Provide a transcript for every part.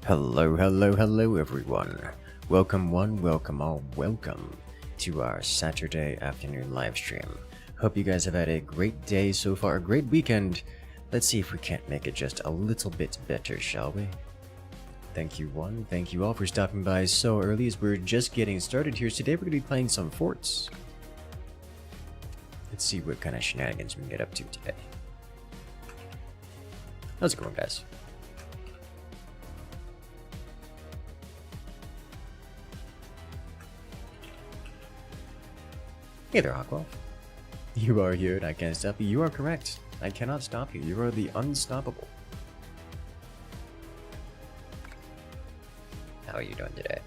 Hello, hello, hello everyone. Welcome one, welcome all, welcome to our Saturday afternoon live stream. Hope you guys have had a great day so far, a great weekend. Let's see if we can't make it just a little bit better, shall we? Thank you one, thank you all for stopping by so early as we're just getting started here. Today we're going to be playing some forts. Let's see what kind of shenanigans we can get up to today. How's it going, guys? Hey there, Hawkwolf. You are here and I can't stop you. You are correct. I cannot stop you. You are the unstoppable. How are you doing today?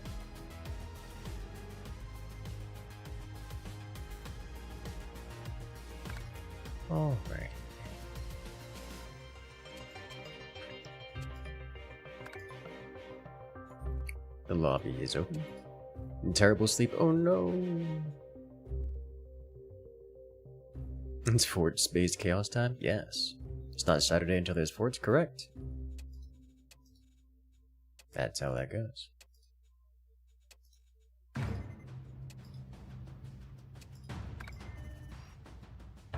Alright. The lobby is open. In terrible sleep. Oh no. It's forts-based chaos time? Yes. It's not Saturday until there's forts, correct. That's how that goes.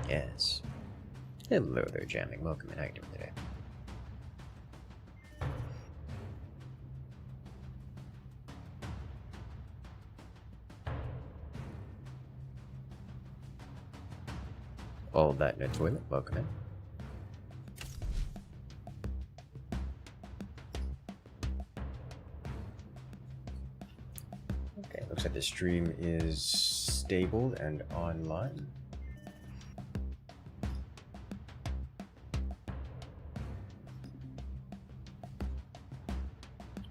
Yes. Hello there, jamming. Welcome in. How you doing today? All that in a toilet. Welcome in. Okay, looks like the stream is stable and online.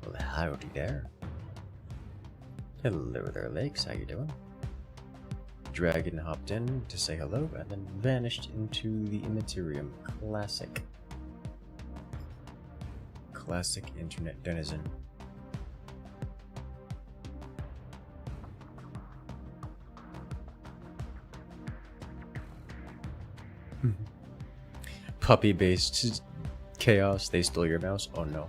Well, howdy there. Hello there, Lakes. How you doing? Dragon hopped in to say hello and then vanished into the immaterium. Classic. Classic internet denizen. Puppy-based chaos. They stole your mouse? Oh no.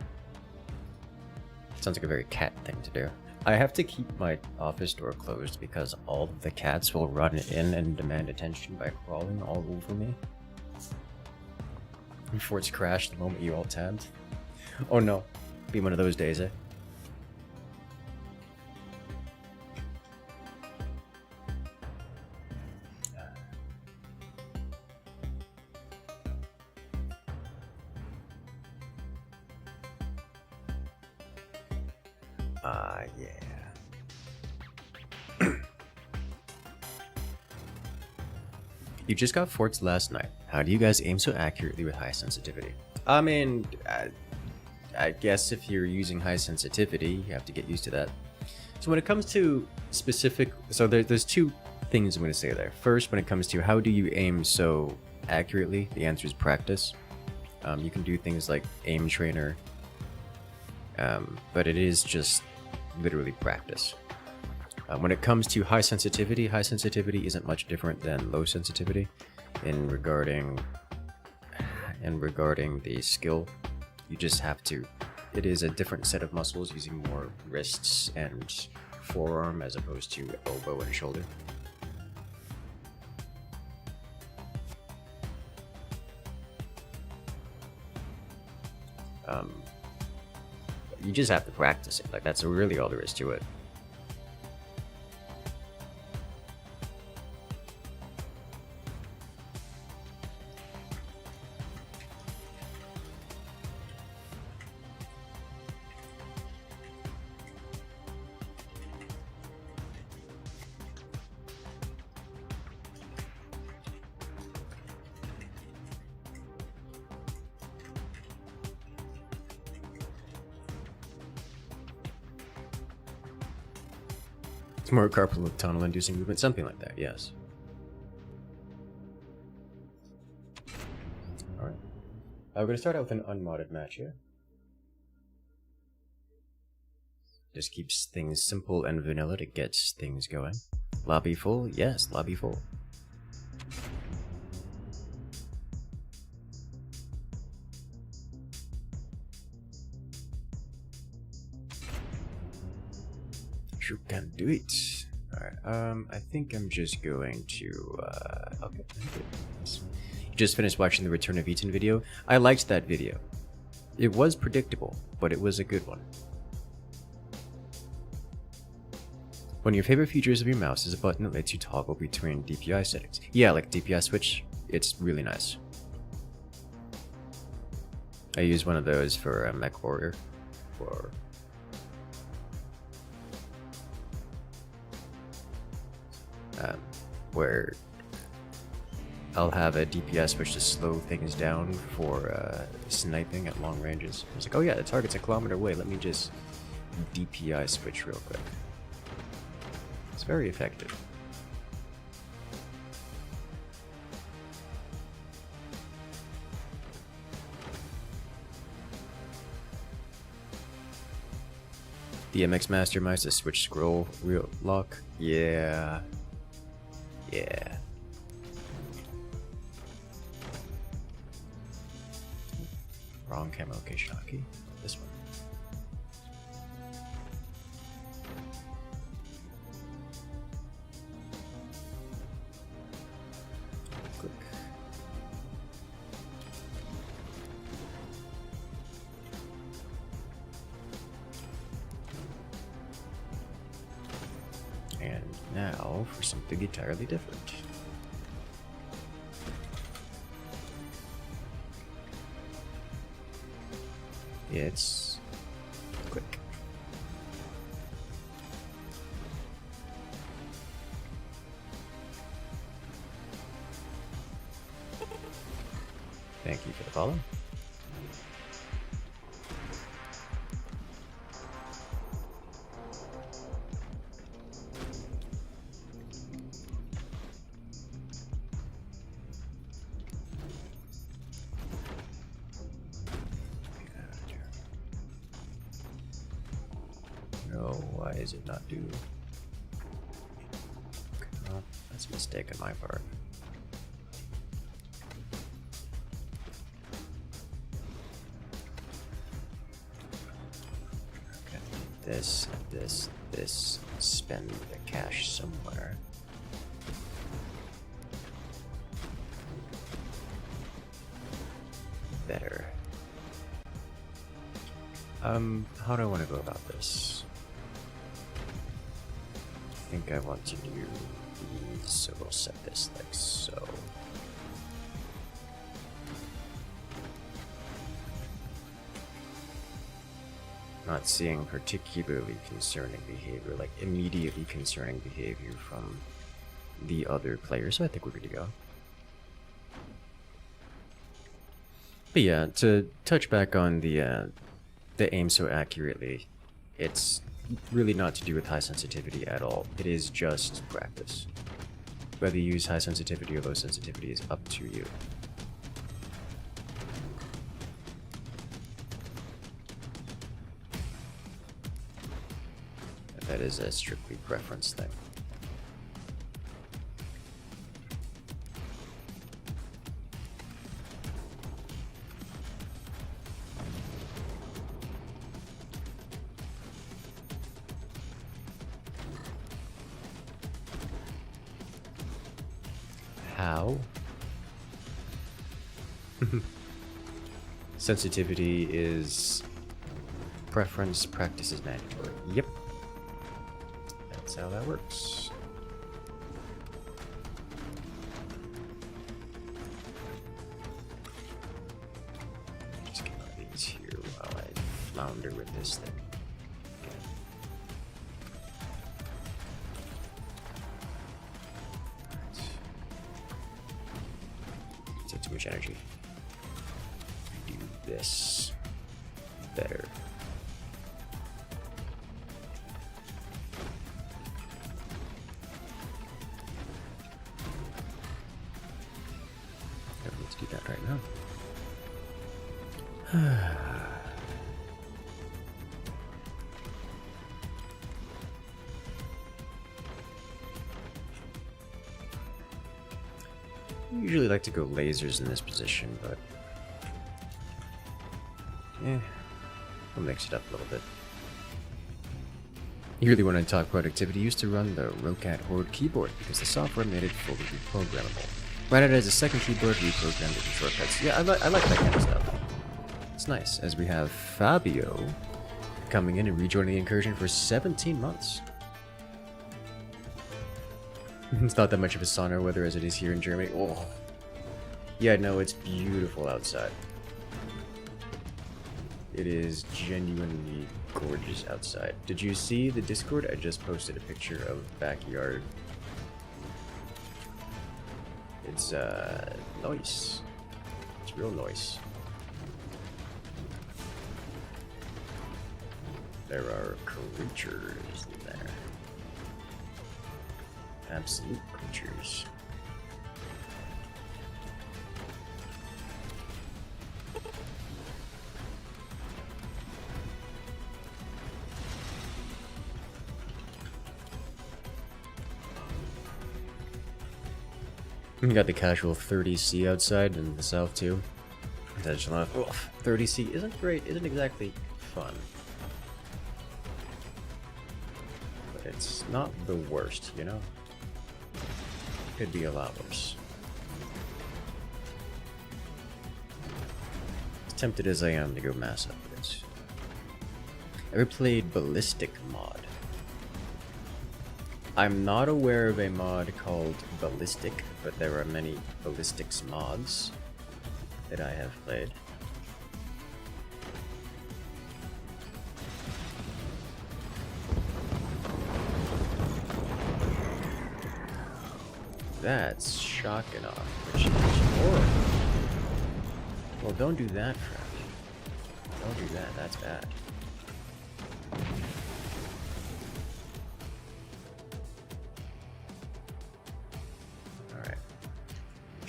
Sounds like a very cat thing to do. I have to keep my office door closed because all of the cats will run in and demand attention by crawling all over me. Before it's crashed the moment you alt tabbed. Oh no. Be one of those days, eh? Yeah. You just got forts last night. How do you guys aim so accurately with high sensitivity? I mean, I guess if you're using high sensitivity, you have to get used to that. So when it comes to specific... So there's two things I'm going to say there. First, when it comes to how do you aim so accurately, the answer is practice. You can do things like aim trainer, but it is just literally practice. When it comes to high sensitivity isn't much different than low sensitivity in regarding the skill. You just have to. It is a different set of muscles using more wrists and forearm as opposed to elbow and shoulder. You just have to practice it. Like, that's really all there is to it. More carpal tunnel inducing movement, something like that, yes. Alright. We're going to start out with an unmodded match here. Just keeps things simple and vanilla to get things going. Lobby full? Yes, lobby full. You can do it. Alright, I think I'm just going to, okay. Just finished watching the Return of Eaton video. I liked that video. It was predictable, but it was a good one. One of your favorite features of your mouse is a button that lets you toggle between DPI settings. Yeah, like DPI switch, it's really nice. I use one of those for Mech Warrior, for where I'll have a DPS switch to slow things down for sniping at long ranges. I was like, oh yeah, the target's a kilometer away, let me just DPI switch real quick. It's very effective. The MX Master Mouse to switch scroll wheel lock. Yeah. Yeah. Wrong camera location hotkey. This one. Click. And now for something entirely different. It's quick. Thank you for the follow. No, why is it not due? Well, that's a mistake on my part. Okay, this, spend the cash somewhere. Better. How do I want to go about this? I think I want to do these, so we'll set this like so. Not seeing particularly concerning behavior, like immediately concerning behavior from the other players, so I think we're good to go. But yeah, to touch back on the aim so accurately, it's really not to do with high sensitivity at all. It is just practice. Whether you use high sensitivity or low sensitivity is up to you. That is a strictly preference thing. How? Sensitivity is preference, practice is mandatory. Yep. That's how that works. Just get one of these here while I flounder with this thing. Too much energy. Do this better. I don't need to do that right now. I usually like to go lasers in this position, but we'll mix it up a little bit. You really want to talk productivity? Used to run the Rocat Horde keyboard because the software made it fully reprogrammable. Ran it as a second keyboard, reprogrammed it in shortcuts. Yeah, I like that kind of stuff. It's nice, as we have Fabio coming in and rejoining the Incursion for 17 months. It's not that much of a sauna weather as it is here in Germany. Oh. Yeah, no, it's beautiful outside. It is genuinely gorgeous outside. Did you see the Discord? I just posted a picture of backyard. It's nice. It's real nice. There are creatures there. Absolute creatures. We got the casual 30C outside in the south too. That's not 30C isn't great, isn't exactly fun. But it's not the worst, you know? Could be a lot worse. As tempted as I am to go mass upgrades. Ever played Ballistic mod? I'm not aware of a mod called Ballistic, but there are many Ballistics mods that I have played. That's shocking off, which is horrible. Well, don't do that, friend. Don't do that, that's bad.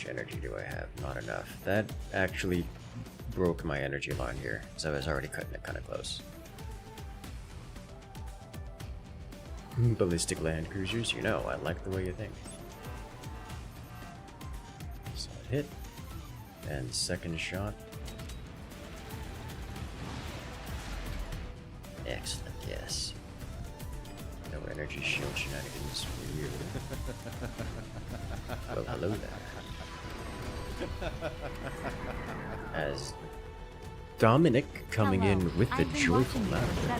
Energy do I have? Not enough. That actually broke my energy line here, so I was already cutting it kind of close. Ballistic land cruisers, you know, I like the way you think. Solid hit. And second shot. Excellent, yes. No energy shield shenanigans for you. Well, hello there. As Dominic coming in with the joyful laughter.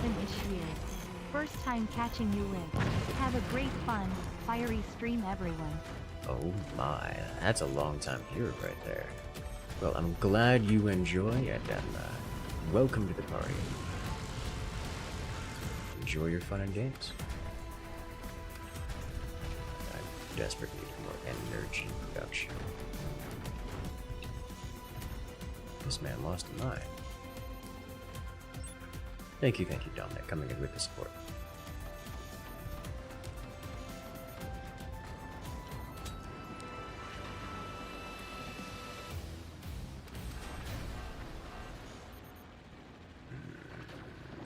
First time catching you in. Have a great fun, fiery stream everyone. Oh my, that's a long time here right there. Well, I'm glad you enjoy it and welcome to the party. Enjoy your fun and games. I desperately need more energy production. This man lost a mind. Thank you, Dominic, coming in with the support.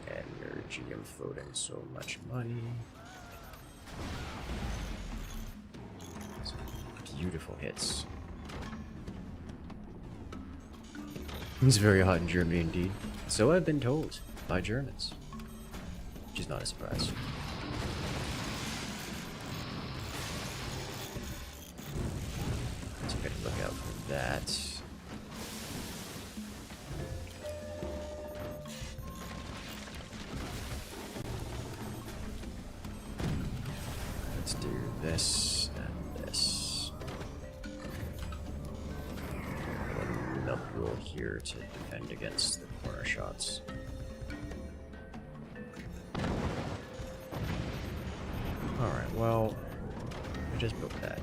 Energy, I'm floating so much money. Some beautiful hits. It's very hot in Germany indeed. So I've been told by Germans. Which is not a surprise. Let's get a look out for that. Let's do this and this. Rule here to defend against the corner shots. Alright, well, I just built that.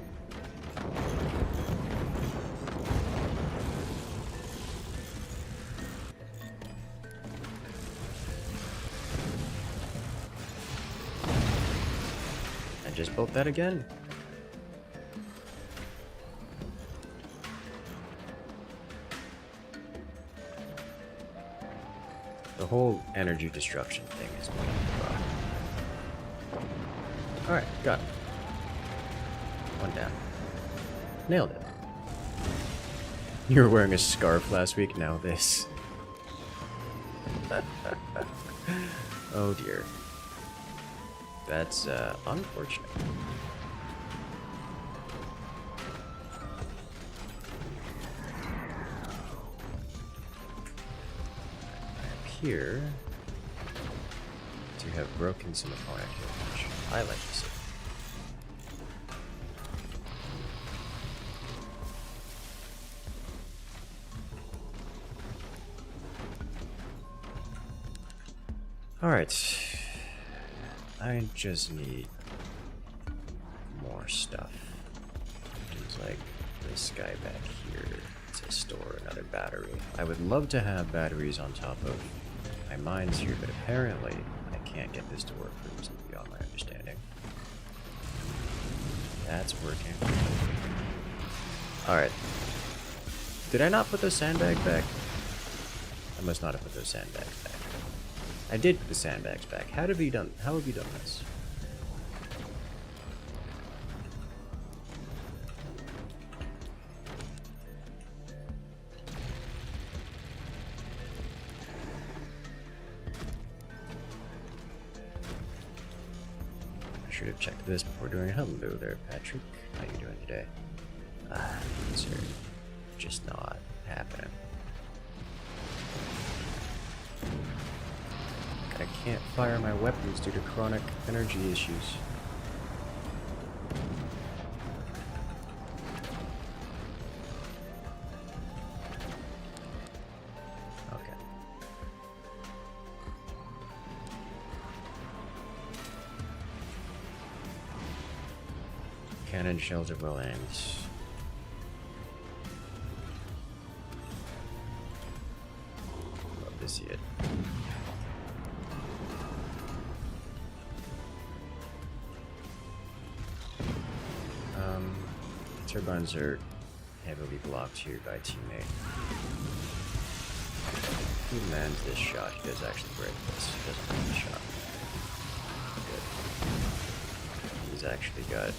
I just built that again. The whole energy destruction thing is one of the Alright, got it. One down. Nailed it. You were wearing a scarf last week, now this. Oh dear. That's unfortunate. Up here, to have broken some opponent here, which I like to see. Alright. I just need more stuff. Things like this guy back here to store another battery. I would love to have batteries on top of my mines here, but apparently I can't get this to work for reasons beyond my understanding. That's working. Alright. Did I not put those sandbags back? I must not have put those sandbags back. I did put the sandbags back. How have you done this? I should have checked this before doing it. Hello there, Patrick. How you doing today? These are just not happening. I can't fire my weapons due to chronic energy issues. Okay. Cannon shells are well aimed. Love to see it. Turbines are heavily blocked here by teammate. He lands this shot. He does actually break this. He doesn't land the shot. Good. He's actually got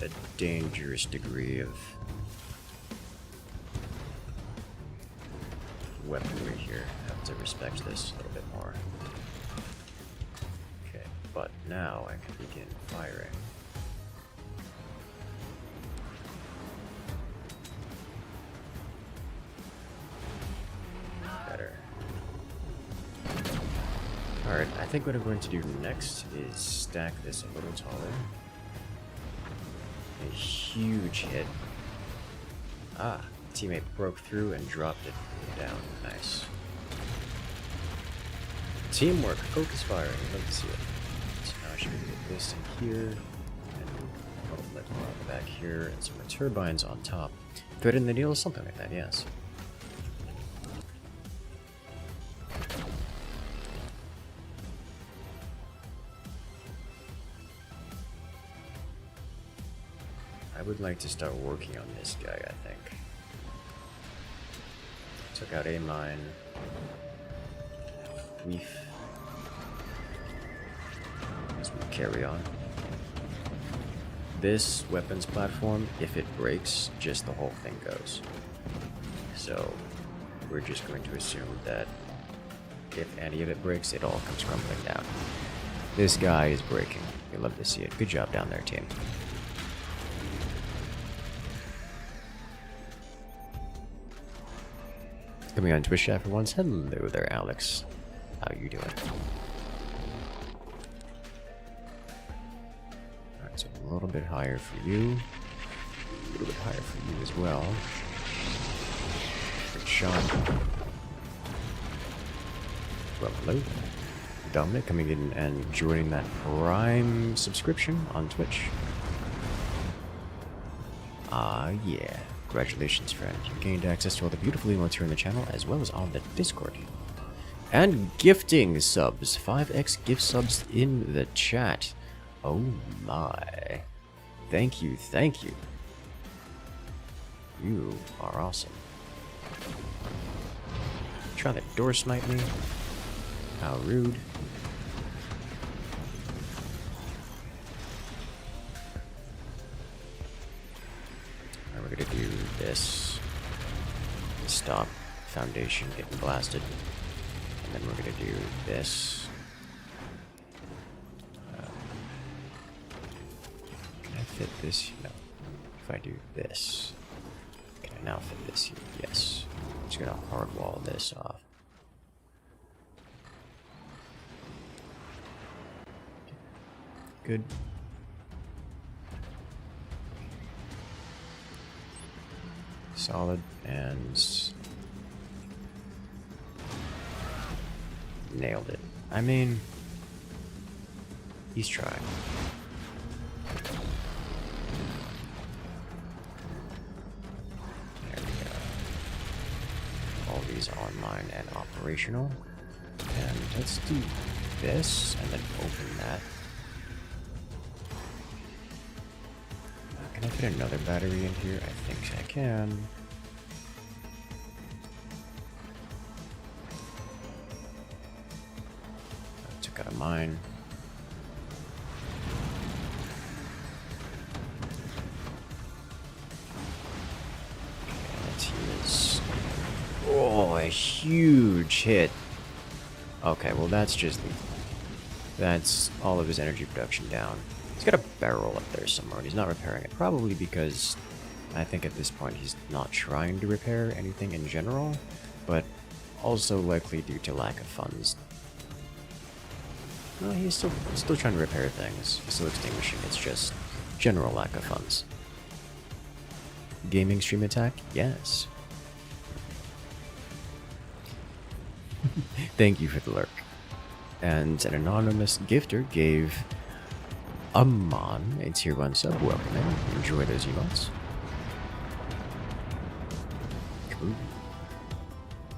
a dangerous degree of weaponry here. I have to respect this a little bit more. Okay, but now I can begin firing. Alright, I think what I'm going to do next is stack this a little taller. A huge hit. Ah, teammate broke through and dropped it down. Nice. Teamwork, focus firing. Love to see it. So now I should get this in here, and let more on the back here, and some more turbines on top. Thread in the needle, something like that, yes. I would like to start working on this guy, I think. Took out a mine. Reef. As we carry on. This weapons platform, if it breaks, just the whole thing goes. So, we're just going to assume that if any of it breaks, it all comes crumbling down. This guy is breaking. We love to see it. Good job down there, team. Coming on Twitch chat for once. Hello there, Alex. How you doing? Alright, so a little bit higher for you. A little bit higher for you as well. Good shot. Well, hello. Dominic coming in and joining that Prime subscription on Twitch. Yeah. Congratulations, friend. You gained access to all the beautiful emotes here in the channel, as well as on the Discord. And gifting subs. 5x gift subs in the chat. Oh my. Thank you, thank you. You are awesome. Try to door snipe me. How rude. We're gonna do this. Stop foundation getting blasted. And then we're gonna do this. fit this? No. If I do this, can I now fit this here? Yes. I'm just gonna hard wall this off. Good. Solid and nailed it. I mean, he's trying. There we go. All these online and operational. And let's do this and then open that. Can I fit another battery in here? I think I can. I took out of mine. Okay, let's use... Oh, a huge hit. Okay, well that's just... That's all of his energy production down. He's got a barrel up there somewhere, and he's not repairing it. Probably because I think at this point he's not trying to repair anything in general, but also likely due to lack of funds. No, he's still trying to repair things. He's still extinguishing. It's just general lack of funds. Gaming stream attack? Yes. Thank you for the lurk. And an anonymous gifter gave Amon a tier 1 sub. Welcome in. Enjoy those emotes. Cool.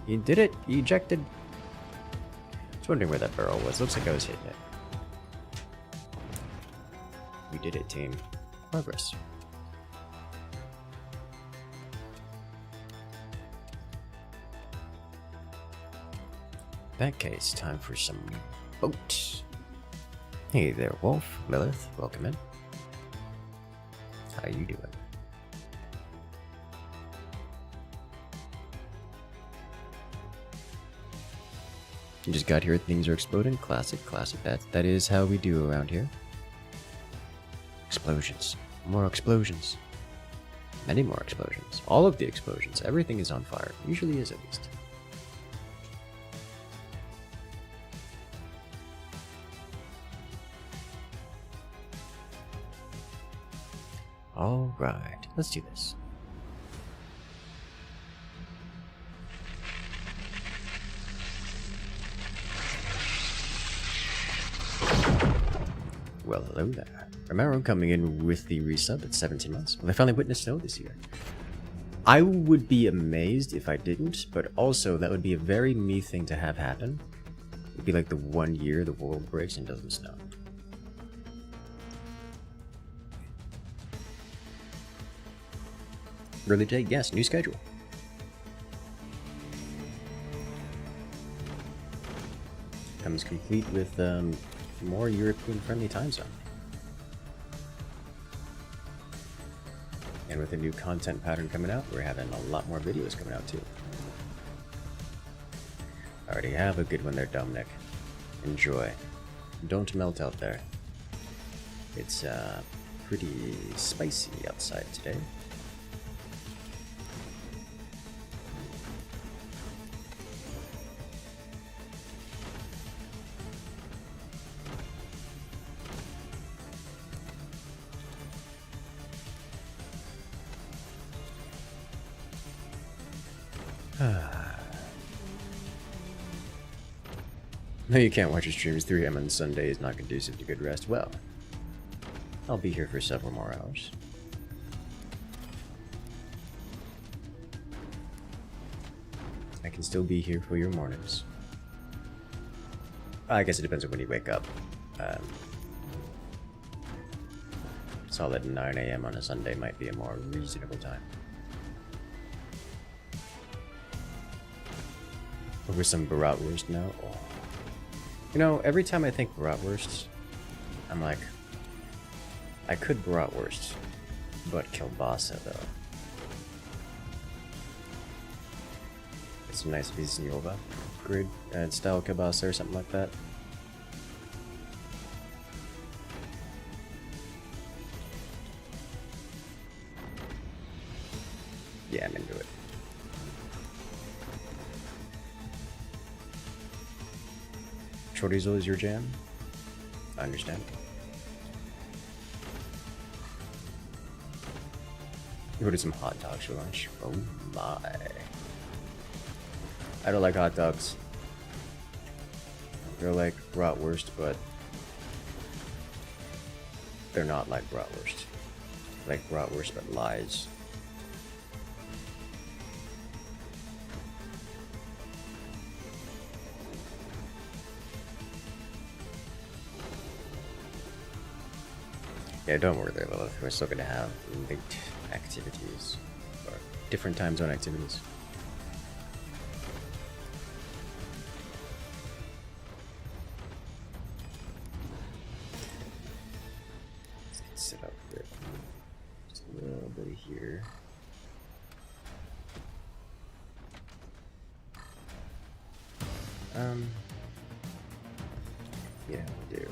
He did it. He ejected. I was wondering where that barrel was. Looks like I was hitting it. We did it, team. Progress. In that case, time for some boats. Hey there, Wolf, Lilith, welcome in. How you doing? You just got here, things are exploding. Classic, classic. That is how we do around here. Explosions. More explosions. Many more explosions. All of the explosions. Everything is on fire. Usually is, at least. Alright, let's do this. Well, hello there. Romero coming in with the resub at 17 months. Well, I finally witnessed snow this year. I would be amazed if I didn't, but also that would be a very me thing to have happen. It'd be like the 1 year the world breaks and doesn't snow. Early day, yes, new schedule. Comes complete with more European-friendly time zone. And with a new content pattern coming out, we're having a lot more videos coming out too. I already have a good one there, Dominic. Enjoy. Don't melt out there. It's pretty spicy outside today. No, you can't watch your streams. 3 AM on Sunday is not conducive to good rest. Well, I'll be here for several more hours. I can still be here for your mornings. I guess it depends on when you wake up. Solid 9 AM on a Sunday might be a more reasonable time. Over some bratwurst now. Oh. You know, every time I think bratwurst, I'm like, I could bratwurst, but kielbasa though. It's some nice Wisniowa grid style kielbasa or something like that. Yeah, I'm into it. Chorizo is your jam? I understand. You ordered some hot dogs for lunch? Oh my. I don't like hot dogs. They're like bratwurst, but they're not like bratwurst. Like bratwurst, but lies. Yeah, don't worry there, Lilith. We're still gonna have linked activities. Or different time zone activities. Let's get set up here. Just a little bit here. Yeah, we do.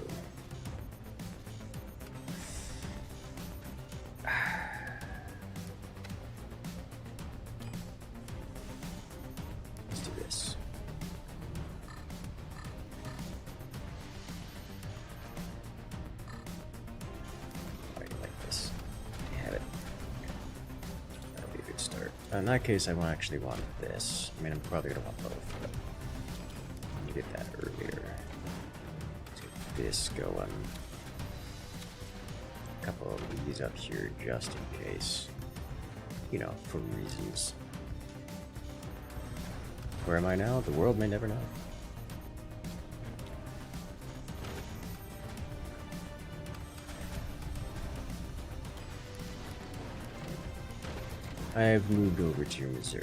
Let's do this. I like this. Have it. That'll be a good start. In that case, I won't actually want this. I mean, I'm probably gonna want both, but let me get that earlier. Let's get this going. A couple of these up here just in case. You know, for reasons. Where am I now? The world may never know. I've moved over to Missouri,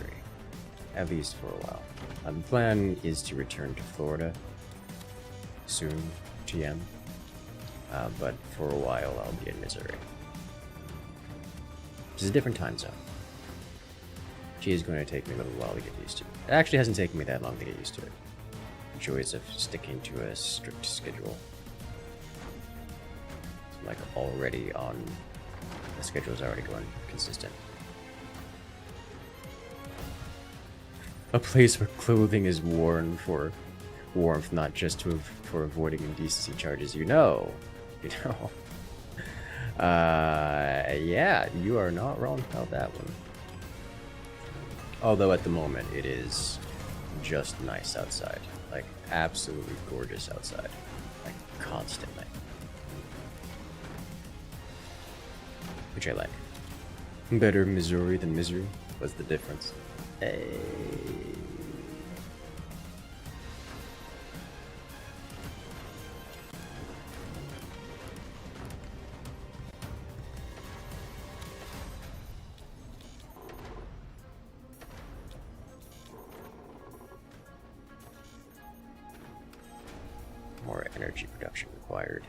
at least for a while. The plan is to return to Florida soon, TM, but for a while I'll be in Missouri. Which is a different time zone. She is going to take me a little while to get used to it. It actually hasn't taken me that long to get used to it. The joys of sticking to a strict schedule. I'm like already on, the schedule is already going consistent. A place where clothing is worn for warmth, not just for avoiding indecency charges. You know. Yeah, you are not wrong about that one. Although at the moment it is just nice outside. Like absolutely gorgeous outside. Like constantly. Which I like. Better Missouri than misery. What's the difference? Hey. More energy production required.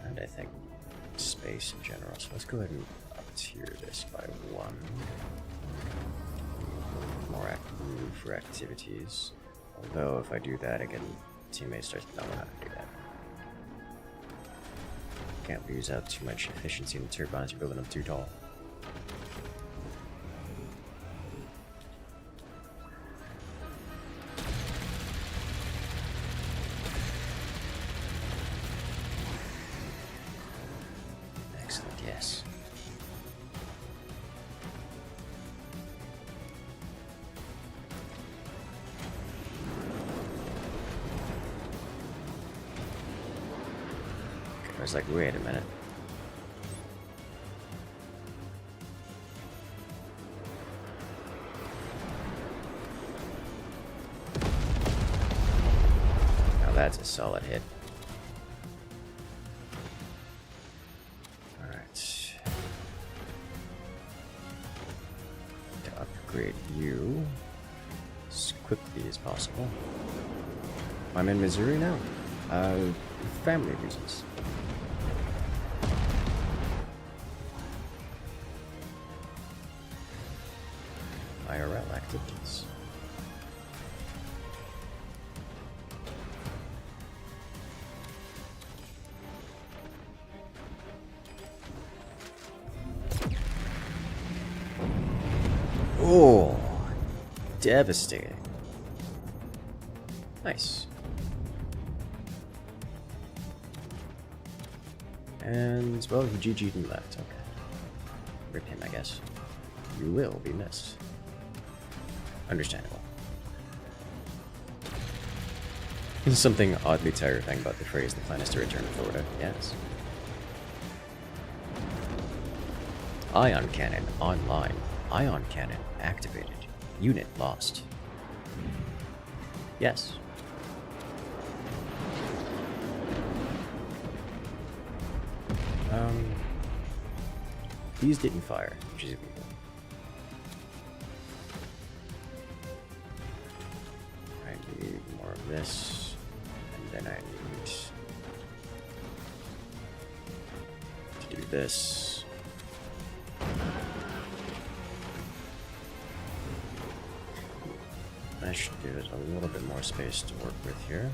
And I think space in general. So let's go ahead and up tier this by 1. More room for activities. Although if I do that again, teammates start to know how to do that. Can't lose out too much efficiency in the turbines, you're building them too tall. Excellent, yes. I was like, wait a minute. Now that's a solid hit. Alright. To upgrade you as quickly as possible. I'm in Missouri now. Family reasons. IRL activities. Oh, devastating. Nice. And, well, he GG'd and left. Okay. Rip him, I guess. You will be missed. Understandable. There's something oddly terrifying about the phrase, the plan is to return to Florida. Yes. Ion cannon online. Ion cannon activated. Unit lost. Yes. These didn't fire, which is illegal. I need more of this, and then I need to do this. I should give it a little bit more space to work with here.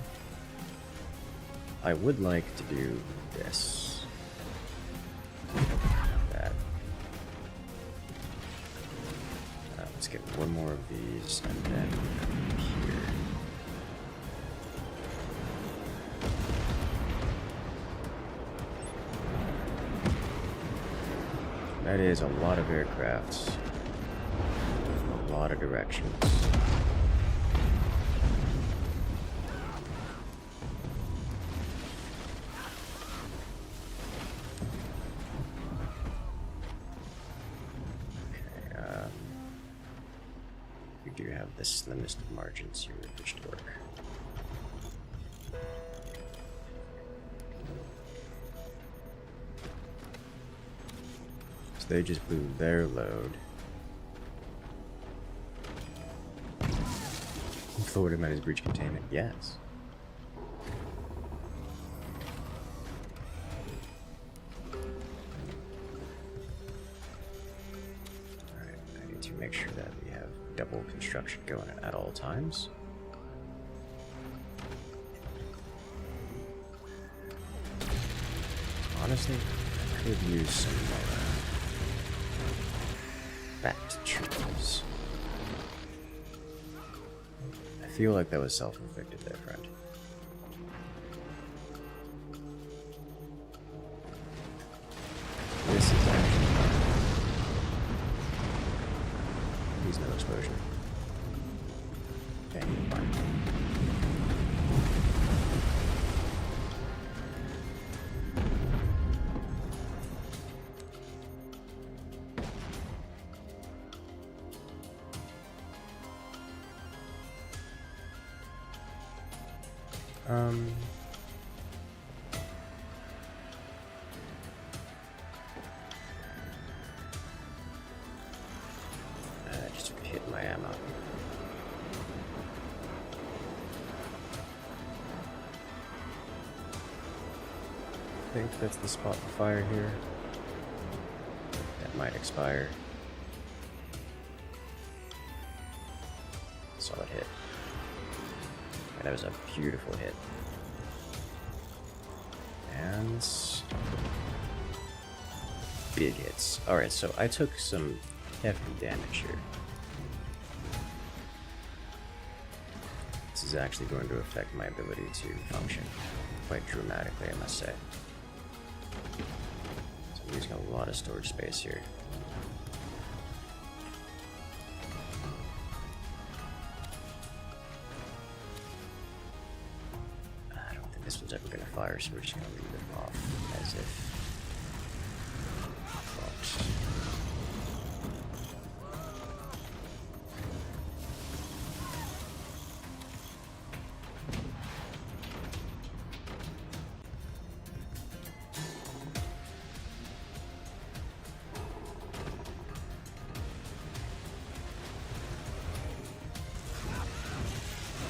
I would like to do this. That. Let's get one more of these, and then here. That is a lot of aircrafts. A lot of directions. We do have the slimmest of margins here with which to work. So they just blew their load. Florida met his breach containment, yes. Alright, I need to make sure that we have double construction going at all times. Honestly, I could use some bat trees. I feel like that was self-inflicted there, friend. This is actually fine. Please no exposure. Okay, fine. Just hit my ammo. I think that's the spot for fire here. That might expire. Solid hit. And that was a beautiful hit. And big hits. Alright, so I took some hefty damage here. This is actually going to affect my ability to function quite dramatically, I must say. So I'm using a lot of storage space here. I don't think this one's ever going to fire, so we're just going to leave it off as if.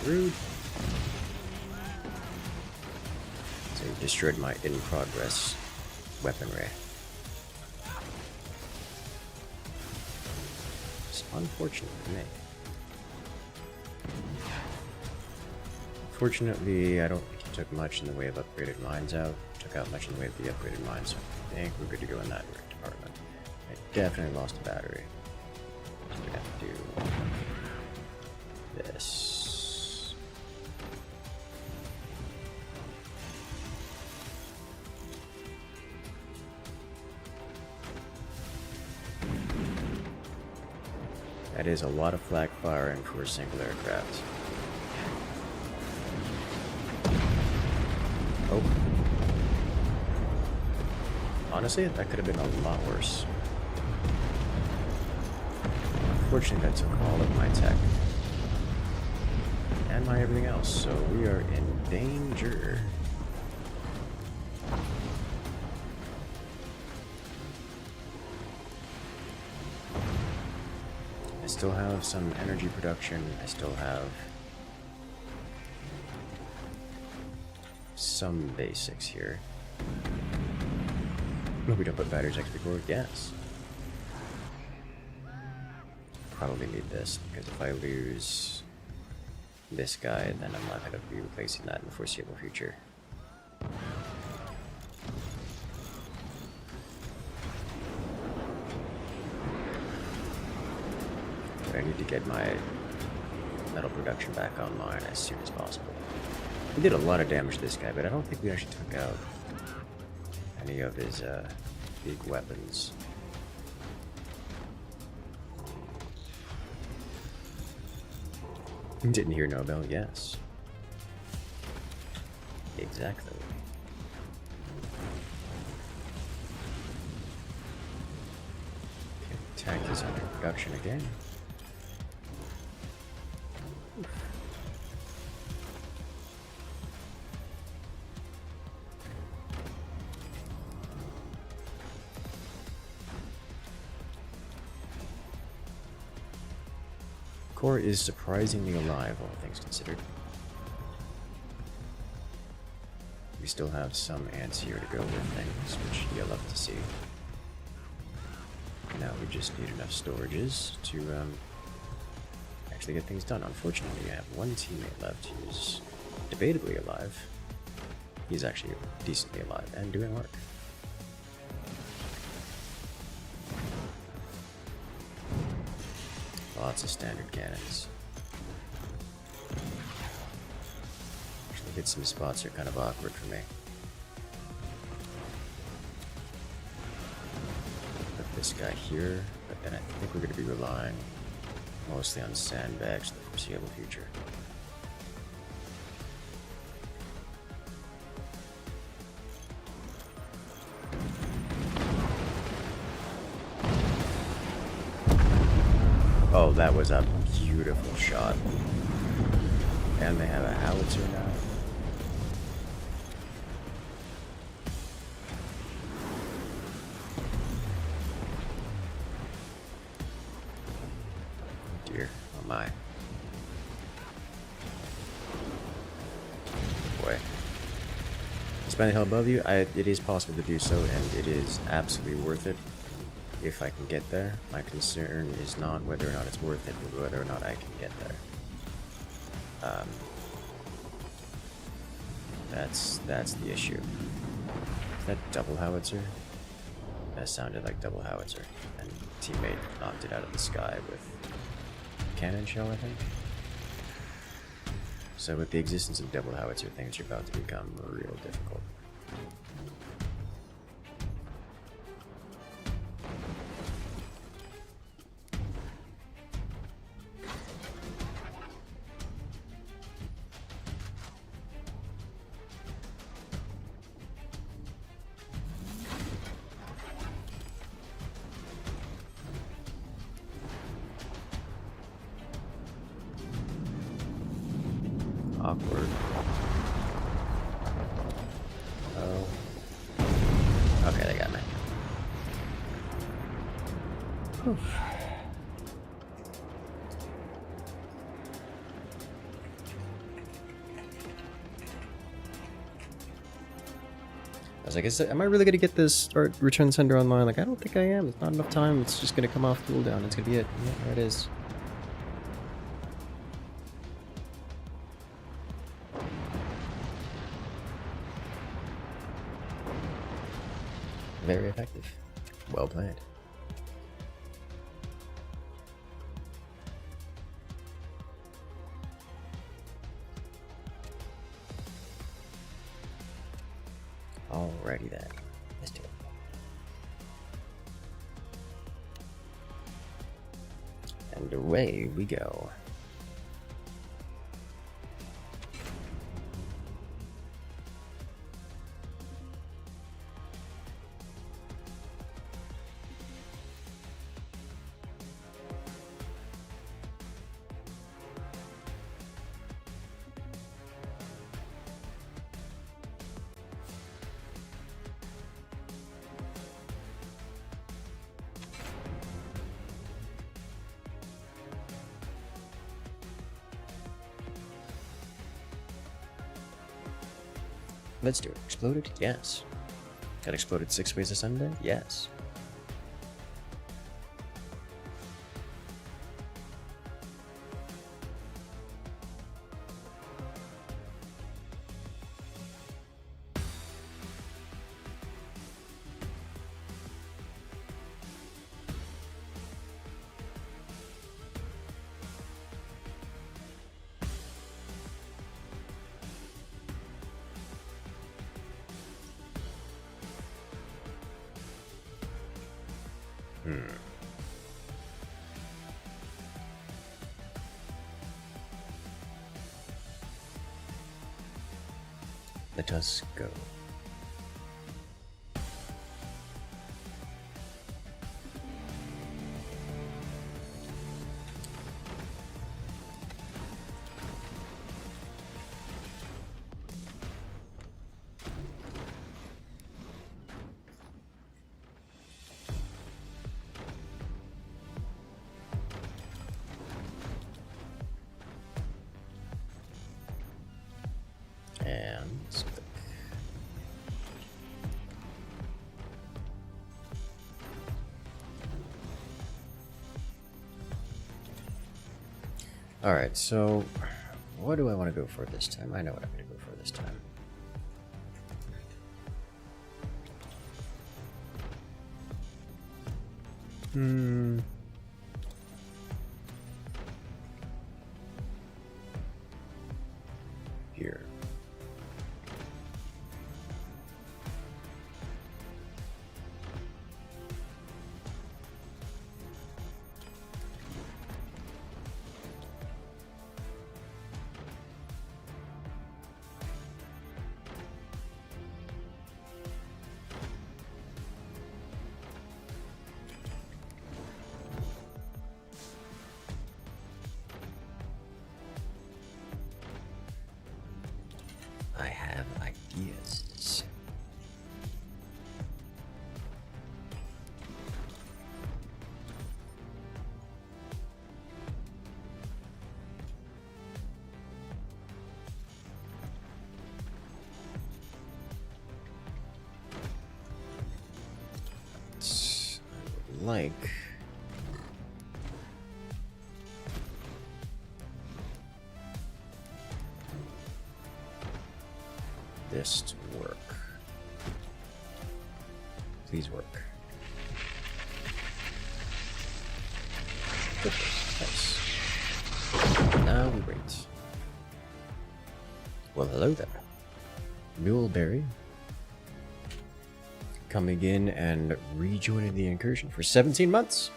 Rude. So you destroyed my in-progress weaponry. It's unfortunate for me. Fortunately, I don't think he took much in the way of upgraded mines out. Took out much in the way of the upgraded mines, so I think we're good to go in that department. I definitely lost a battery. So we have to do That is a lot of flak firing for a single aircraft. Oh. Honestly, that could have been a lot worse. Unfortunately, that took all of my tech. And my everything else, so we are in danger. I still have some energy production. I still have some basics here. No, we don't put batteries next before gas. Probably need this, because if I lose this guy, then I'm not going to be replacing that in the foreseeable future. But I need to get my metal production back online as soon as possible. We did a lot of damage to this guy, but I don't think we actually took out any of his big weapons. Didn't hear Nobel? Yes. Exactly. Okay, attack is under production again. Core is surprisingly alive, all things considered. We still have some ants here to go with things, which you'll love to see. Now we just need enough storages to actually get things done. Unfortunately, we have one teammate left who's debatably alive. He's actually decently alive and doing work. Lots of standard cannons. Actually, hit some spots are kind of awkward for me. Put this guy here, but then I think we're going to be relying mostly on sandbags in the foreseeable future. Oh, that was a beautiful shot. And they have a howitzer now. Oh dear, oh my. Boy. Expanding hell above you, it is possible to do so, and it is absolutely worth it. If I can get there. My concern is not whether or not it's worth it, but whether or not I can get there. That's the issue. Is that double howitzer? That sounded like double howitzer. And teammate knocked it out of the sky with cannon shell, I think. So with the existence of double howitzer, things are about to become real difficult. Awkward. Oh. Okay, they got me. Whew. I was like, am I really gonna get this or return sender online? Like, I don't think I am. It's not enough time. It's just gonna come off cooldown. It's gonna be it. Yeah, there it is. Very effective. Well played. Alrighty then. Let's do it. And away we go. Let's do it. Exploded? Yes. Got exploded 6 ways to Sunday? Yes. Let us go. And stick. Alright, so what do I want to go for this time? I know what I'm going to go for this time. Here. I have ideas. I would like this to work. Please work. Good. Nice. Now we wait. Well, hello there. Muleberry. Coming in and rejoining the incursion for 17 months.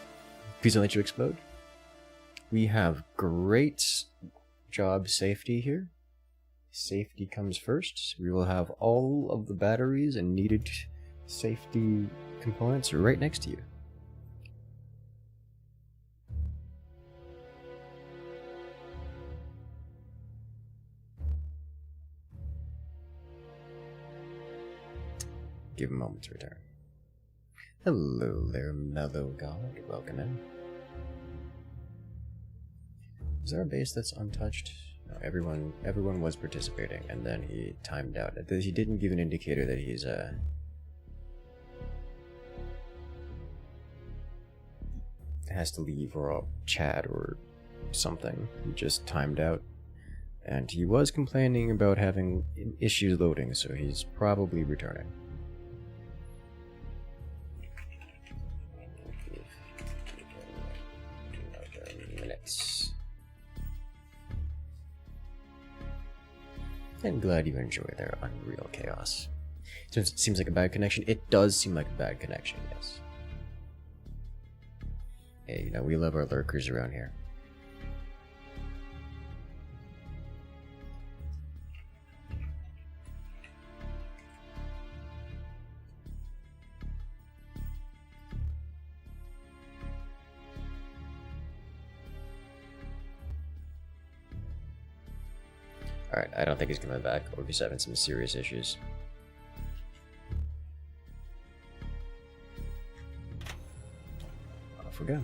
Please don't let you explode. We have great job safety here. Safety comes first. We will have all of the batteries and needed safety components right next to you. Give a moment to return. Hello there, mellow god. Welcome in. Is there a base that's untouched? No, everyone was participating, and then he timed out. He didn't give an indicator that he's has to leave or chat or something. He just timed out, and he was complaining about having issues loading, so he's probably returning. Minutes. I'm glad you enjoy their unreal chaos. So it seems like a bad connection. It does seem like a bad connection, yes. Hey, you know, we love our lurkers around here. Alright, I don't think he's coming back, or he's having some serious issues. Off we go.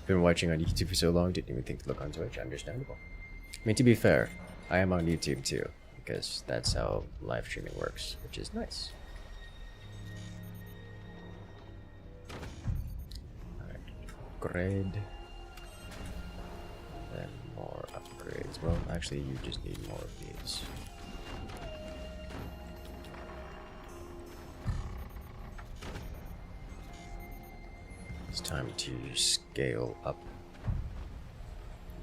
Been watching on YouTube for so long, didn't even think to look on Twitch. Understandable. I mean, to be fair, I am on YouTube too, because that's how live streaming works, which is nice. Alright, upgrade. Then more upgrades. Well, actually, you just need more of these. It's time to scale up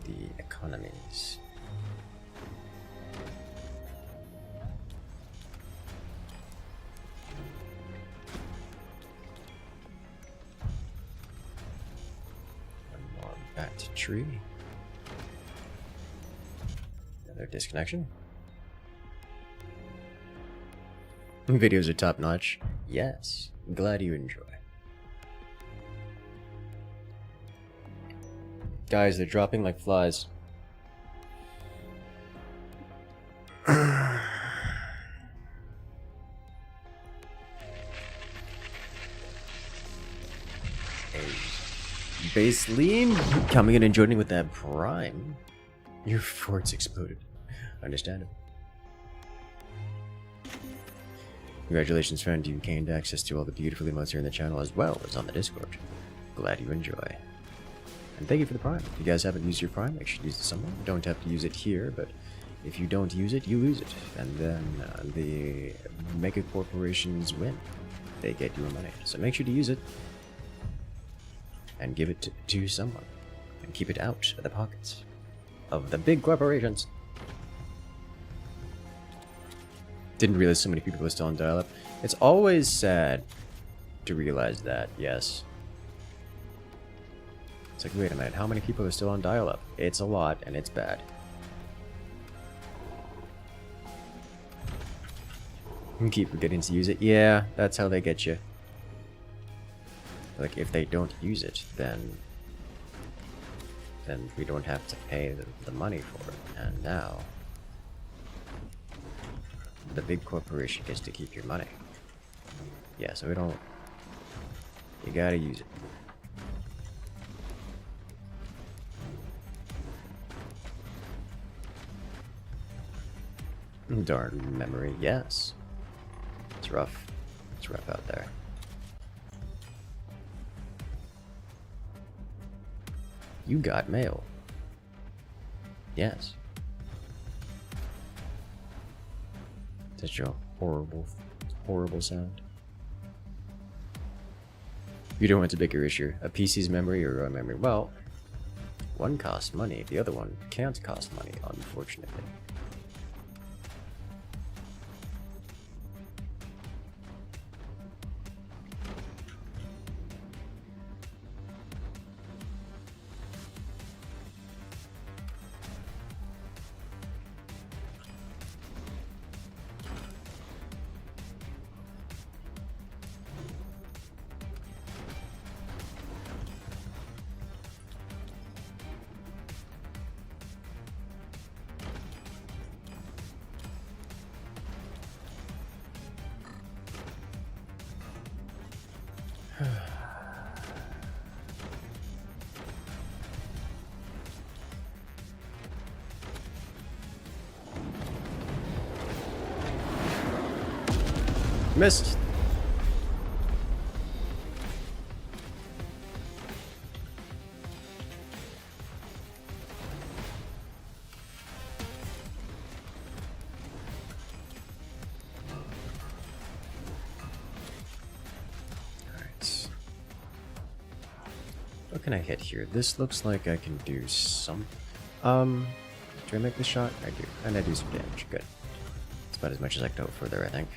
the economies. One more bat tree. Another disconnection. Videos are top notch. Yes, glad you enjoy. Guys, they're dropping like flies. Base lean coming in and joining with that prime. Your fort's exploded. Understandable. Congratulations, friend. You gained access to all the beautiful emotes here in the channel as well as on the Discord. Glad you enjoy. And thank you for the Prime. If you guys haven't used your Prime, make sure to use it somewhere. You don't have to use it here, but if you don't use it, you lose it. And then the mega corporations win. They get your money. So make sure to use it. And give it to someone. And keep it out of the pockets of the big corporations. Didn't realize so many people were still on dial-up. It's always sad to realize that, yes. It's like, wait a minute, how many people are still on dial-up? It's a lot, and it's bad. And keep forgetting to use it. Yeah, that's how they get you. Like, if they don't use it, then we don't have to pay the money for it. And now, the big corporation gets to keep your money. Yeah, so we don't... You gotta use it. Darn memory, yes. It's rough. It's rough out there. You got mail. Yes. Such a horrible, horrible sound. You don't want a bigger issue. A PC's memory or a memory. Well, one costs money, the other one can't cost money, unfortunately. Missed. Alright. What can I hit here? This looks like I can do something. Do I make the shot? I do. And I do some damage. Good. It's about as much as I can hope for there, I think.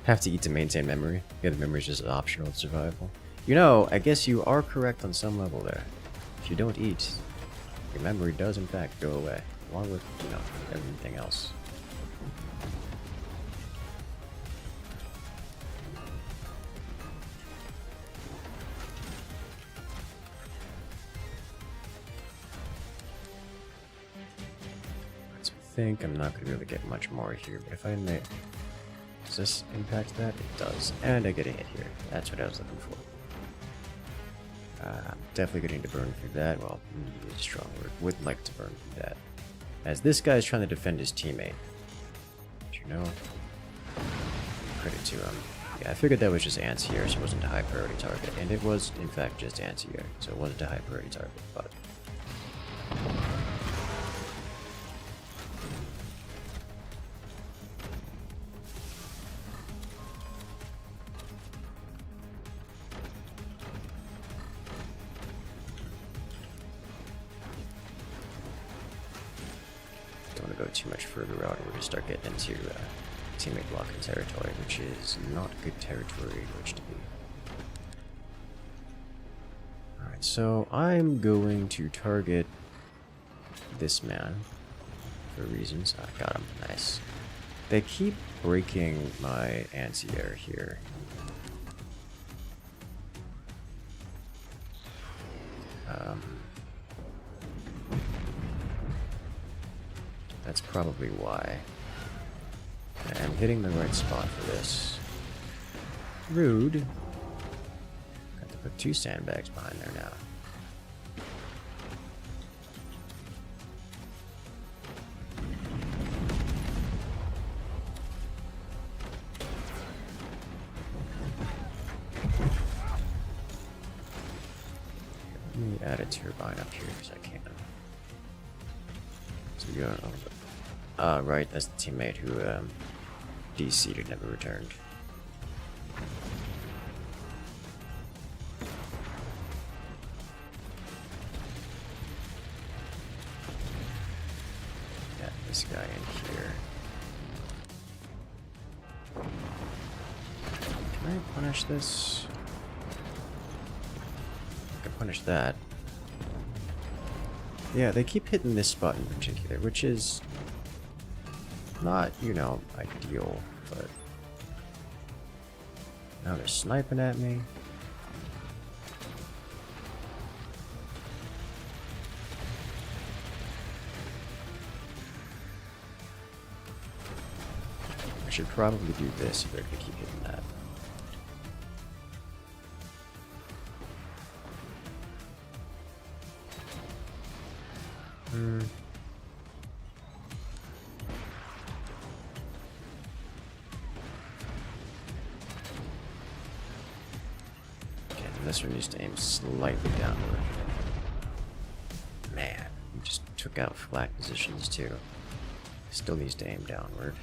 Have to eat to maintain memory. Yeah, the memory is just optional in survival. You know, I guess you are correct on some level there. If you don't eat, your memory does in fact go away. Along with, you know, everything else. I think I'm not going to be able to get much more here, but if I may... Does this impact that? It does. And I get a hit here. That's what I was looking for. Definitely getting to burn through that. Well, maybe a strong word. Would like to burn through that. As this guy is trying to defend his teammate. But you know, credit to him. Yeah, I figured that was just anti-air, so it wasn't a high priority target. And it was, in fact, just anti-air, so it wasn't a high priority target, but... Don't want to go too much further out, we're going to start getting into teammate blocking territory, which is not good territory in which to be. Alright, so I'm going to target this man for reasons. I got him. Nice. They keep breaking my anti-air here. That's probably why. I'm hitting the right spot for this. Rude. Got to put 2 sandbags behind there now. Let me add a turbine up here because I can. So we go a little bit. Right, that's the teammate who DC'd and never returned. Got this guy in here. Can I punish this? I can punish that. Yeah, they keep hitting this spot in particular, which is not, you know, ideal, but now they're sniping at me. I should probably do this if they're gonna keep hitting that. This one needs to aim slightly downward. Man, we just took out flat positions too. Still needs to aim downward.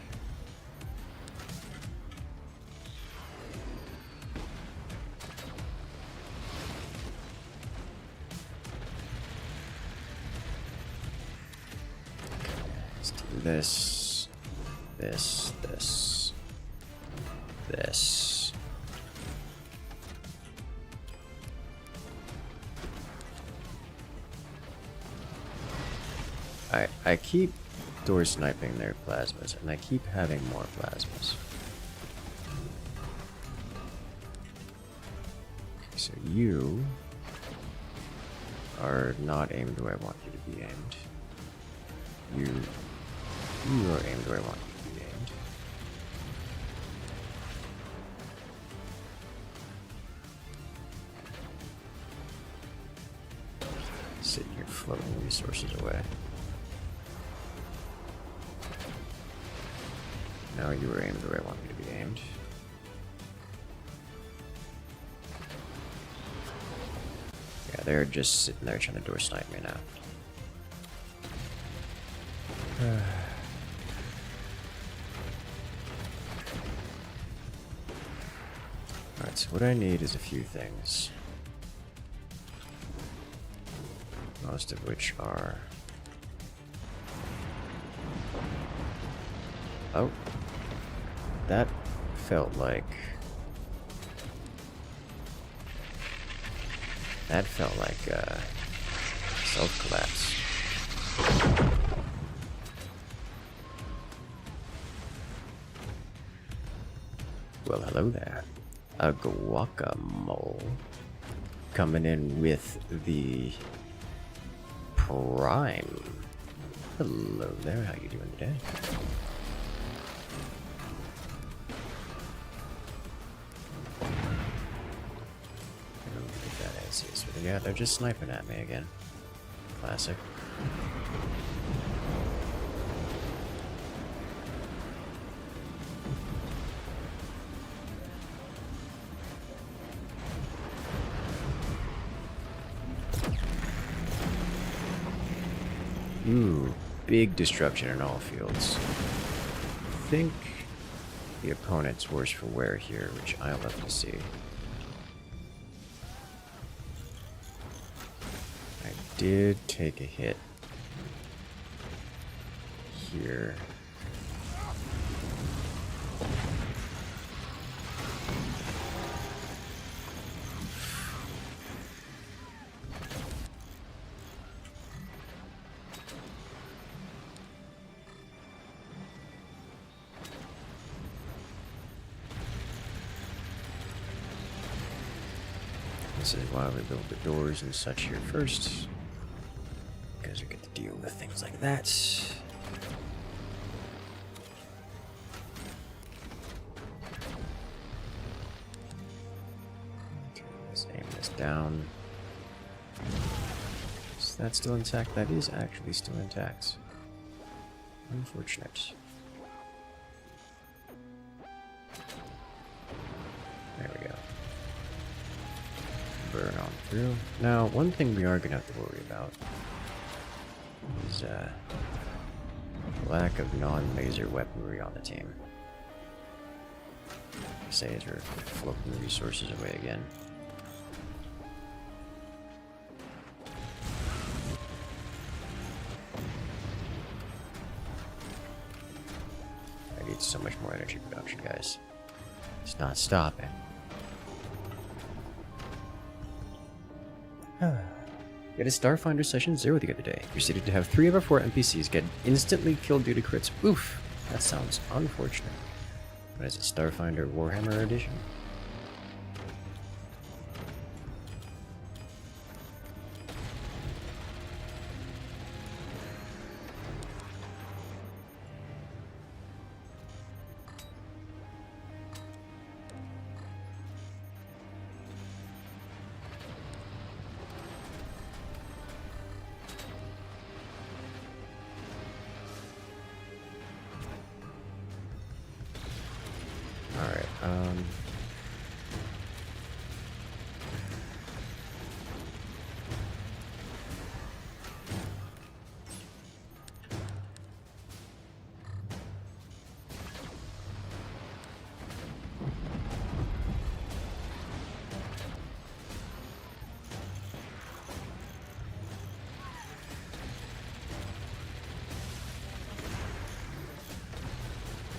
Okay, let's do this, this, this, this. I keep door sniping their plasmas, and I keep having more plasmas. Okay, so you are not aimed where I want you to be aimed. You are aimed where I want you to be aimed. Sitting here floating resources away. Now you were aimed where I want you to be aimed. Yeah, they're just sitting there trying to door snipe me now. Alright, so what I need is a few things. most of which are... Oh, that felt like... That felt like self-collapse. Well, hello there. A guacamole coming in with the prime. Hello there, how you doing today? Yeah, they're just sniping at me again. Classic. Ooh, big disruption in all fields. I think the opponent's worse for wear here, which I'll have to see. Did take a hit here. This is why we build the doors and such here first. Because we get to deal with things like that. Okay, let's aim this down. Is that still intact? That is actually still intact. Unfortunate. There we go. Burn on through. Now, one thing we are going to have to worry about is lack of non-laser weaponry on the team. Say as we're floating resources away again. I need so much more energy production, guys. It's not stopping. Get a Starfinder Session 0 the other day. You're stated to have 3 of our 4 NPCs get instantly killed due to crits. Oof! That sounds unfortunate. What is it, Starfinder Warhammer Edition?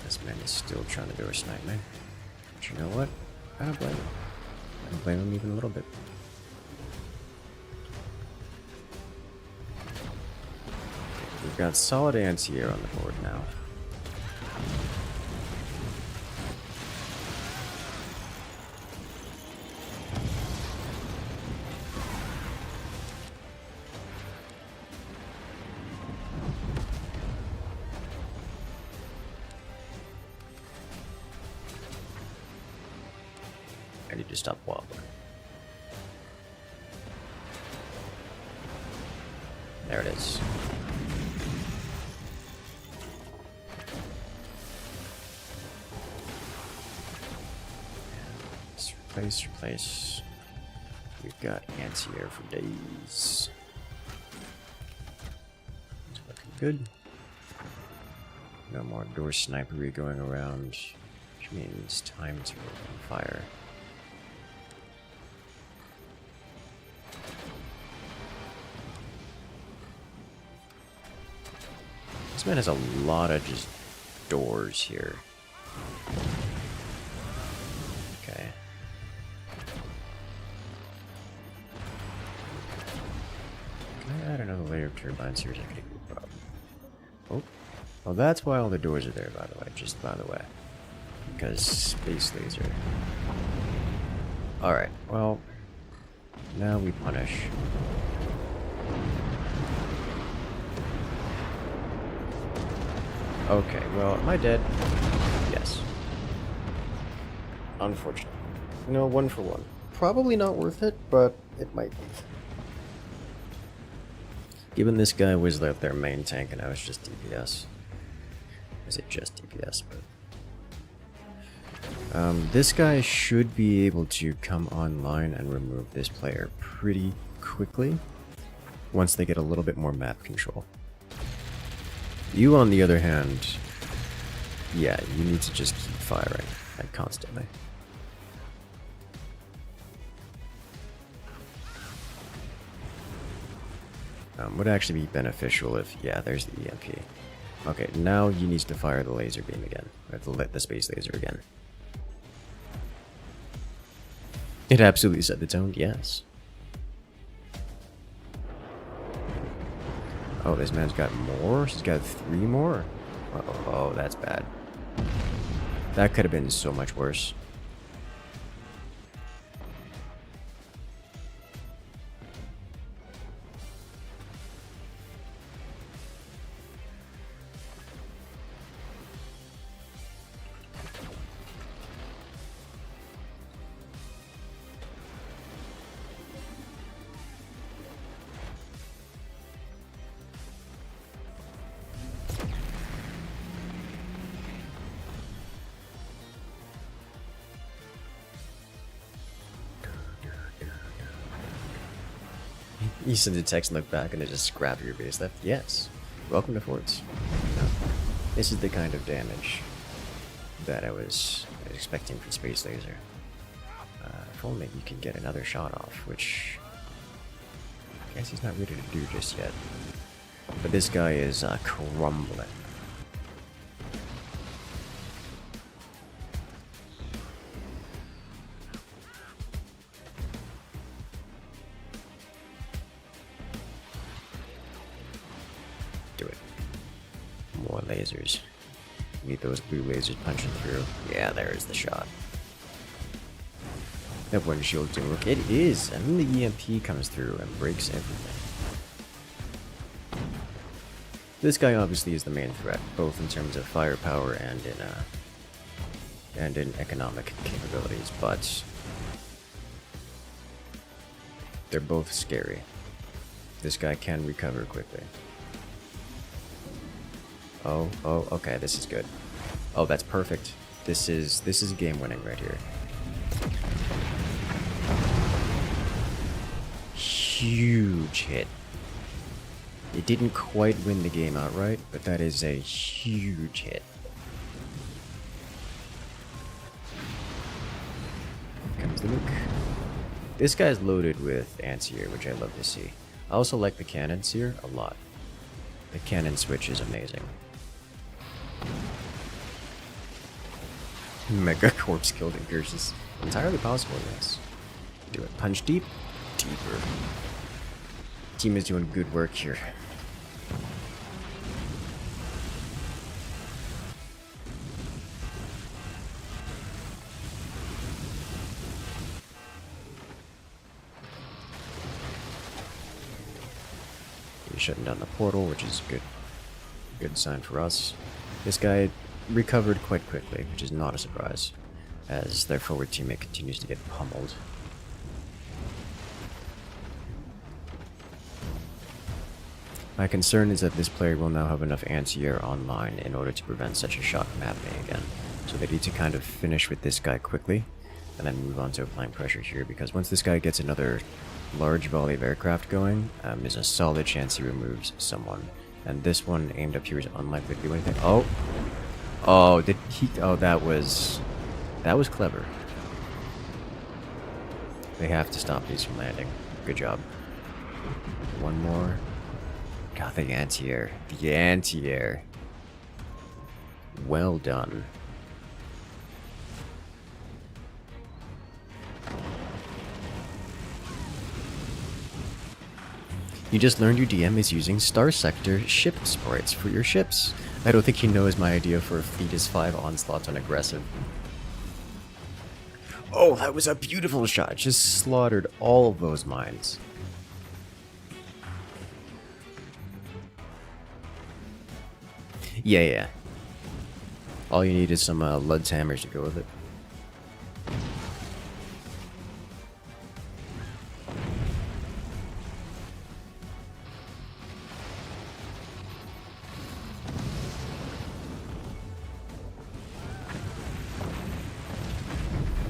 This man is still trying to do a snipe me. But you know what? I don't blame him. I don't blame him even a little bit. We've got solid anti-air on the board now. I need to stop wobbling. There it is. Let's replace. We've got anti-air for days. It's looking good. No more door snipery going around, which means time to open fire. This man has a lot of just doors here. Okay. Can I add another layer of turbines here? Is that gonna be a problem? Oh. Well, that's why all the doors are there, by the way. Just by the way. Because space laser. Alright, well. Now we punish. Okay, well, am I dead? Yes. Unfortunately. No, 1 for 1. Probably not worth it, but it might be. Given this guy was like their main tank and I was just DPS. Is it just DPS? But this guy should be able to come online and remove this player pretty quickly once they get a little bit more map control. You, on the other hand, yeah, you need to just keep firing, like, constantly. Would actually be beneficial if, yeah, there's the EMP. Okay, now you need to fire the laser beam again, or the space laser again. It absolutely set the tone, yes. Oh, this man's got more? He's got 3 more? Uh-oh, oh, that's bad. That could have been so much worse. You send a text and look back and it just scrap your base left. Yes. Welcome to Forts. No. This is the kind of damage that I was expecting from Space Laser. If only you can get another shot off, which I guess he's not ready to do just yet. But this guy is crumbling. Do it. More lasers. Need those blue lasers punching through. Yeah, there's the shot. That one shield didn't work. It is, and then the EMP comes through and breaks everything. This guy obviously is the main threat, both in terms of firepower and in economic capabilities, but they're both scary. This guy can recover quickly. Oh, okay, this is good. Oh, that's perfect. This is game winning right here. Huge hit. It didn't quite win the game outright, but that is a huge hit. Comes the nuke. This guy's loaded with anti-air, which I love to see. I also like the cannons here a lot. The cannon switch is amazing. Mega corpse killed Incursus. Entirely possible, yes. Do it. Punch deep. Deeper. Team is doing good work here. He's shutting down the portal, which is good sign for us. This guy recovered quite quickly, which is not a surprise, as their forward teammate continues to get pummeled. My concern is that this player will now have enough anti-air online in order to prevent such a shot from happening again. So they need to kind of finish with this guy quickly, and then move on to applying pressure here, because once this guy gets another large volley of aircraft going, there's a solid chance he removes someone. And this one aimed up here is unlikely to do anything. Oh, did he? Oh, that was clever. They have to stop these from landing. Good job. One more. God, the anti-air. The anti-air. Well done. You just learned your DM is using Star Sector ship sprites for your ships. I don't think he knows my idea for a Fetus 5 onslaught on aggressive. Oh, that was a beautiful shot. Just slaughtered all of those mines. Yeah. All you need is some Lud's hammers to go with it.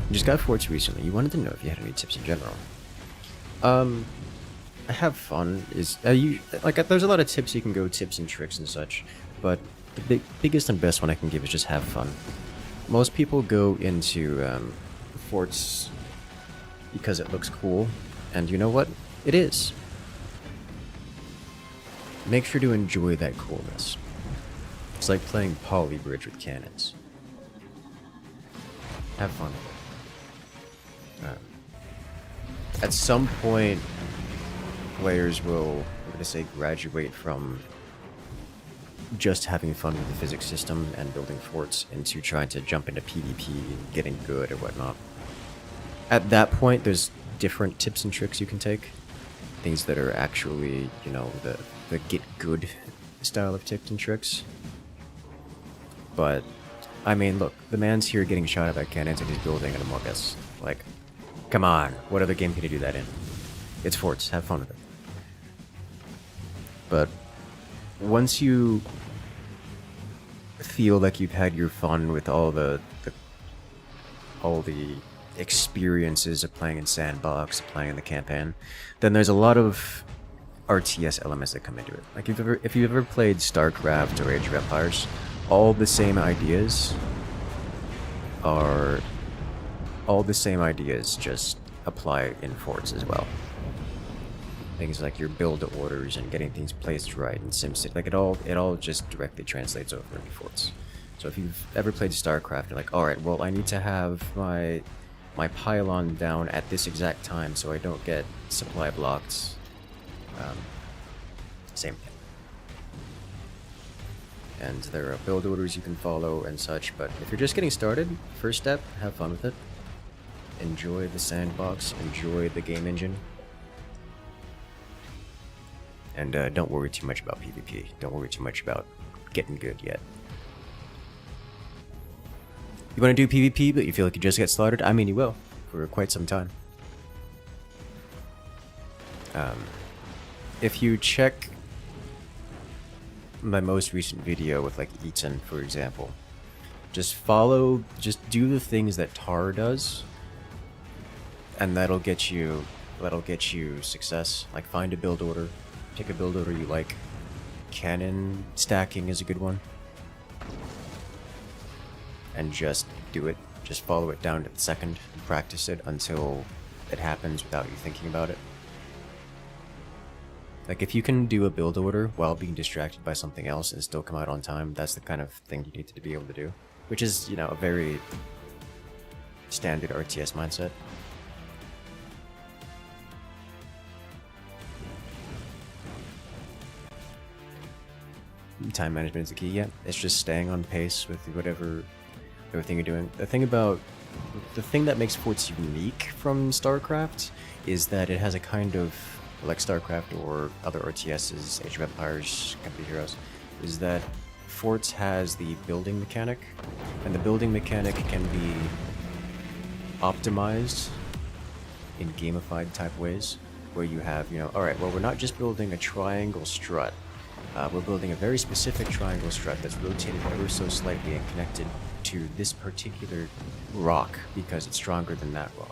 You just got forts recently. You wanted to know if you had any tips in general. Have fun is there's a lot of tips you can go, tips and tricks and such, but the biggest and best one I can give is just have fun. Most people go into forts because it looks cool, and you know what? It is. Make sure to enjoy that coolness. It's like playing poly bridge with cannons. Have fun with it. At some point, players will, I'm going to say, graduate from just having fun with the physics system and building forts into trying to jump into PvP and getting good or whatnot. At that point, there's different tips and tricks you can take. Things that are actually, you know, the get good style of tips and tricks. But, I mean, look, the man's here getting shot at by cannons and he's building an Amogus. Like, come on, what other game can you do that in? It's forts, have fun with it. But once you feel like you've had your fun with all the experiences of playing in sandbox, playing in the campaign, then there's a lot of RTS elements that come into it. Like if you've ever played StarCraft or Age of Empires, all the same ideas just apply in forts as well. Things like your build orders and getting things placed right in SimCity, like it all just directly translates over into forts. So if you've ever played StarCraft, you're like, all right, well, I need to have my pylon down at this exact time so I don't get supply blocked. Same thing. And there are build orders you can follow and such, but if you're just getting started, first step, have fun with it. Enjoy the sandbox, enjoy the game engine. And don't worry too much about PvP. Don't worry too much about getting good yet. You want to do PvP, but you feel like you just get slaughtered? I mean, you will, for quite some time. If you check my most recent video with like Eaton, for example, just do the things that Tar does, and that'll get you success. Like find a build order, pick a build order you like. Cannon stacking is a good one. And just do it. Just follow it down to the second and practice it until it happens without you thinking about it. Like if you can do a build order while being distracted by something else and still come out on time, that's the kind of thing you need to be able to do. Which is, you know, a very standard RTS mindset. Time management is the key. Yeah, it's just staying on pace with everything you're doing. The thing that makes forts unique from StarCraft is that it has a kind of, like StarCraft or other RTSs, Age of Empires, Company Heroes, is that forts has the building mechanic, and the building mechanic can be optimized in gamified type ways, where you have, you know, alright, well, we're not just building a triangle strut. We're building a very specific triangle strut that's rotated ever so slightly and connected to this particular rock because it's stronger than that rock.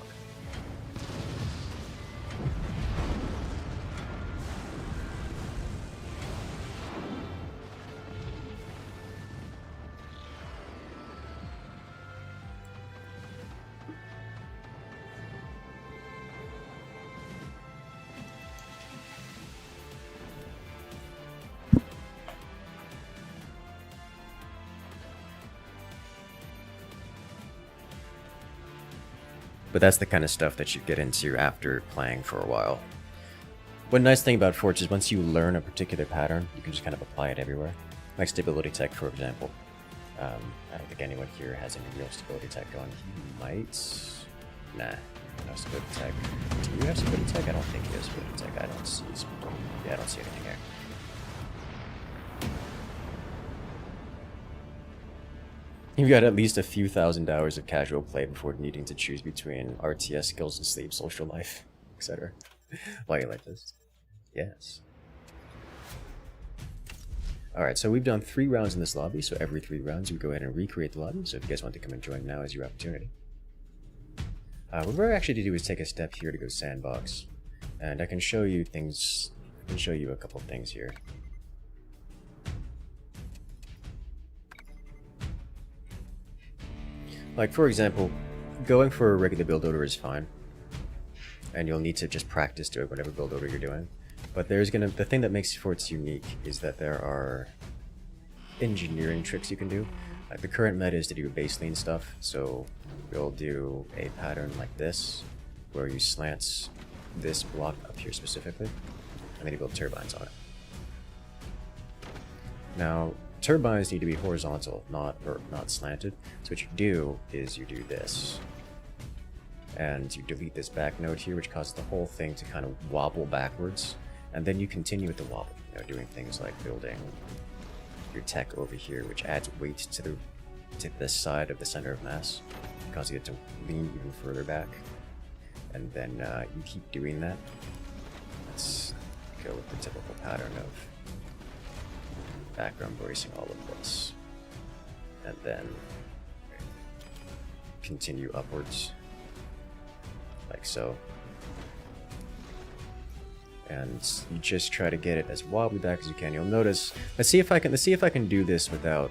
But that's the kind of stuff that you get into after playing for a while. One nice thing about forts is once you learn a particular pattern, you can just kind of apply it everywhere. Like stability tech, for example. I don't think anyone here has any real stability tech going. He might... Nah, no stability tech. Do you have stability tech? I don't think he has stability tech. I don't see stability. Yeah, I don't see anything here. You've got at least a few thousand hours of casual play before needing to choose between RTS skills and sleep, social life, etc. Why you like this? Yes. Alright, so we've done 3 rounds in this lobby, so every 3 rounds we go ahead and recreate the lobby, so if you guys want to come and join, now is your opportunity. What we're actually to do is take a step here to go sandbox, and I can show you things, I can show you a couple things here. Like, for example, going for a regular build order is fine, and you'll need to just practice doing whatever build order you're doing. But the thing that makes forts unique is that there are engineering tricks you can do. The current meta is to do base lean stuff, so you'll do a pattern like this, where you slant this block up here specifically, and then you build turbines on it. Now, turbines need to be horizontal, not slanted. So what you do is you do this, and you delete this back node here, which causes the whole thing to kind of wobble backwards, and then you continue with the wobble, doing things like building your tech over here, which adds weight to this side of the center of mass, causing it to lean even further back, and then you keep doing that. Let's go with the typical pattern of background bracing all of this, and then continue upwards like so, and you just try to get it as wobbly back as you can. You'll notice, let's see if I can do this without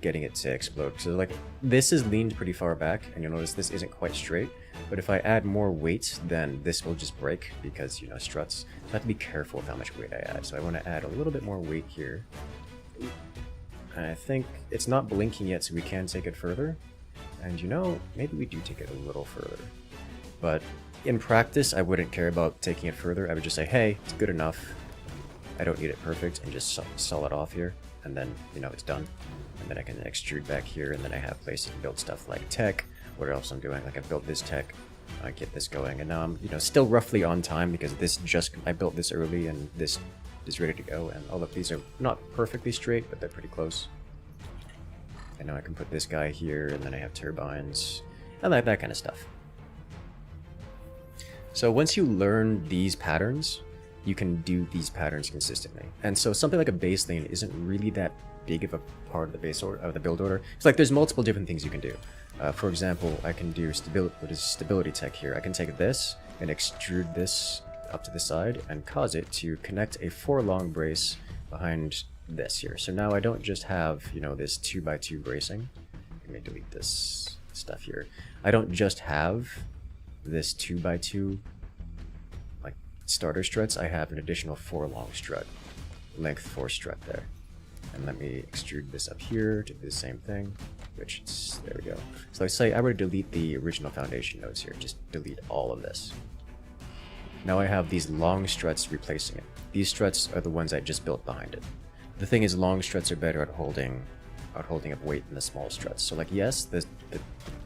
getting it to explode. So like this is leaned pretty far back, and you'll notice this isn't quite straight, but if I add more weight, then this will just break because, struts. So I have to be careful with how much weight I add. So I want to add a little bit more weight here. And I think it's not blinking yet, so we can take it further. And maybe we do take it a little further. But in practice, I wouldn't care about taking it further. I would just say, hey, it's good enough. I don't need it perfect, and just saw it off here. And then, it's done. And then I can extrude back here, and then I have places to build stuff like tech. What else I'm doing? Like I built this tech, I get this going, and now I'm, still roughly on time because I built this early, and this is ready to go. And all of these are not perfectly straight, but they're pretty close. And now I can put this guy here, and then I have turbines, and that kind of stuff. So once you learn these patterns, you can do these patterns consistently. And so something like a base lane isn't really that big of a part of the base order of the build order. It's like there's multiple different things you can do. For example, I can do stability tech here. I can take this and extrude this up to the side and cause it to connect a 4-long brace behind this here. So now I don't just have, this 2x2 bracing. Let me delete this stuff here. I don't just have this 2x2 like starter struts. I have an additional 4-long strut, length 4 strut there. And let me extrude this up here to do the same thing, which is, there we go. So let's say I were to delete the original foundation nodes here, just delete all of this. Now I have these long struts replacing it. These struts are the ones I just built behind it. The thing is, long struts are better at holding up weight than the small struts. So like, yes, the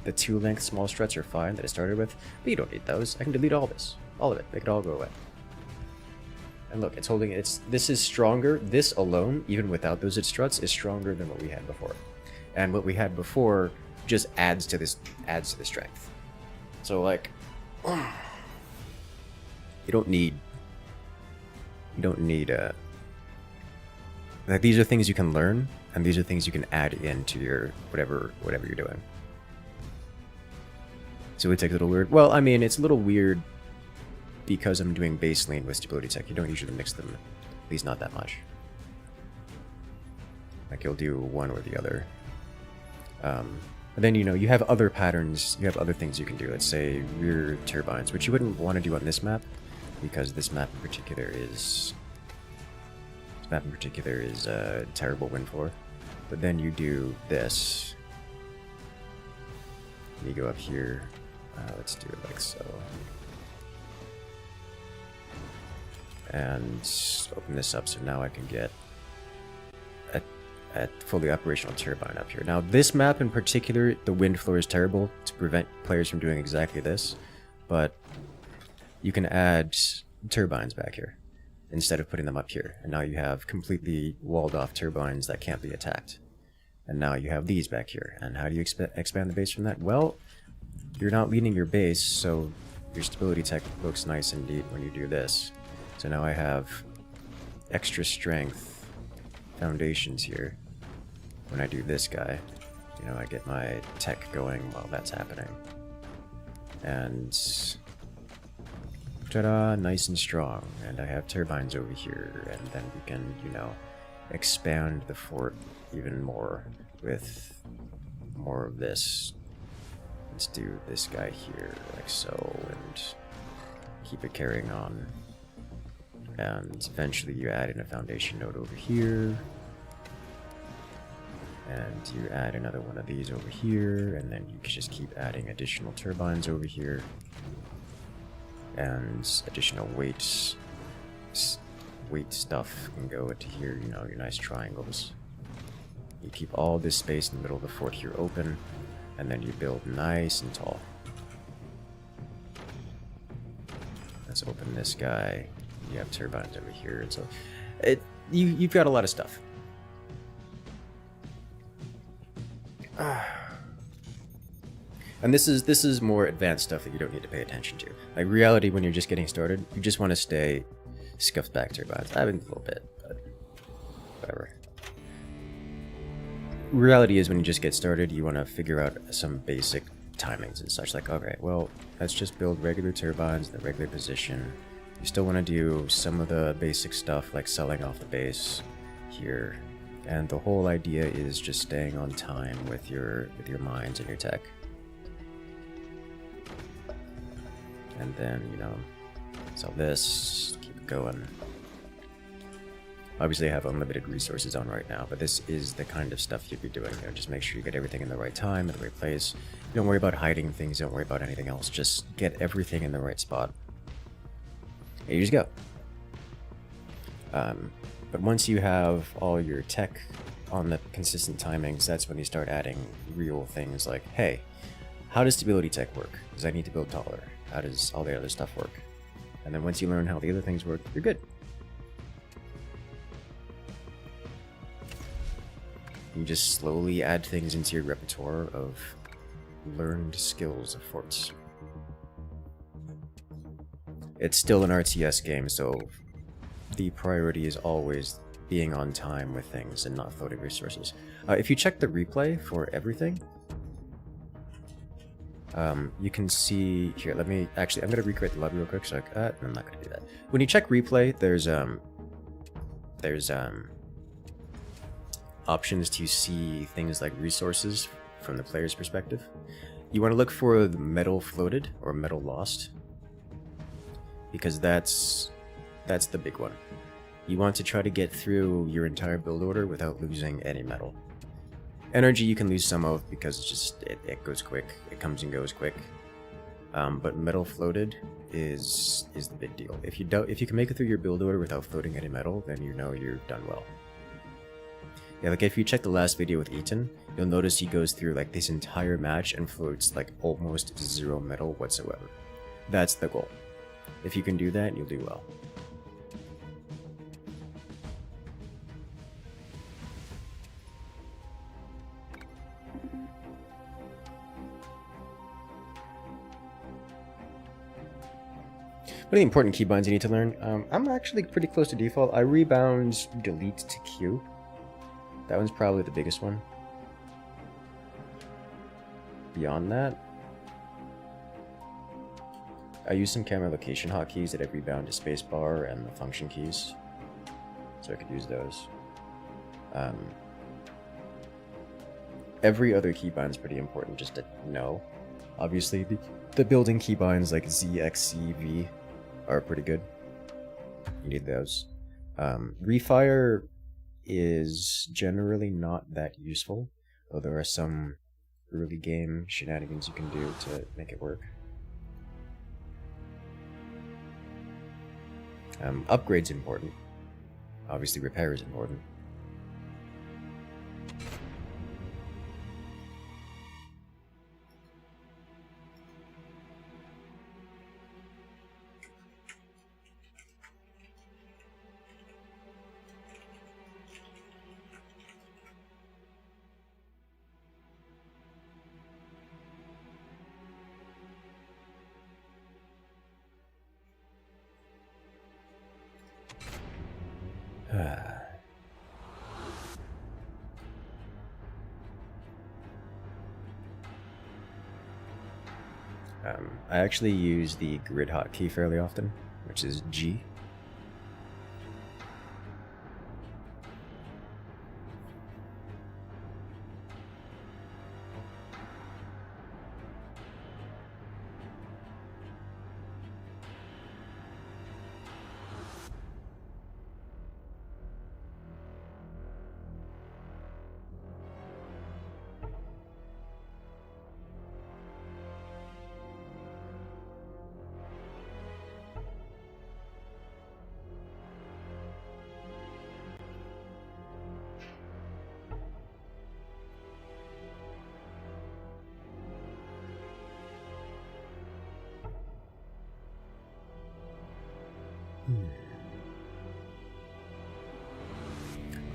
2-length small struts are fine that I started with, but you don't need those. I can delete all this, all of it, make it all go away. And look, it's holding, this is stronger. This alone, even without those struts, is stronger than what we had before. And what we had before just adds to the strength. So like, you don't need like, these are things you can learn, and these are things you can add into your whatever you're doing. So it takes a little weird. Well, I mean, it's a little weird because I'm doing base lane with stability tech. You don't usually mix them, at least not that much. Like you'll do one or the other. And then you have other patterns, you have other things you can do. Let's say rear turbines, which you wouldn't want to do on this map, because this map in particular is a terrible win for. But then you do this. You go up here, Let's do it like so. And open this up so now I can get a fully operational turbine up here. Now this map in particular, the wind floor is terrible to prevent players from doing exactly this, but you can add turbines back here instead of putting them up here. And now you have completely walled off turbines that can't be attacked. And now you have these back here. And how do you expand the base from that? Well, you're not leading your base, so your stability tech looks nice indeed when you do this. So now I have extra strength foundations here. When I do this guy, you know, I get my tech going while that's happening. And ta-da, nice and strong. And I have turbines over here, and then we can, you know, expand the fort even more with more of this. Let's do this guy here, like so, and keep it carrying on. And eventually you add in a foundation node over here. And you add another one of these over here, and then you can just keep adding additional turbines over here. And additional weight stuff can go into here, you know, your nice triangles. You keep all this space in the middle of the fort here open, and then you build nice and tall. Let's open this guy. You have turbines over here, so you've got a lot of stuff. And this is more advanced stuff that you don't need to pay attention to. Like reality, when you're just getting started, you just want to stay scuffed back turbines. I mean, a little bit, but whatever. Reality is when you just get started, you want to figure out some basic timings and such. Like, okay, well, let's just build regular turbines in the regular position. You still want to do some of the basic stuff like selling off the base here. And the whole idea is just staying on time with your mines and your tech. And then, you know, sell this, keep it going. Obviously I have unlimited resources on right now, but this is the kind of stuff you'd be doing. You know, just make sure you get everything in the right time, in the right place. Don't worry about hiding things, don't worry about anything else. Just get everything in the right spot. And you just go. But once you have all your tech on the consistent timings, that's when you start adding real things like, hey, how does stability tech work? Because I need to build taller. How does all the other stuff work? And then once you learn how the other things work, you're good. You just slowly add things into your repertoire of learned skills of forts. It's still an RTS game, so the priority is always being on time with things and not floating resources. If you check the replay for everything, you can see here. Let me actually. I'm gonna recreate the lobby real quick. So I'm not gonna do that. When you check replay, there's options to see things like resources from the player's perspective. You want to look for the metal floated or metal lost, because that's the big one. You want to try to get through your entire build order without losing any metal. Energy you can lose some of because it's just it goes quick. It comes and goes quick. But metal floated is the big deal. If you can make it through your build order without floating any metal, then you know you're done well. Yeah, like if you check the last video with Ethan, you'll notice he goes through like this entire match and floats like almost zero metal whatsoever. That's the goal. If you can do that, you'll do well. What are the important keybinds you need to learn? I'm actually pretty close to default. I rebound delete to Q. That one's probably the biggest one. Beyond that, I use some camera location hotkeys that I rebound to spacebar and the function keys, so I could use those. Every other keybind is pretty important just to know. Obviously, the building keybinds like Z, X, C, V are pretty good. You need those. Refire is generally not that useful, though there are some early game shenanigans you can do to make it work. Upgrade's important. Obviously, repair is important. I actually use the grid hotkey fairly often, which is G.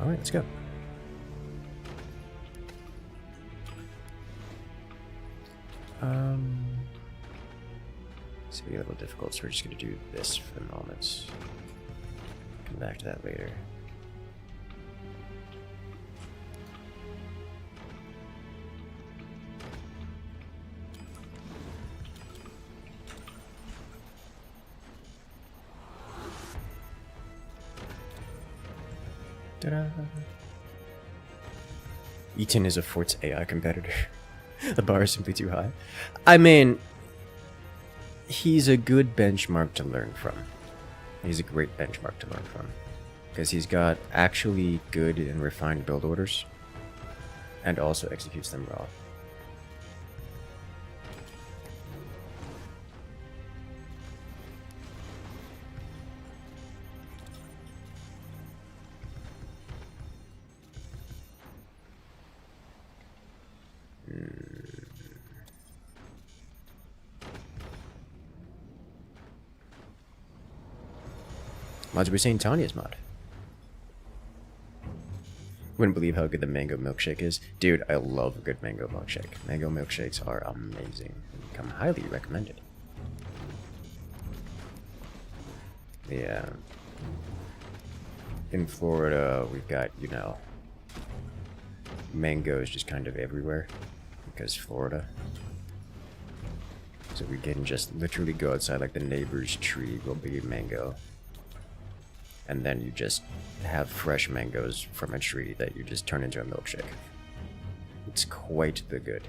Alright, let's go. It's gonna be a little difficult, so we're just gonna do this for the moment. Come back to that later. Ta-da. Eaton is a Fort's AI competitor. The bar is simply too high. I mean, he's a good benchmark to learn from. He's a great benchmark to learn from. Because he's got actually good and refined build orders. And also executes them raw. Mods, we're saying Tanya's mod. Wouldn't believe how good the mango milkshake is. Dude, I love a good mango milkshake. Mango milkshakes are amazing. Come highly recommended. Yeah. In Florida, we've got, you know, mangoes just kind of everywhere. Because Florida. So we can just literally go outside, like the neighbor's tree will be mango. And then you just have fresh mangoes from a tree that you just turn into a milkshake. It's quite the good.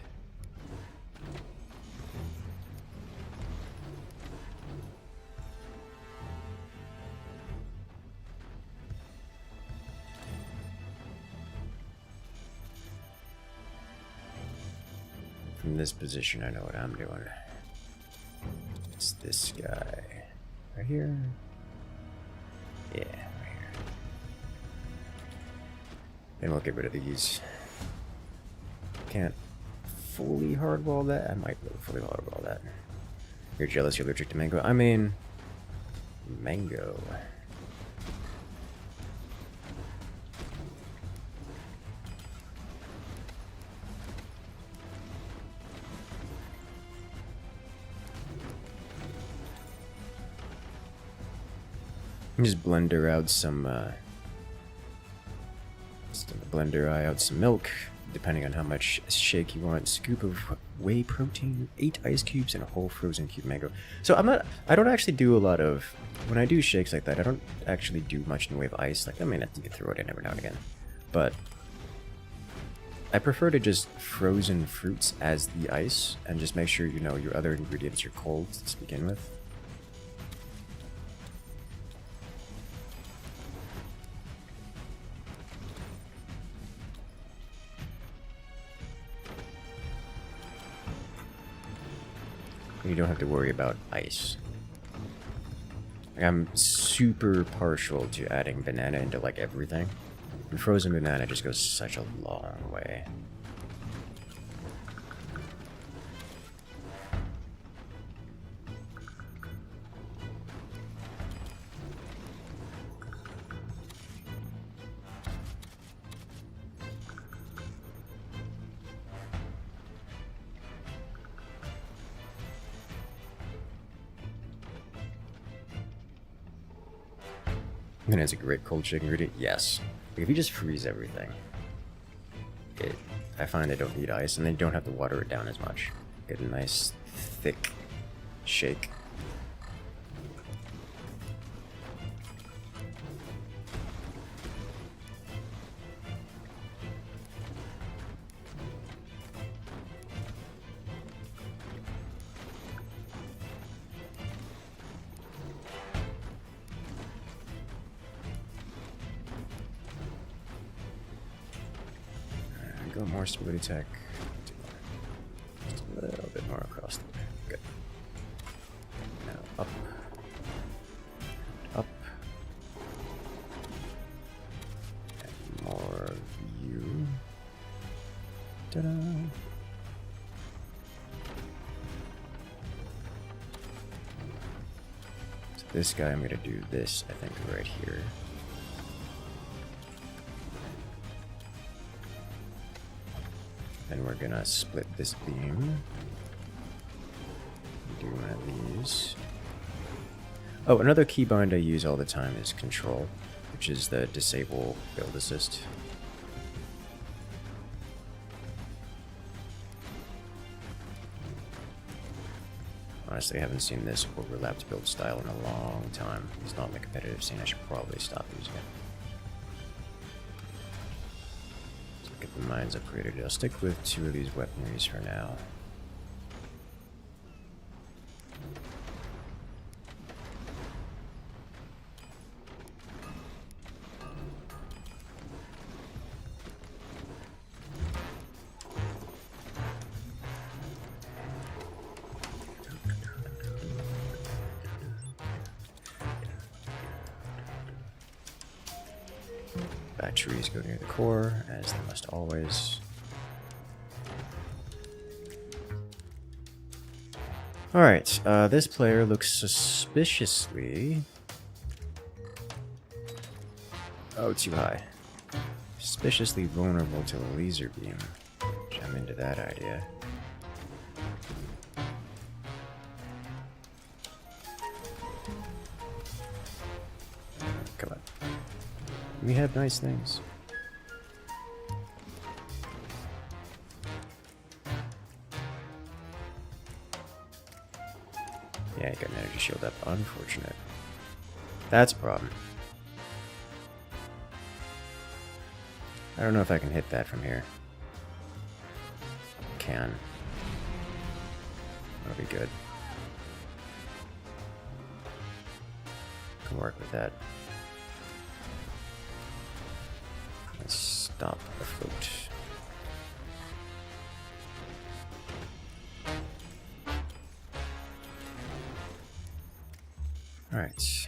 From this position, I know what I'm doing. It's this guy right here. Yeah, right here. Then we'll get rid of these. Can't fully hardwall that. I might be able to fully hardwall that. You're jealous you're allergic to mango? I mean, mango. Just blender out some milk, depending on how much shake you want. Scoop of whey protein, 8 ice cubes, and a whole frozen cube mango. So I don't actually do a lot of, when I do shakes like that, I don't actually do much in the way of ice. Like, I mean, I think you can throw it in every now and again. But I prefer to just frozen fruits as the ice, and just make sure, you know, your other ingredients are cold to begin with. You don't have to worry about ice. Like, I'm super partial to adding banana into like everything. And frozen banana just goes such a long way. And it's a great cold chicken ingredient. Yes. Like if you just freeze everything, I find they don't need ice, and they don't have to water it down as much. Get a nice thick shake. Go more stability tech. Just a little bit more across the way. Good. Now up. Up. And more view. Ta-da! So this guy, I'm gonna do this, I think, right here. Then we're gonna split this beam. Do one of these. Oh, another keybind I use all the time is control, which is the disable build assist. Honestly, I haven't seen this overlapped build style in a long time. It's not in the competitive scene. I should probably stop using it. Get the mines upgraded. I'll stick with 2 of these weaponries for now. Batteries go near the core, as they must always. Alright, this player looks suspiciously... Oh, too high. Suspiciously vulnerable to a laser beam. Which I'm into that idea. Come on. We have nice things. Yeah, you got an energy shield up. Unfortunate. That's a problem. I don't know if I can hit that from here. Can. That'll be good. Can work with that. Let's stop the float. Alright. He's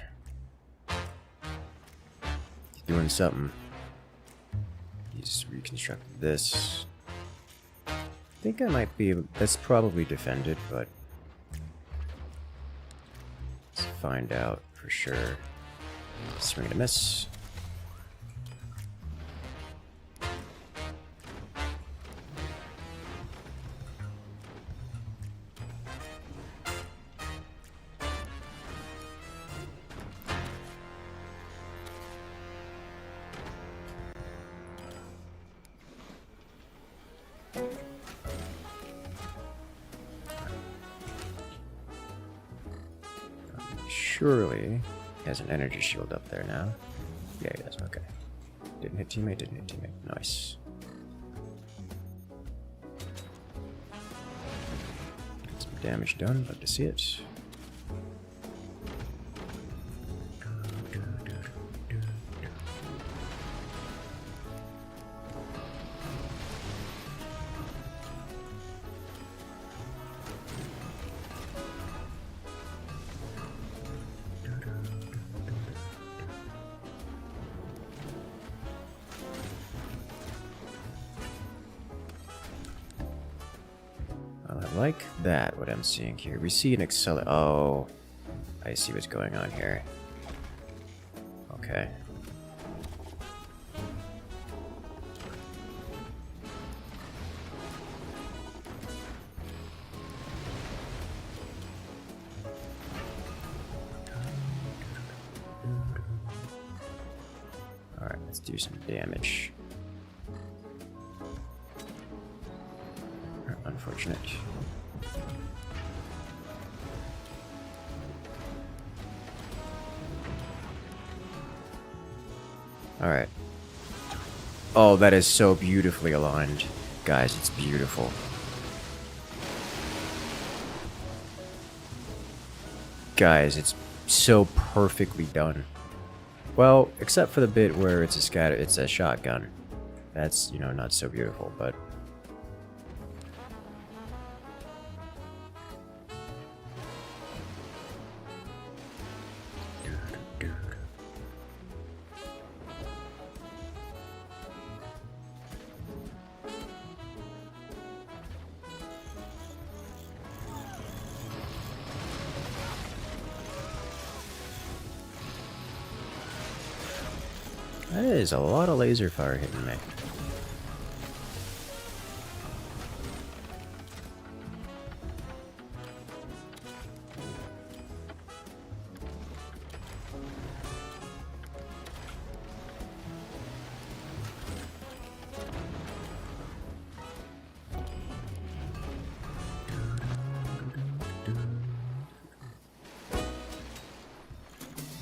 doing something. He's reconstructed this. I think I might be able... That's probably defended, but... Let's find out for sure. Swing and a miss. Surely he has an energy shield up there now. Yeah, he does. Okay. Didn't hit teammate, didn't hit teammate. Nice. Get some damage done. Love to see it. I like that, what I'm seeing here. We see an accelerate. Oh, I see what's going on here. Okay. Alright, let's do some damage. Unfortunate. Alright. Oh, that is so beautifully aligned. Guys, it's beautiful. Guys, it's so perfectly done. Well, except for the bit where it's a shotgun. That's, you know, not so beautiful, but that is a lot of laser fire hitting me.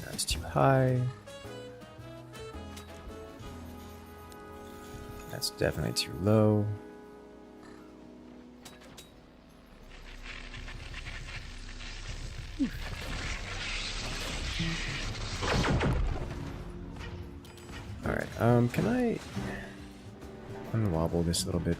That's too high. That's definitely too low. Alright, can I unwobble this a little bit?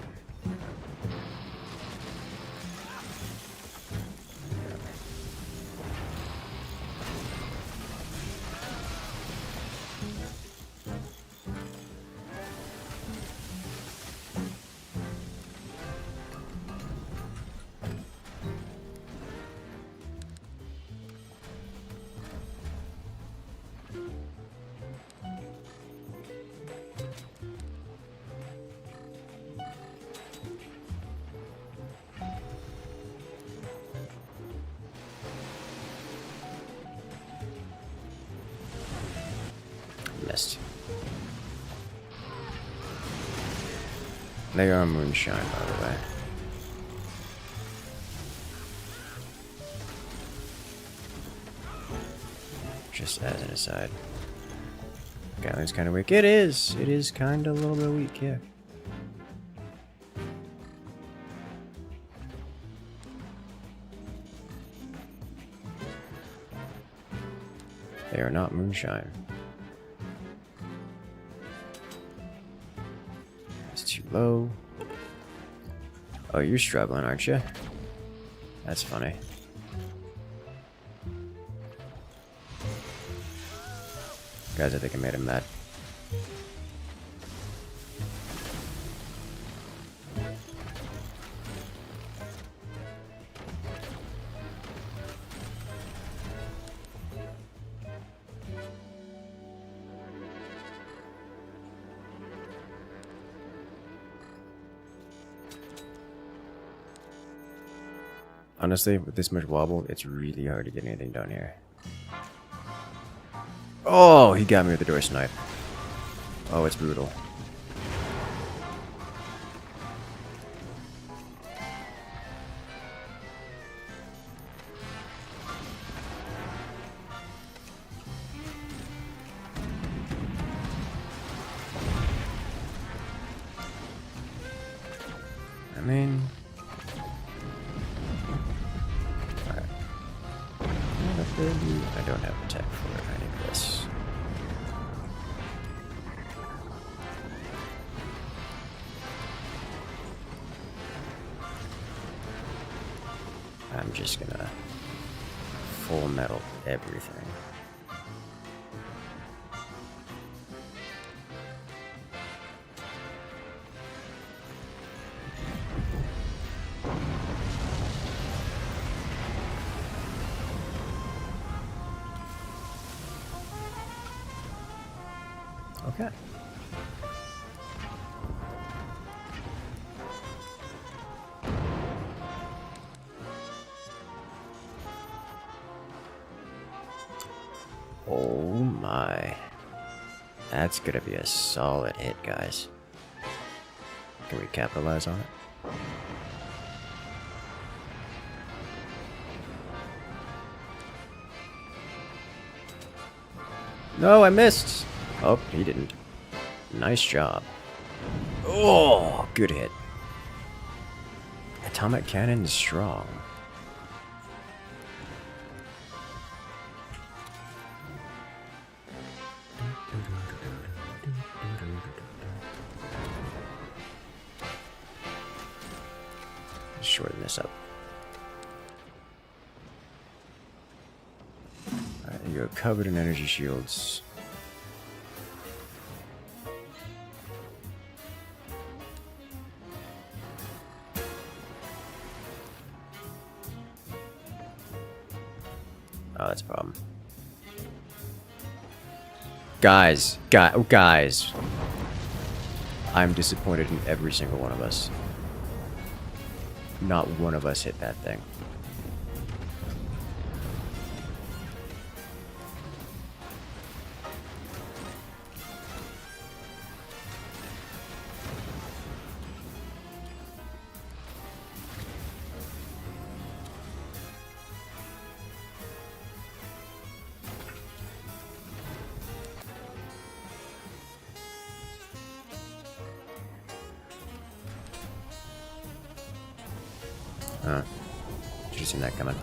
Missed. They are moonshine, by the way. Just as an aside. Gathling's kind of weak. It is. It is kind of a little bit weak, yeah. They are not moonshine. It's too low. Oh, you're struggling, aren't you? That's funny. Guys, I think I made him mad. Honestly, with this much wobble, it's really hard to get anything done here. Oh, he got me with the door snipe. Oh, it's brutal. I mean... Alright. I don't have a tech for it. I need this. I'm just gonna full metal everything. Okay. Oh my. That's gonna be a solid hit, guys. Can we capitalize on it? No, I missed! Oh, he didn't. Nice job. Oh, good hit. Atomic cannon is strong. Shorten this up. Alright, you go covered in energy shields. Oh, that's a problem. Guys. I'm disappointed in every single one of us. Not one of us hit that thing. Huh. Should have seen that coming.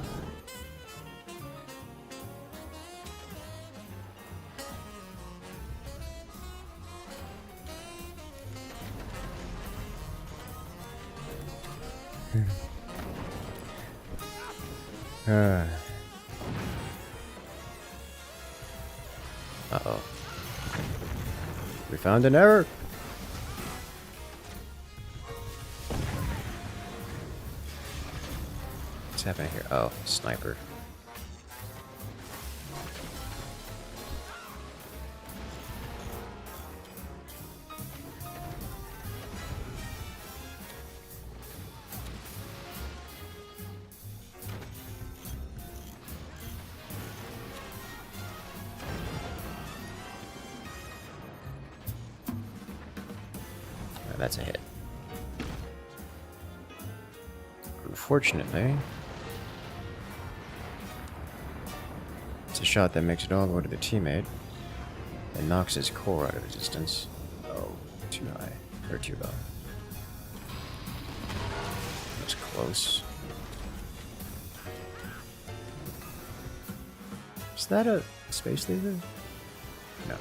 Uh-oh. We found an error. What's happening here? Oh, sniper. Oh, that's a hit. Unfortunately, it's a shot that makes it all the way to the teammate and knocks his core out of resistance. Oh, too high. Or too low. That's close. Is that a space laser? No.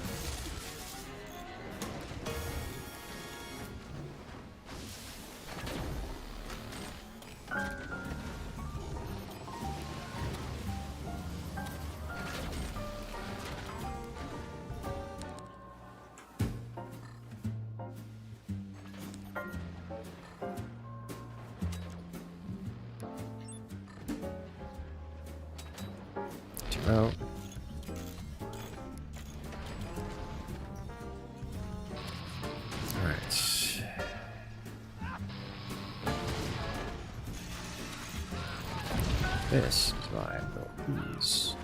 Well, alright. This is why I built these.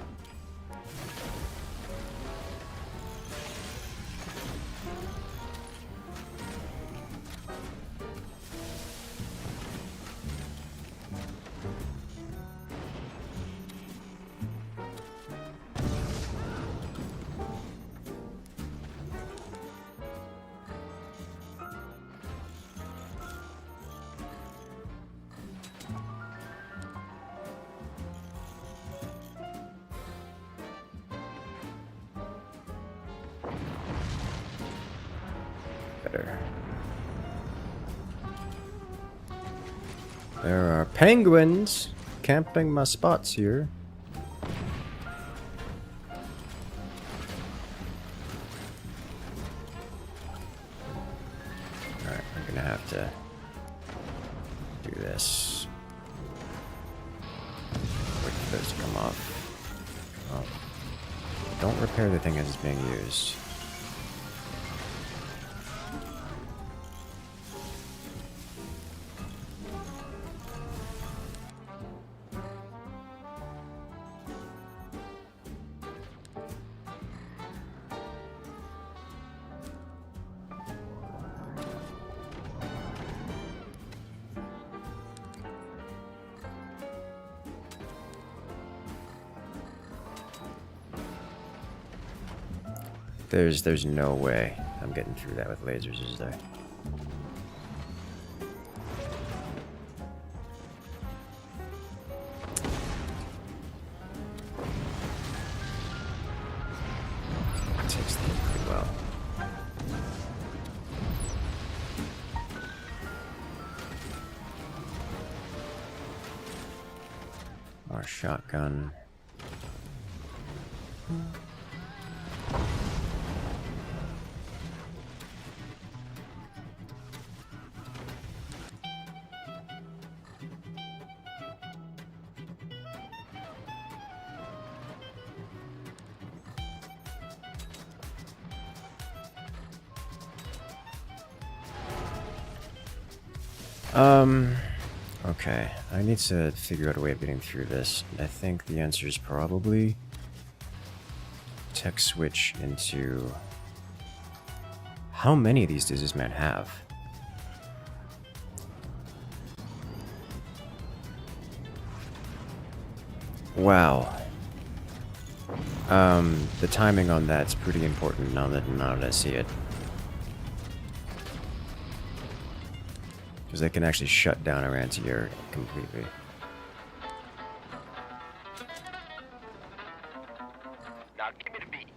Better. There are penguins camping my spots here. Alright, we're gonna have to do this. Wait for those to come off. Oh. Don't repair the thing as it's being used. There's no way I'm getting through that with lasers, is there? Takes the hit pretty well. More shotgun. Okay, I need to figure out a way of getting through this. I think the answer is probably tech switch into... How many of these does this man have? Wow. The timing on that's pretty important now that I see it. Because they can actually shut down our anti-air completely. Now give me the beat.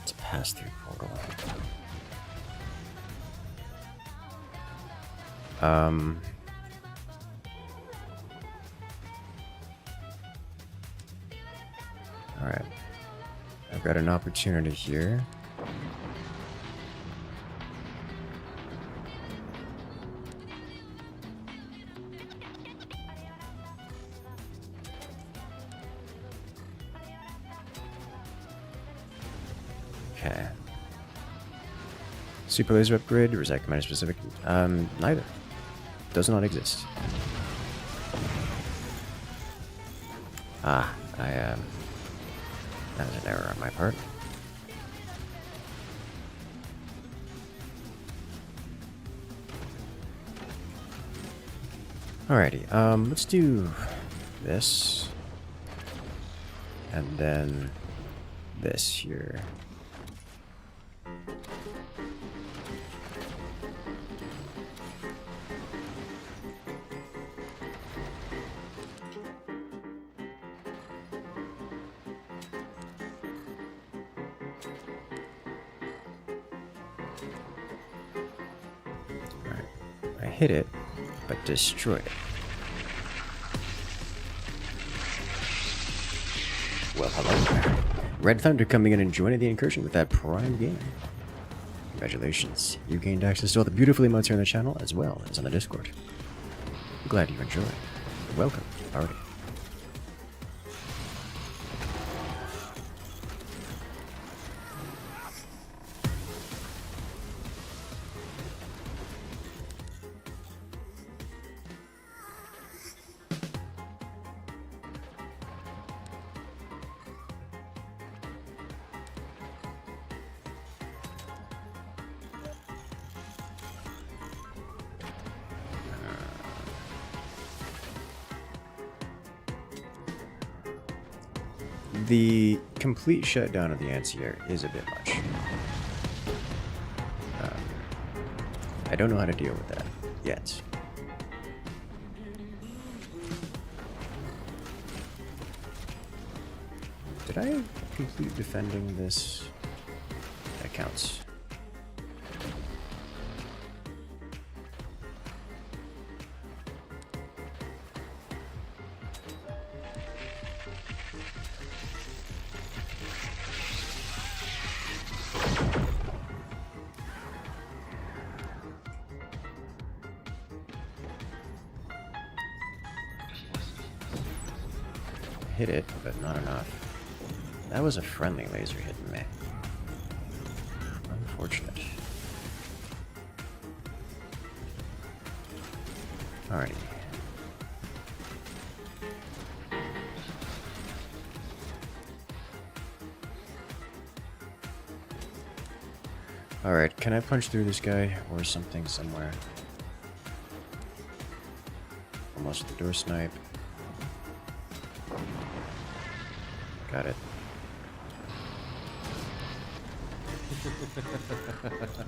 It's a pass-through portal. Alright. I've got an opportunity here. Okay. Super laser upgrade, or is that command specific? Neither. Does not exist. Ah, that was an error on my part. Alrighty, let's do this. And then this here. Hit it, but destroy it. Well, hello. Red Thunder coming in and joining the incursion with that prime game. Congratulations. You gained access to all the beautiful emotes here on the channel, as well as on the Discord. Glad you enjoyed. Welcome, party. The complete shutdown of the anti-air is a bit much. I don't know how to deal with that yet. Did I complete defending this? That counts. Hit it, but not enough. That was a friendly laser hitting me. Unfortunate. Alrighty. Alright, can I punch through this guy or something somewhere? Almost the door snipe. Got it.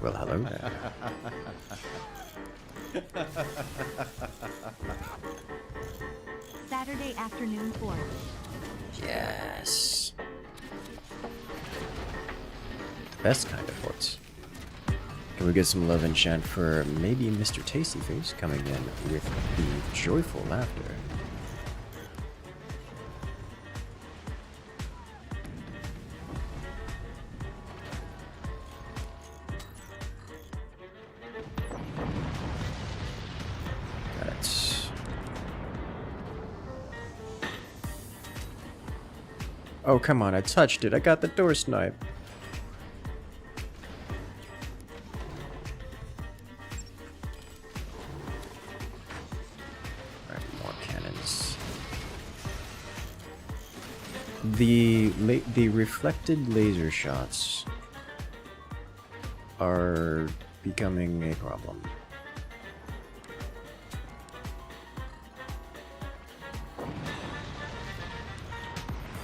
Well, hello there. Saturday afternoon force. Yes. Best kind of forts. Can we get some love and chant for maybe Mr. Tastyface coming in with the joyful laughter? Got it. Oh, come on, I touched it. I got the door snipe. The reflected laser shots are becoming a problem.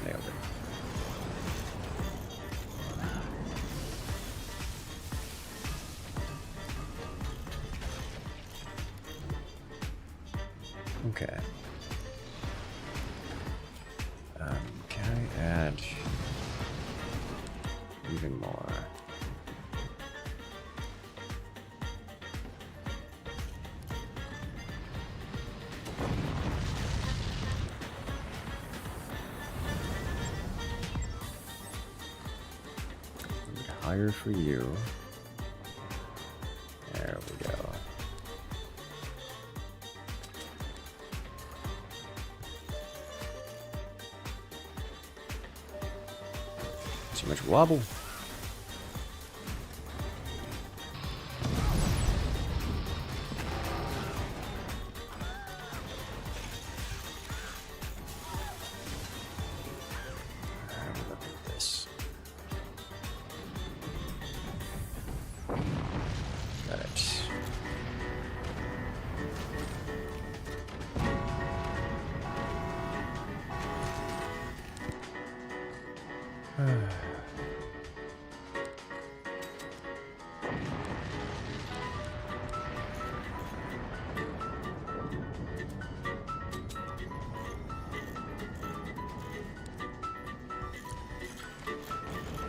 Nailed it. Okay. Can I add even more? Higher for you. There we go. Too much wobble. Look at this. Got it.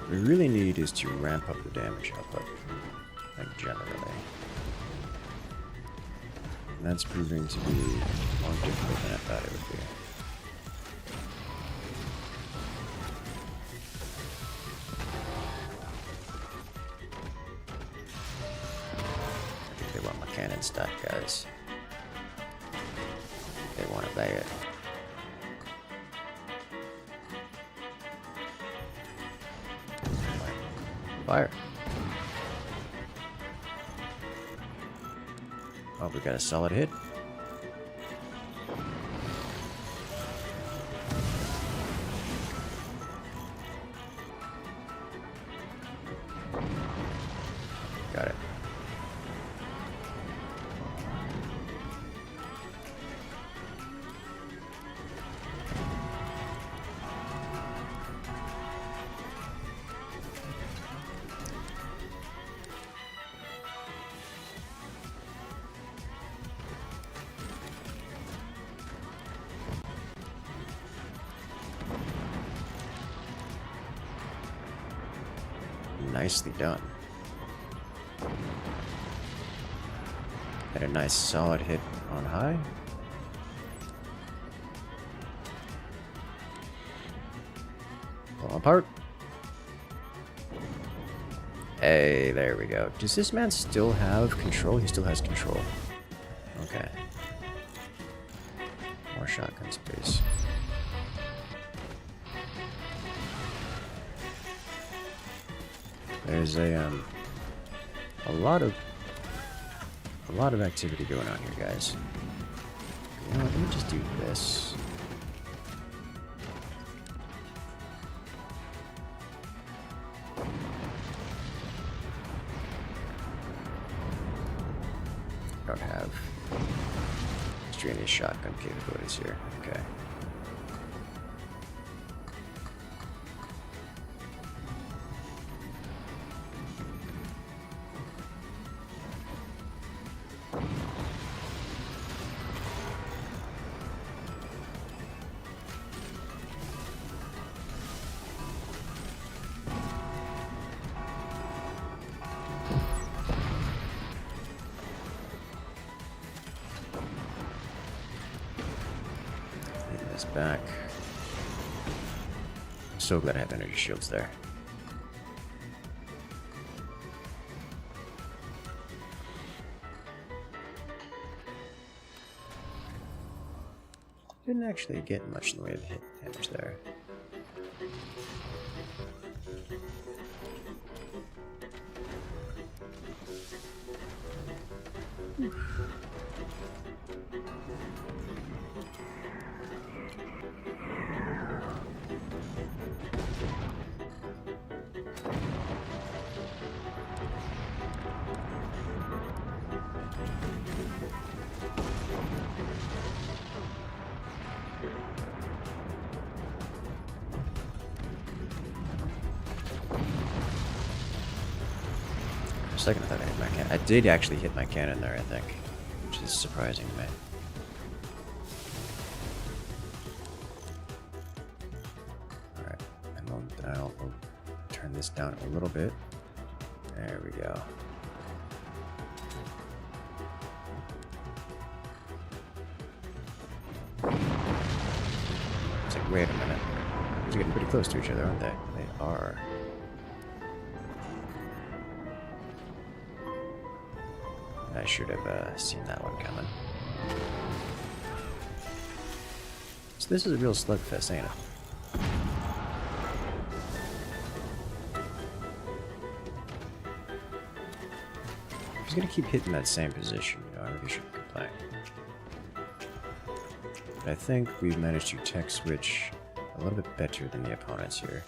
What we really need is to ramp up the damage output, like generally. And that's proving to be more difficult than I thought it would be. I think they want my cannon stack, guys. They want it bad. Fire. Oh, we got a solid hit. Got it. Nicely done. Had a nice solid hit on high. Pull apart. Hey, there we go. Does this man still have control? He still has control. Okay. More shotgun space. There's a lot of activity going on here, guys. You know what, let me just do this. Don't have extraneous shotgun capabilities here. Okay. Back. I'm so glad I have energy shields there. Didn't actually get much in the way of hit damage there. For a second I thought I hit my cannon. I did actually hit my cannon there, I think, which is surprising to me. Alright, and I'll turn this down a little bit. There we go. It's like, wait a minute. They're getting pretty close to each other, aren't they? They are. I should have seen that one coming. So this is a real slugfest, ain't it? If he's gonna keep hitting that same position, you know, I really shouldn't complain. But I think we've managed to tech switch a little bit better than the opponents here.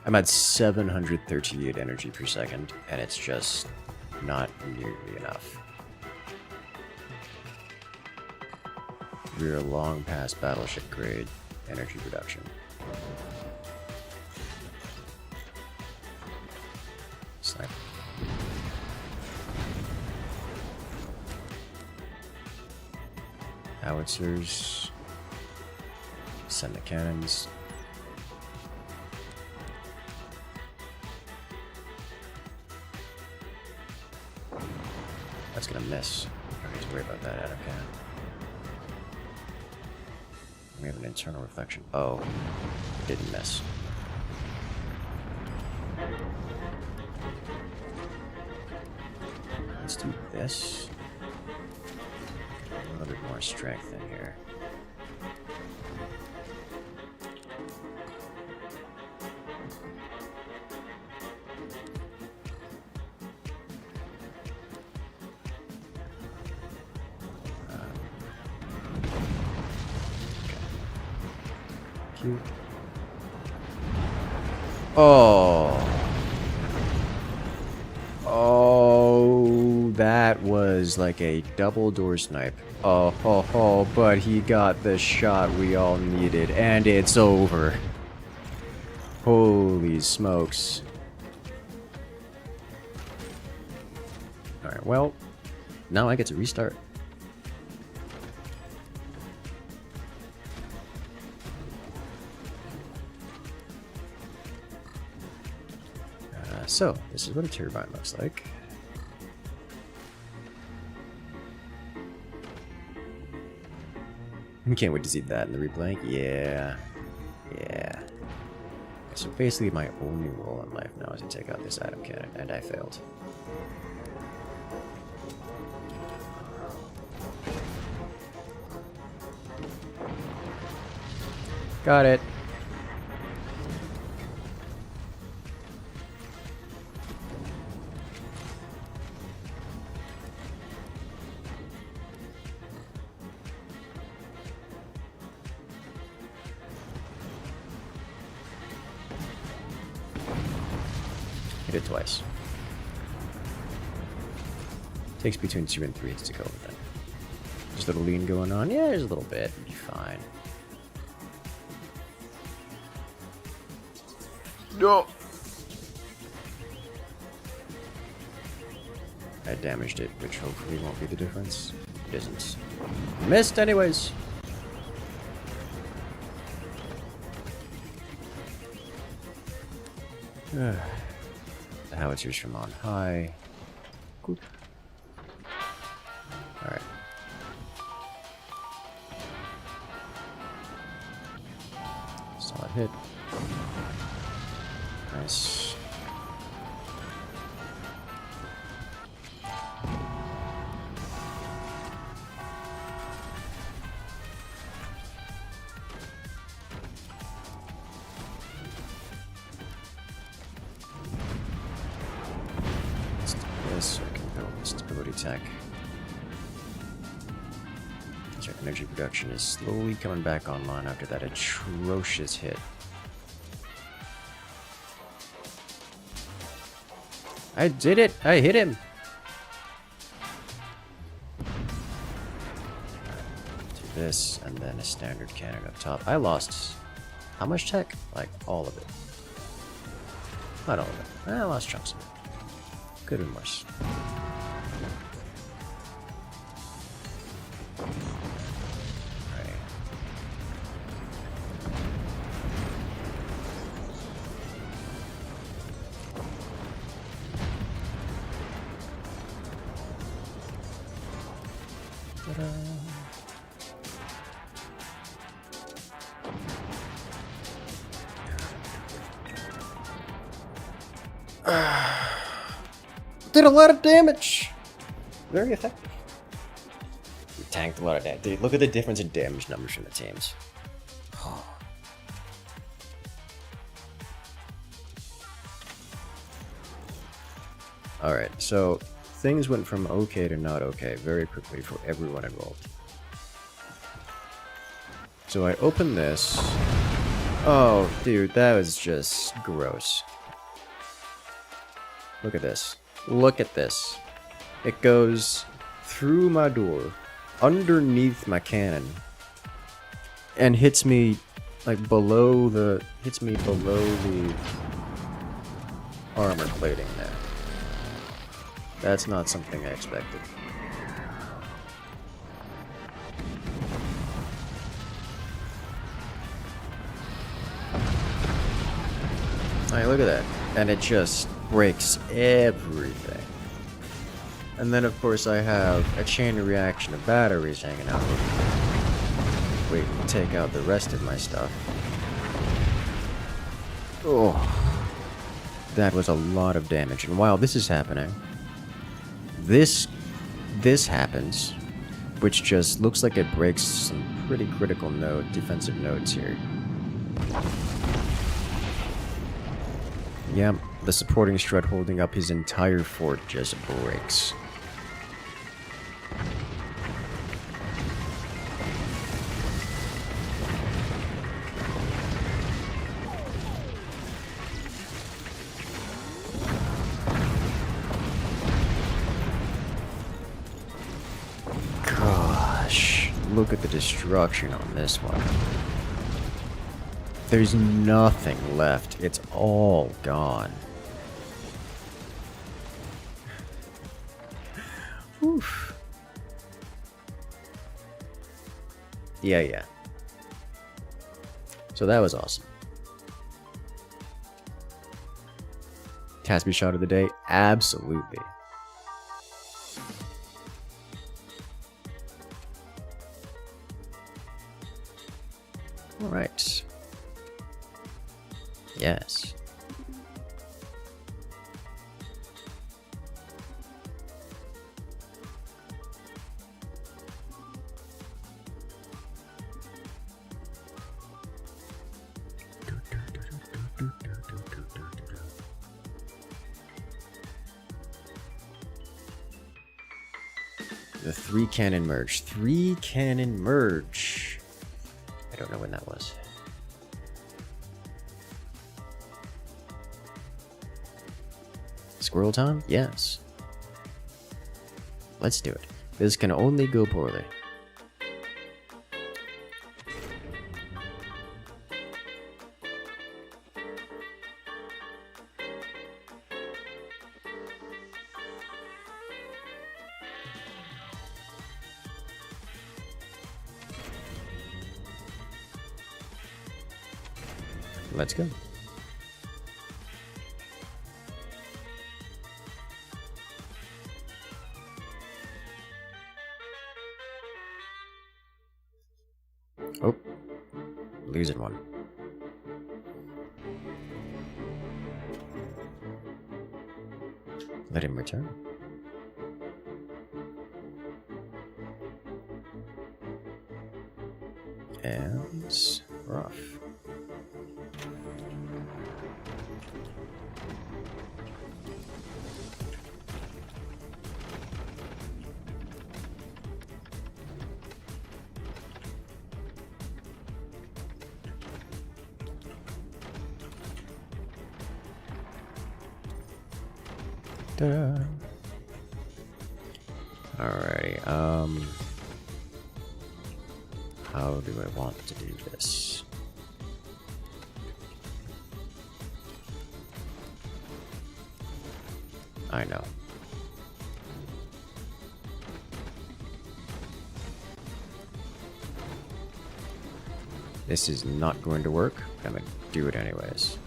I'm at 738 energy per second, and it's just not nearly enough. We're long past battleship grade energy reduction. Snipe. Howitzers. Send the cannons. That's gonna miss. I don't need to worry about that out of cannon. We have an internal reflection. Oh, it didn't miss. Let's do this. A little bit more strength in here. Oh. Oh, that was like a double door snipe. Oh, but he got the shot we all needed, and it's over. Holy smokes. Alright, well, now I get to restart. So, this is what a turbine looks like. Can't wait to see that in the replay. Yeah. So basically my only role in life now is to take out this atom cannon, and I failed. Got it. Hit it twice. Takes between 2 and 3 hits to go with it. Just a little lean going on. Yeah, there's a little bit. It'll be fine. No. I damaged it, which hopefully won't be the difference. It isn't. Missed anyways. The howitzers from on high. Good. Alright. Solid hit. Nice. Let's do this so I can build stability tech. So energy production is slowly coming back online after that atrocious hit. I did it! I hit him! Do this, and then a standard cannon up top. I lost... how much tech? Like, all of it. Not all of it. I lost chunks of it. Could have been worse. Right. Ta-da. Did a lot of damage. Very effective. We tanked a lot of damage. Dude, look at the difference in damage numbers from the teams. Alright, so things went from okay to not okay very quickly for everyone involved. So I opened this. Oh, dude, that was just gross. Look at this. Look at this. It goes through my door, underneath my cannon, and hits me like below the armor plating there. That's not something I expected. Alright, look at that. And it just breaks everything. And then of course I have a chain reaction of batteries hanging out with me, waiting to take out the rest of my stuff. Oh, that was a lot of damage. And while this is happening, this happens, which just looks like it breaks some pretty critical defensive nodes here. Yep, the supporting strut holding up his entire fort just breaks. Gosh, look at the destruction on this one. There's nothing left. It's all gone. Oof. Yeah. So that was awesome. Tasby shot of the day? Absolutely. Alright. Yes. The 3-cannon merge. 3-cannon merge. I don't know when that was. Squirrel time? Yes. Let's do it. This can only go poorly. Let's go. Oh, losing one. Let him return. And rough. Ta-da. Alrighty, how do I want to do this? I know. This is not going to work. I'm gonna do it anyways.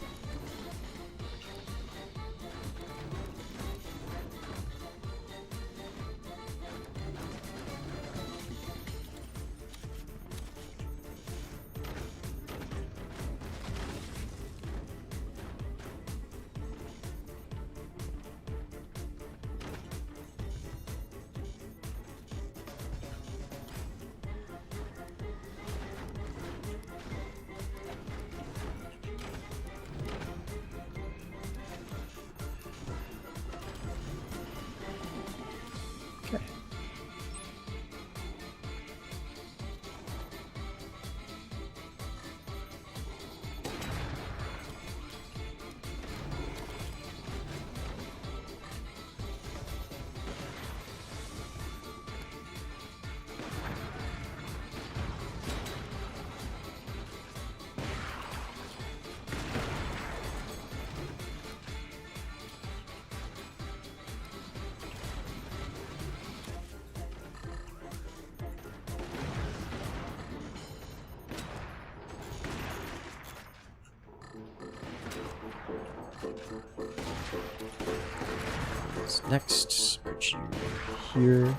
Okay. What's next? Put you here.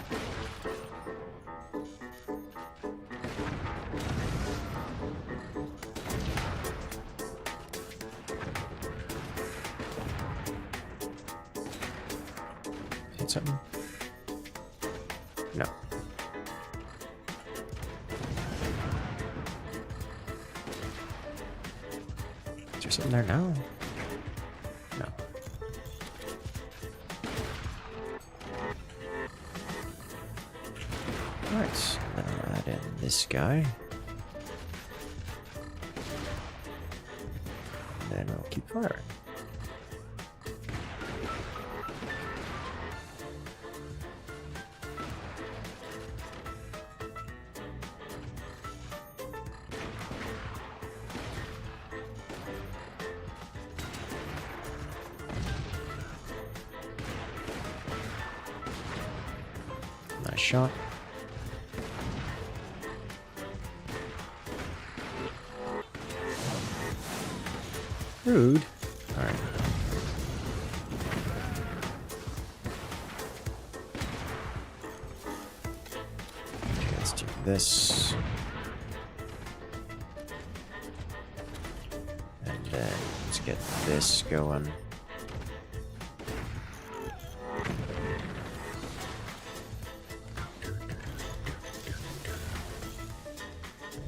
Hit something? No. Is there something there now? No. Alright, then I'll add in this guy. And then I'll keep firing. Nice shot. Rude. Alright. Okay, let's do this. And then let's get this going.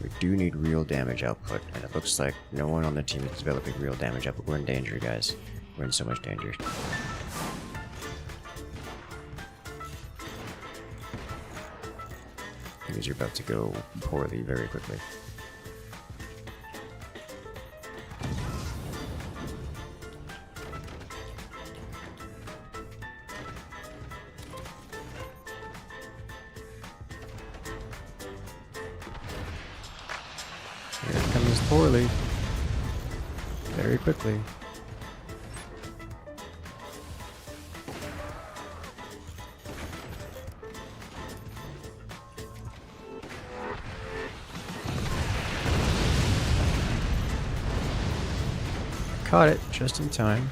We do need real damage output, and it looks like no one on the team is developing real damage output. We're in danger, guys. We're in so much danger. Things are about to go poorly very quickly. poorly. Very quickly. Caught it just in time.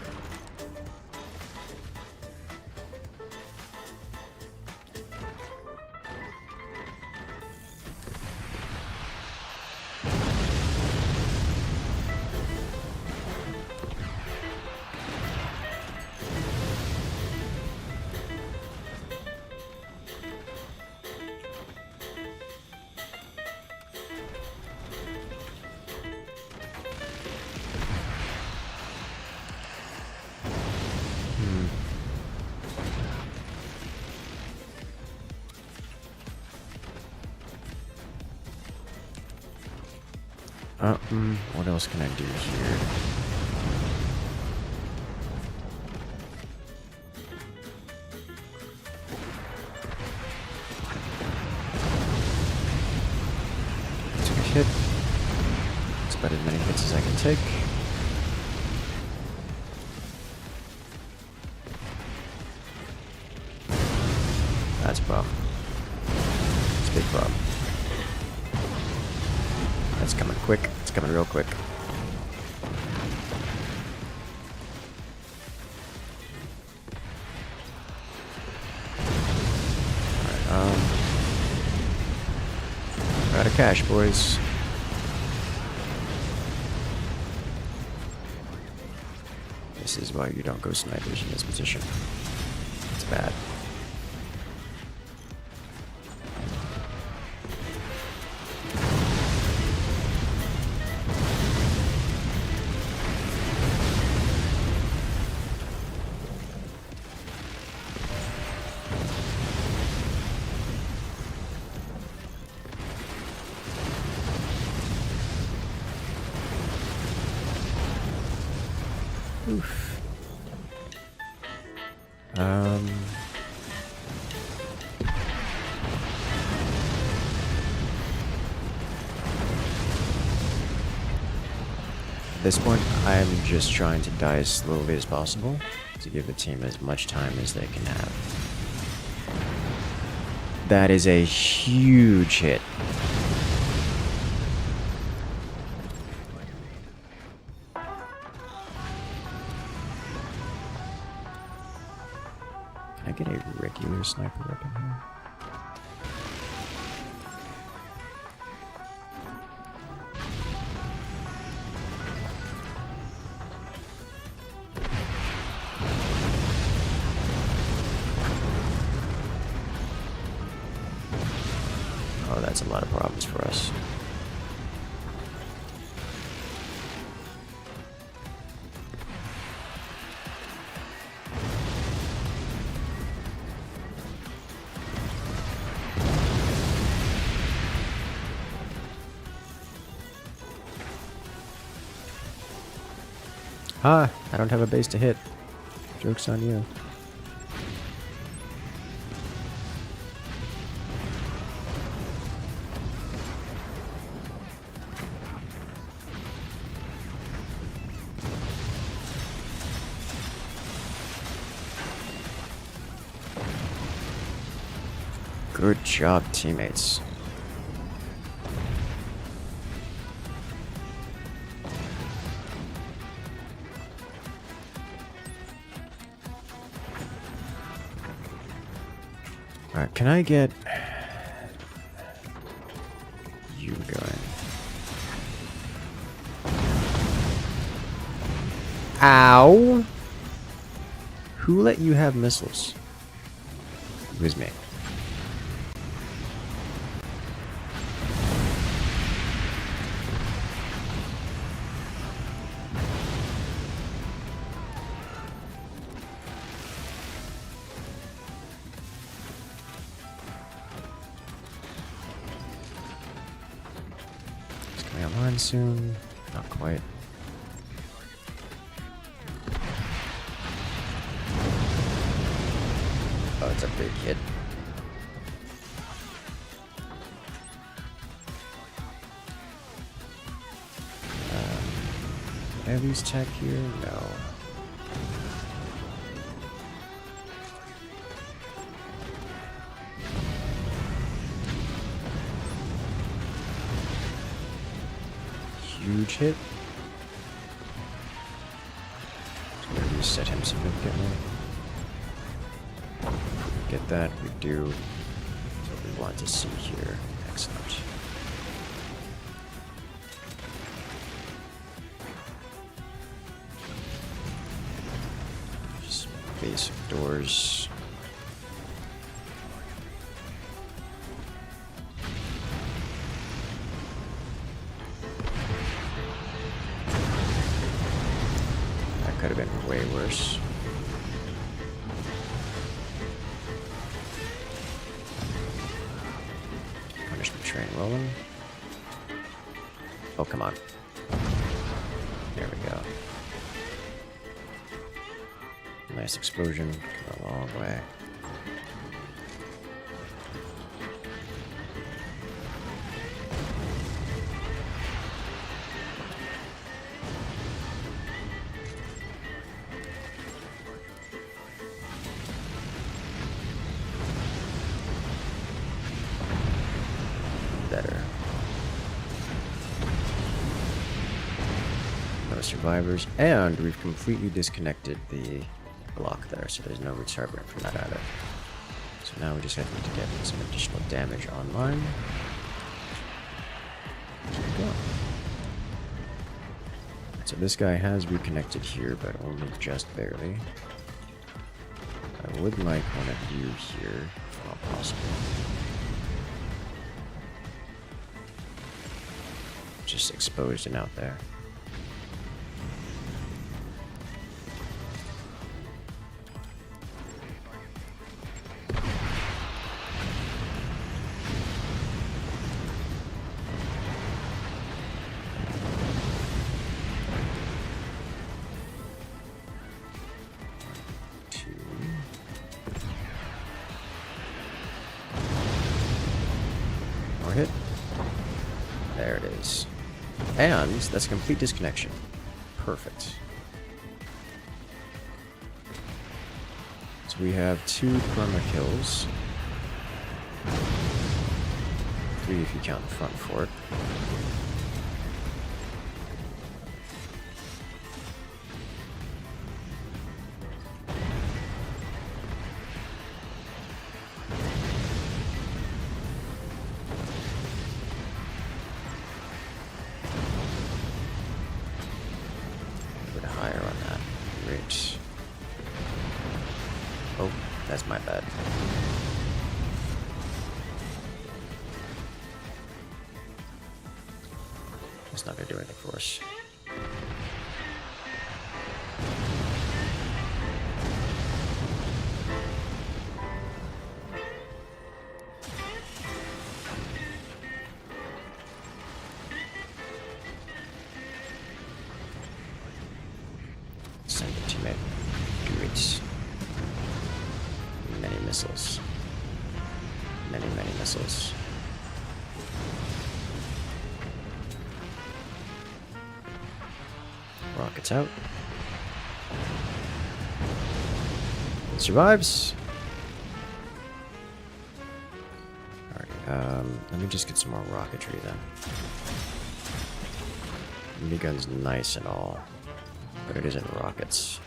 What else can I do here? Took a hit. That's about as many hits as I can take. That's a problem. It's a big problem. That's coming quick. It's coming real quick. Alright, we're out of cash, boys. This is why you don't go snipers in this position. It's bad. Oof. At this point, I'm just trying to die as slowly as possible to give the team as much time as they can have. That is a huge hit. Can I get a regular sniper weapon here? Oh, that's a lot of problems for us. Ah, I don't have a base to hit. Joke's on you. Good job, teammates. Alright, can I get you going? Ow! Who let you have missiles? It was me. Online soon? Not quite. Oh, it's a big hit. Heavy's tech here? No. Huge hit. So we're gonna reset him significantly. Get that, we do. That's what we want to see here. Excellent. Just basic doors. That could have been way worse. Punishment train rolling. Oh, come on. There we go. Nice explosion. Come a long way. Better. No survivors, and we've completely disconnected the block there, so there's no recharge from that either. So now we just have to get some additional damage online. There we go. So this guy has reconnected here, but only just barely. I would like one of you here, if not possible. Just exposed and out there. More hit. There it is. And that's a complete disconnection. Perfect. So we have 2 perma kills. 3 if you count the front fort. Higher on that. Great. Oh, that's my bad. That's not gonna do anything for us. Send it, teammate. Great. Many missiles. Many missiles. Rockets out. It survives. Alright, let me just get some more rocketry then. Minigun's nice and all, but it isn't rockets.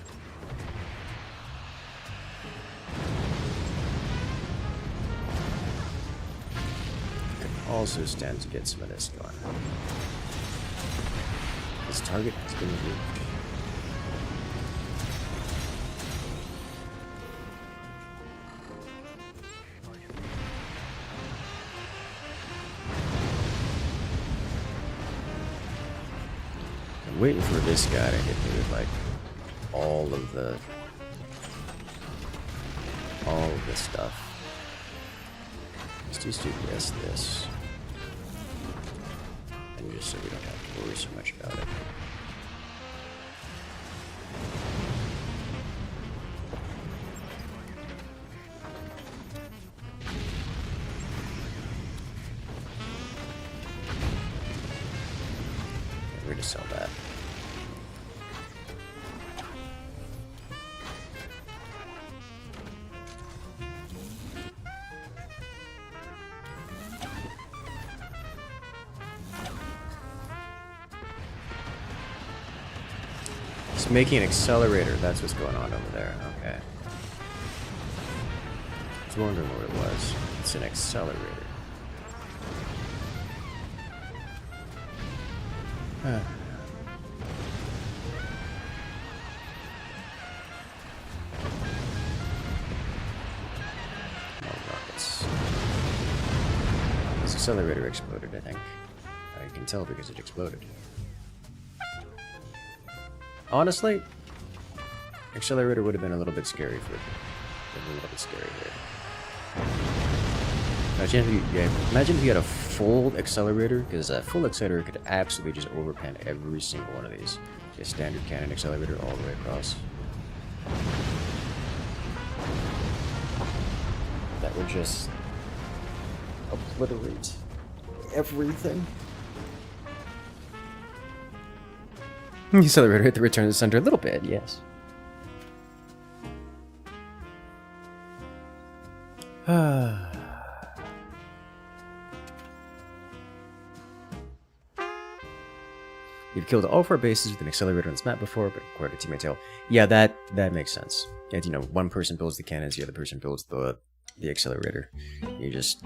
Could also stand to get some of this going. This target has been removed. I'm waiting for this guy to hit me with like all of this stuff. Let's just do this. And just so we don't have to worry so much about it. Get rid of sell that. It's making an accelerator. That's what's going on over there. Okay. I was wondering what it was. It's an accelerator. Huh. More rockets. This accelerator exploded, I think. You can tell because it exploded. Honestly, accelerator would have been a little bit scary for it. A little bit scary here. Imagine if you had a full accelerator, because a full accelerator could absolutely just overpan every single one of these. A standard cannon accelerator all the way across. That would just obliterate everything. The accelerator hit the return to the center a little bit, yes. You've killed all 4 bases with an accelerator on this map before, but according to Teammate Tail. Yeah, that makes sense. Yeah, you know, one person builds the cannons, the other person builds the accelerator. You just...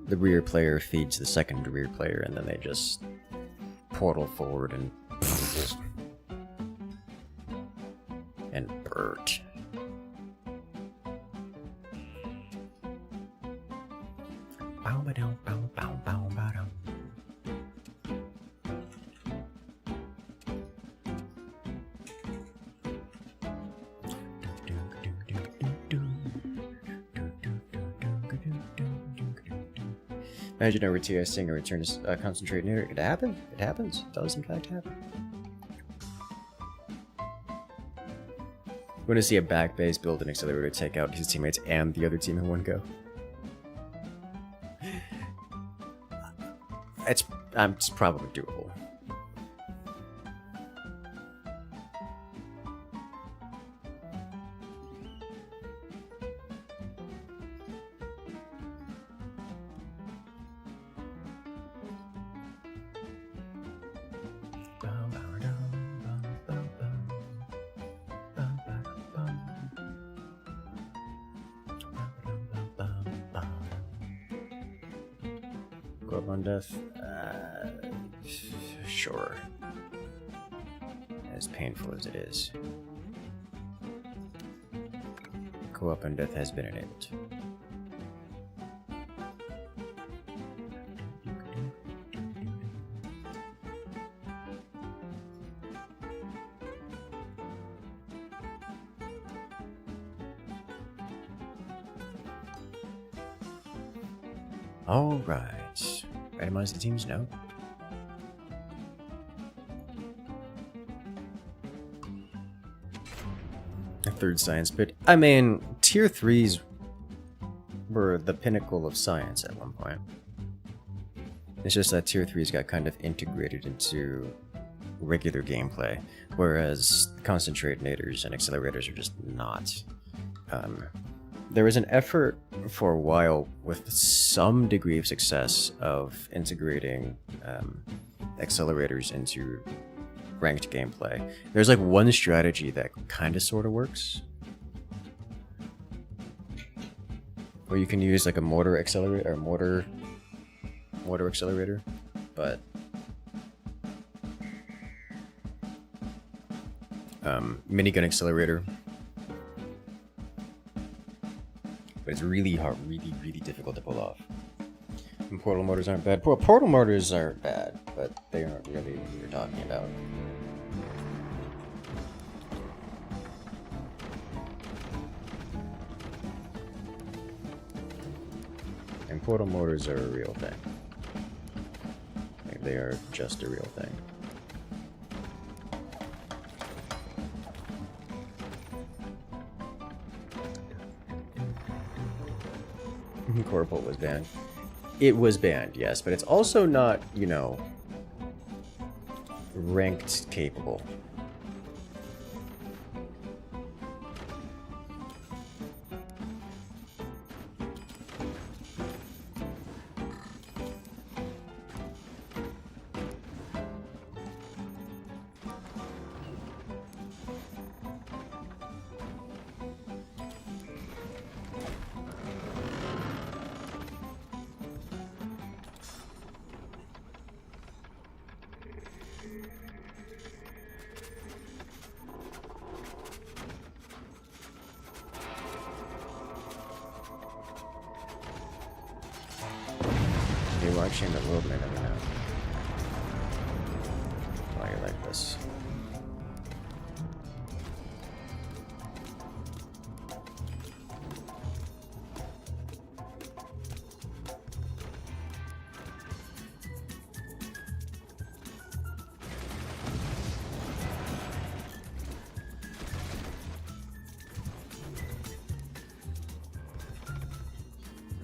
The rear player feeds the second rear player, and then they just portal forward and... and Bert. Bow ba dow bow bow bow bow dow. Imagine a RTS singer returns concentrate near it. It happen? It happens. It does in fact happen. We want to see a back base build an accelerator to take out his teammates and the other team in one go. It's probably doable. Go up on death? Sure. As painful as it is. Co-op on death has been enabled. Alright. Randomize the teams? No. A third science bit. I mean, tier 3s were the pinnacle of science at one point. It's just that tier 3s got kind of integrated into regular gameplay, whereas concentrators and accelerators are just not. There was an effort for a while with some degree of success of integrating accelerators into ranked gameplay. There's like one strategy that kind of sort of works, where you can use like a mortar accelerator or mortar accelerator, but minigun accelerator. But it's really hard, really difficult to pull off. And portal motors aren't bad. Portal motors aren't bad, but they aren't really what you're talking about. And portal motors are a real thing. Like, they are just a real thing. Corpult was banned. It was banned, yes, but it's also not, you know, ranked capable. actually, in the world may never know. Why you're like this.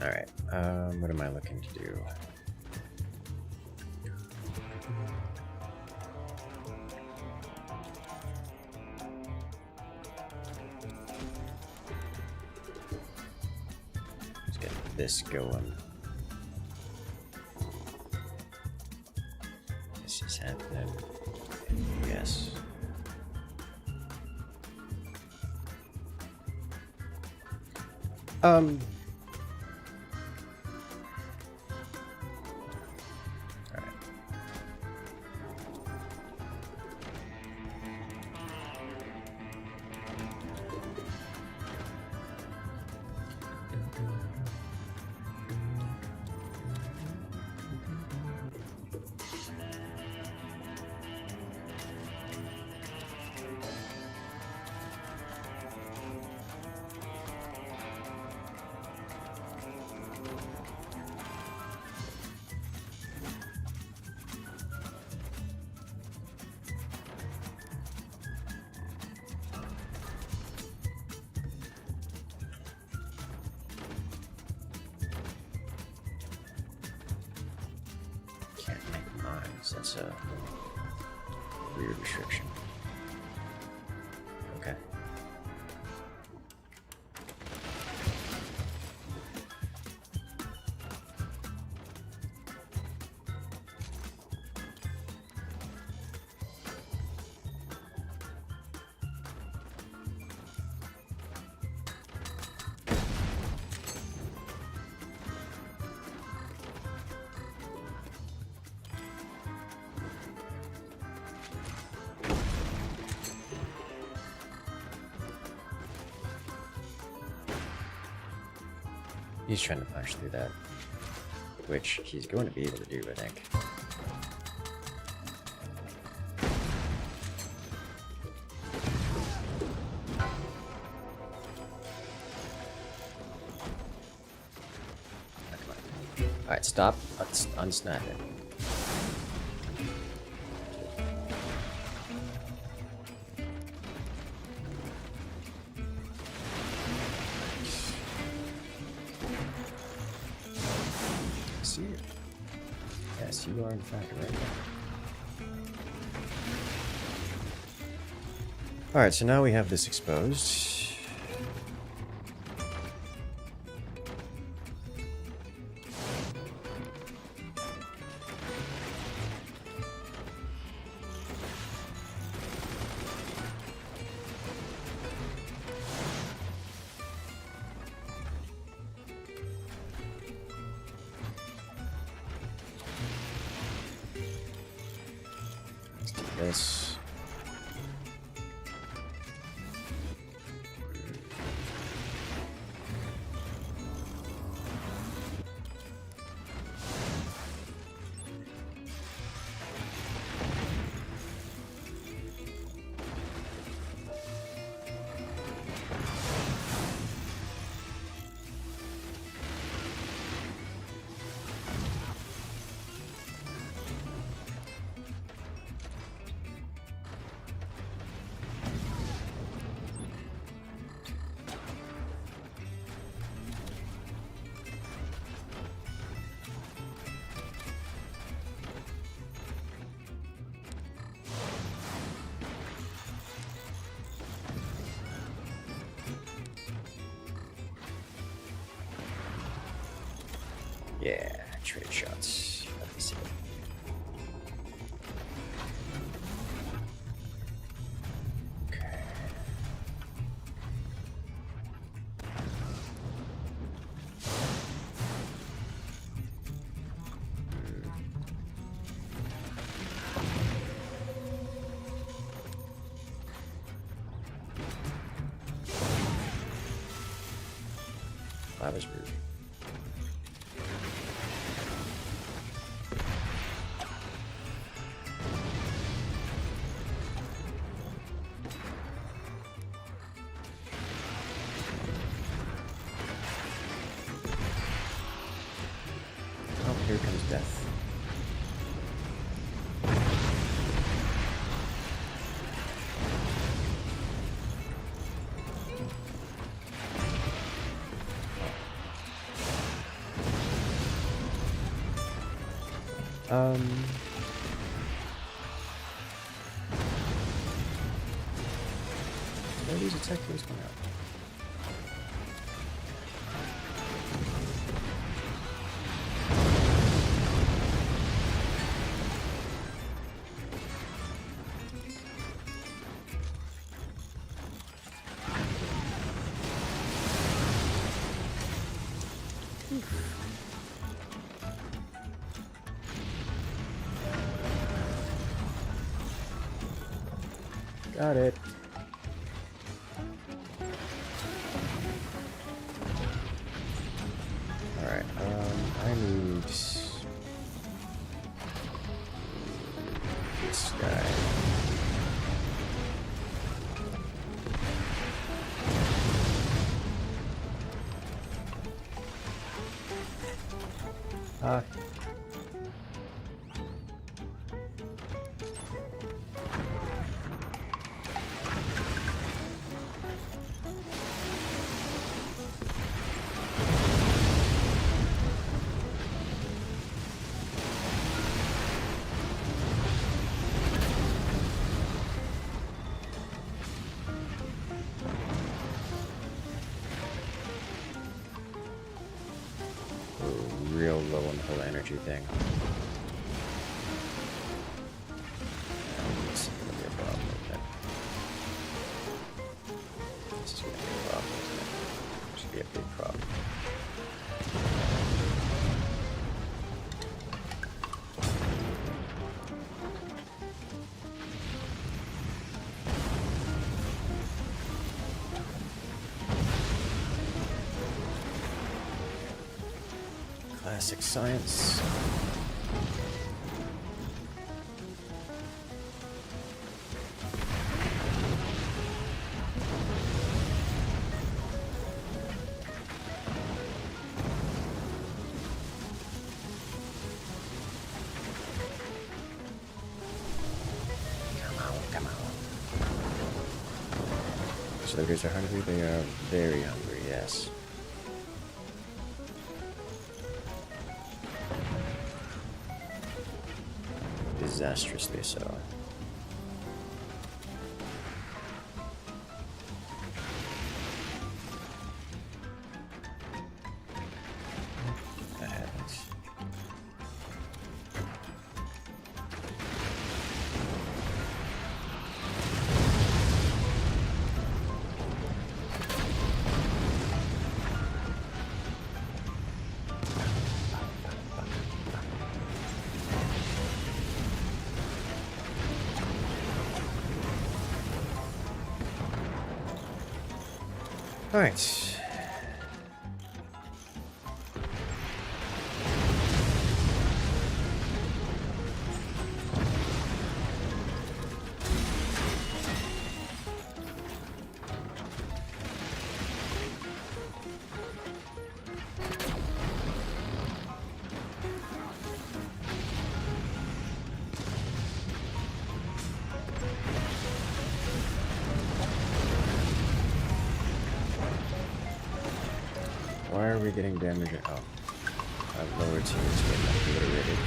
Alright, what am I looking to do? Let's get this going. This is happening. Yes. Can't make mines. That's a weird restriction. Okay. He's trying to punch through that, which he's going to be able to do, I think. Alright, stop. Let's unsnap it. See you. Yes, you are in fact right there. Alright, so now we have this exposed. This. Yeah, trade shots. Let me see. Okay. That was rude. Where are these attack throws coming out? Got it. Alright, I need this guy. Real low on the whole energy thing. This is gonna be a problem, isn't it? This is gonna be a problem, isn't it? This should be a big problem. Classic science. Come on. So the guys are hungry, they are very hungry, yes. Disastrously so. That happens. All right. Why are we getting damage? Oh, I've lowered teams getting obliterated.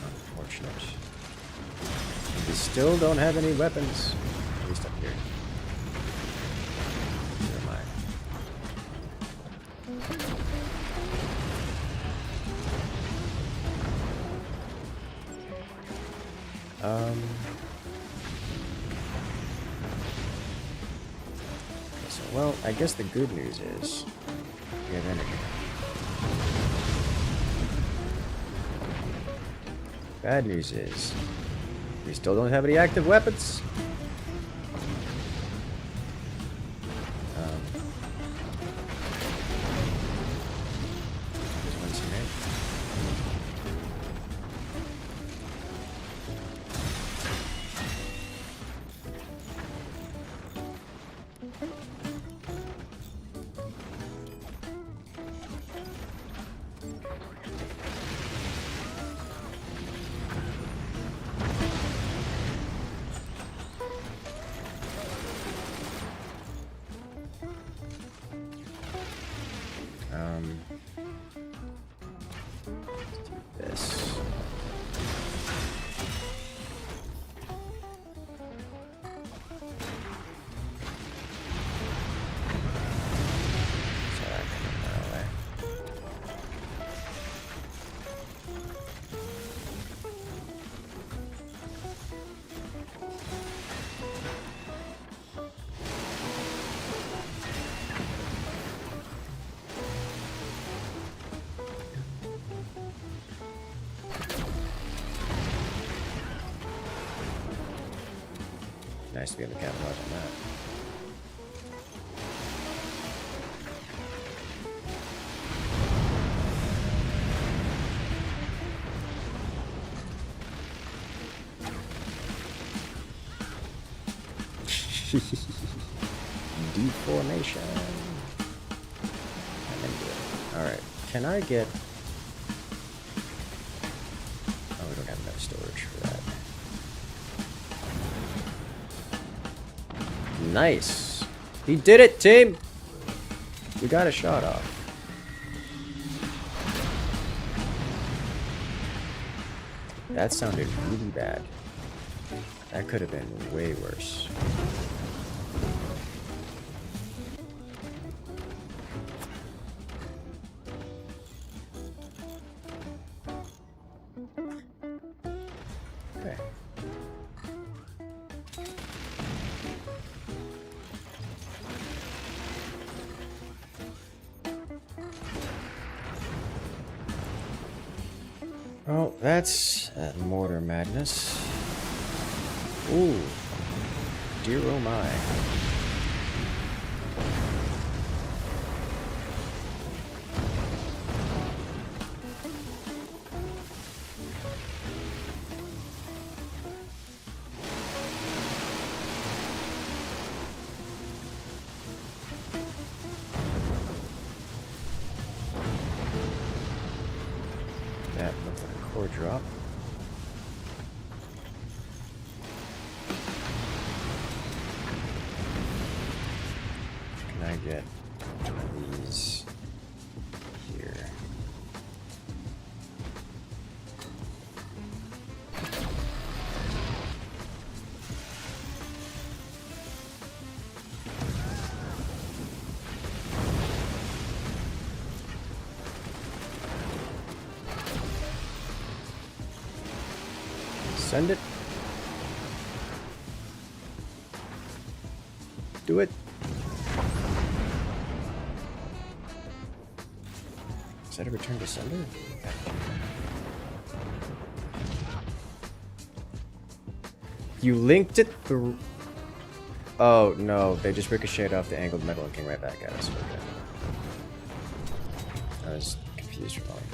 Unfortunate. We still don't have any weapons. At least up here. Never mind. Well, I guess the good news is we have energy. Bad news is we still don't have any active weapons. There's one teammate. This. So that can go away. Nice to be able to capitalize on that. Deformation. And then do it. Alright, can I get... Oh, we don't have enough storage for that. Nice. He did it, team. We got a shot off. That sounded really bad. That could have been way worse. Okay. Well, that's mortar madness. Ooh. Dear oh my. That looked like a core drop. Can I get these here? Send it. Do it. Is that a return to sender? You linked it through. Oh no, they just ricocheted off the angled metal and came right back at us. Okay. I was confused for a moment.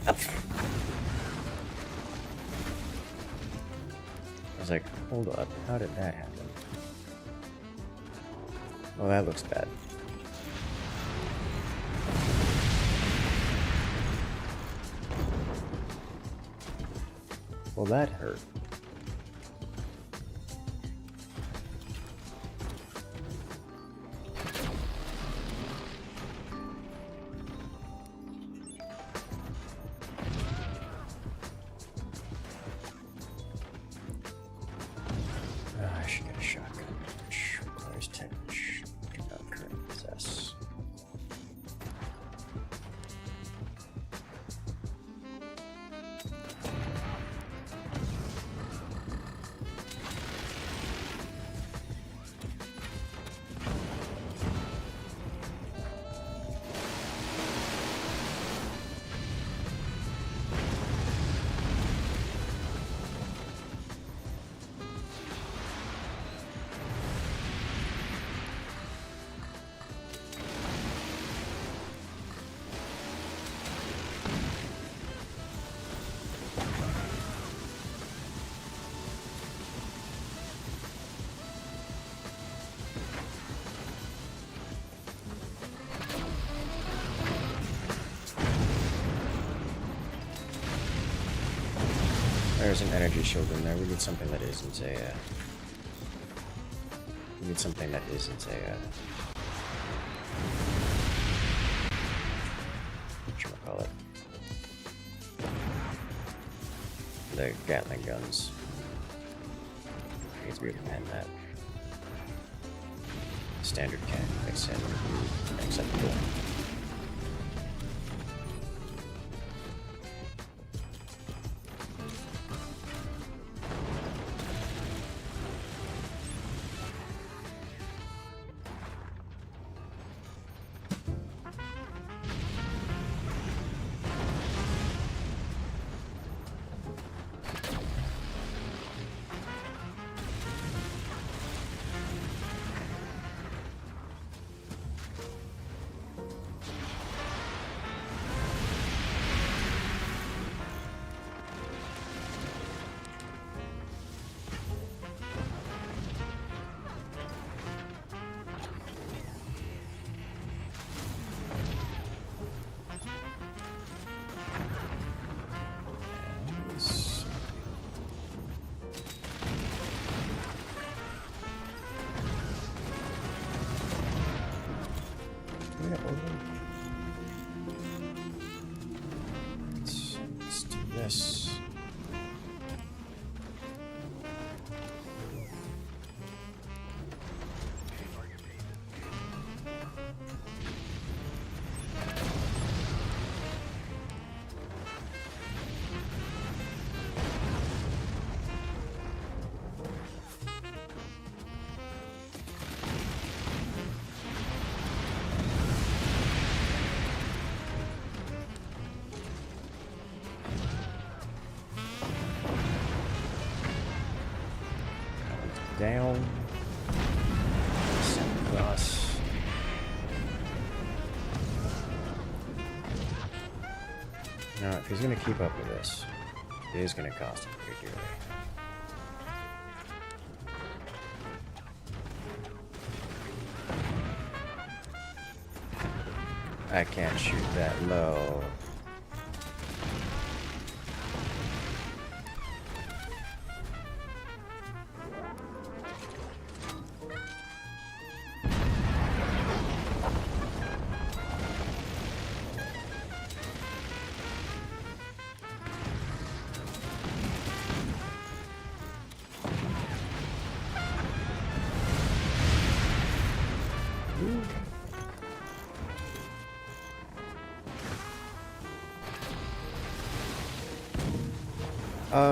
Up. I was like, hold up, how did that happen? Well, that looks bad. Well, that hurt. I should get a shotgun, which requires tech, which I do not currently possess. There's an energy shield in there. We need something that isn't a. We need something that isn't a. whatchamacallit, the Gatling guns. I guess we have to end that. Standard can mix in acceptable. Let's do this. Down, send across. Now, if he's gonna keep up with this, it is gonna cost him pretty dearly. I can't shoot that low.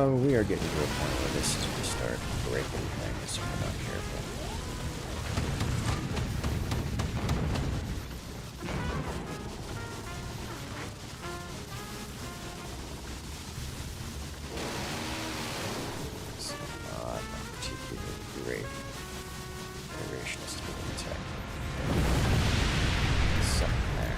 We are getting to a point where this is going to start breaking things if we're not careful. It's not a particularly great iterationist to attack. Something there.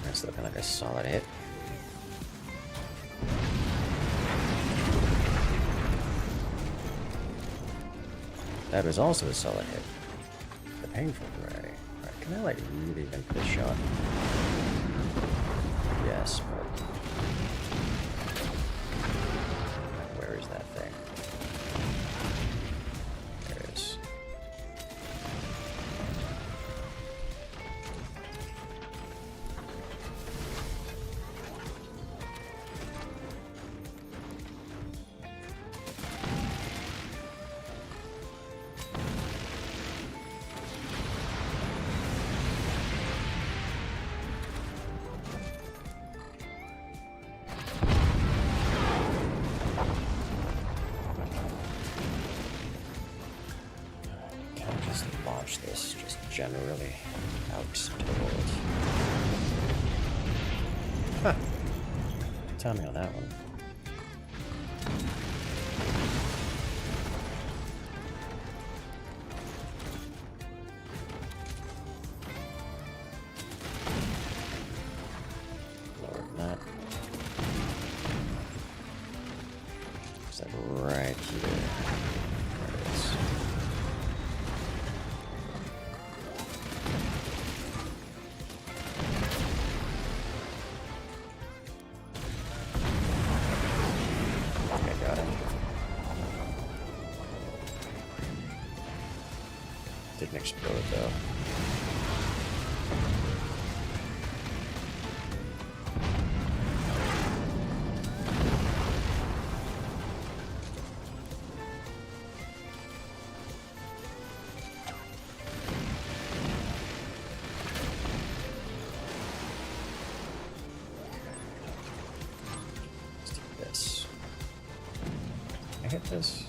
That's looking like a solid hit. That was also a solid hit. The painful variety. Alright, can I like really limp this shot? Yes, but where is that thing? There it is. This just generally out to the world. Huh. Tell me on that one. Didn't explode though. Let's do this. Can I hit this?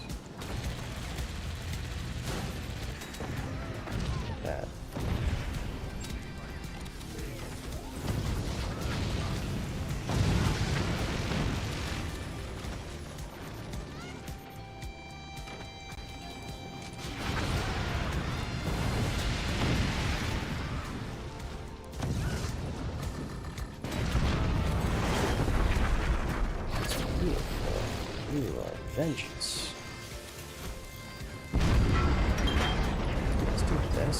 That. It's beautiful. You are vengeance. Let's do this.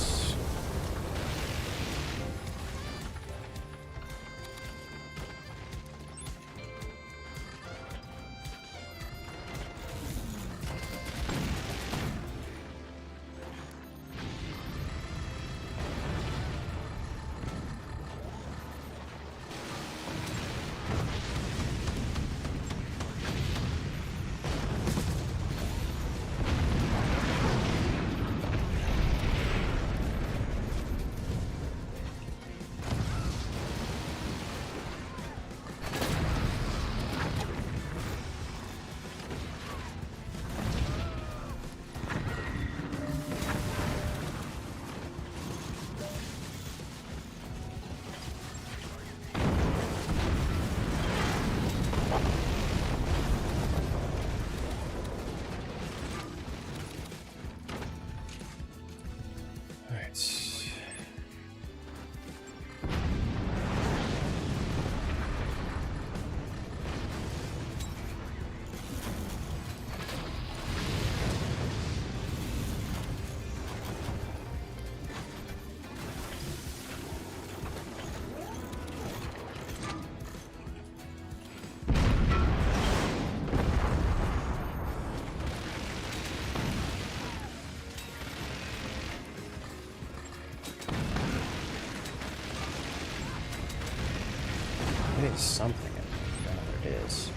It is something. I don't know what it is.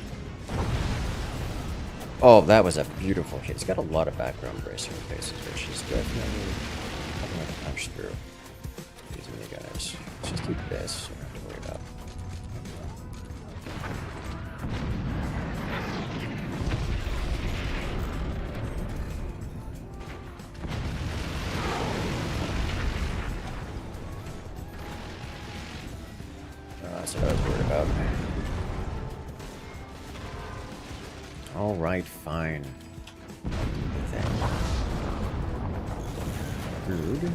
Oh, that was a beautiful hit. It's got a lot of background bracing faces, which is definitely having to punch through these minigunners. Let's just do this, so I don't have to worry about. That's what I was worried about. Alright, fine. Then. Rude.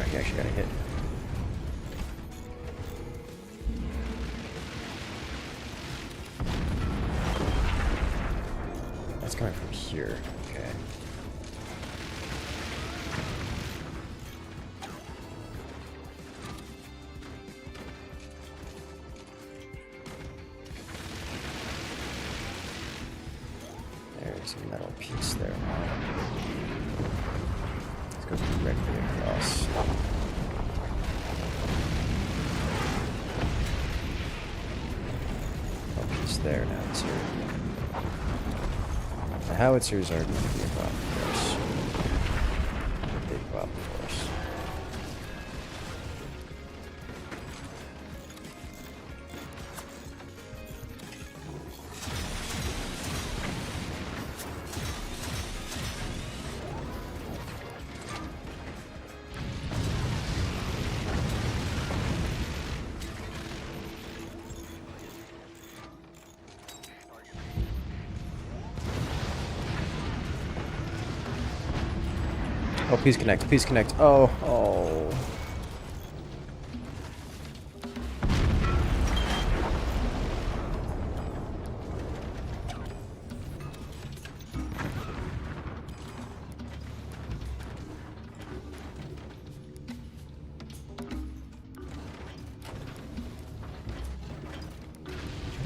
You actually got a hit. That's coming from here. Okay. There's a metal piece there. Let's go directly across. Piece there now. It's here. The howitzers are going to be a problem for us. A big problem for us. Oh, please connect, please connect. Oh, oh.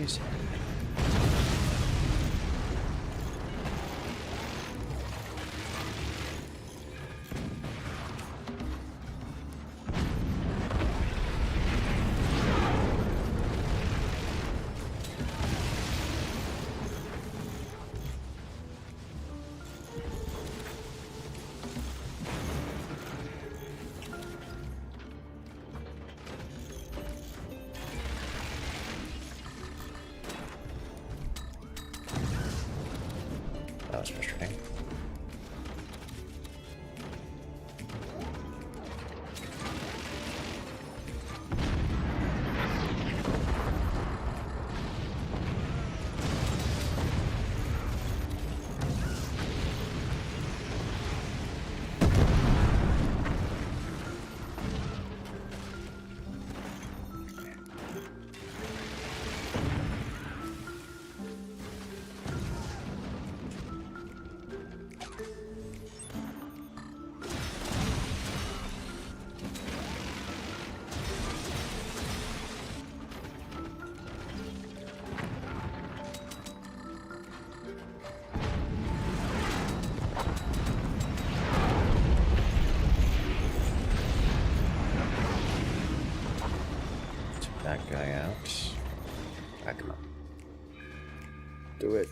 Please. That was frustrating. That guy out. Back him up. Do it.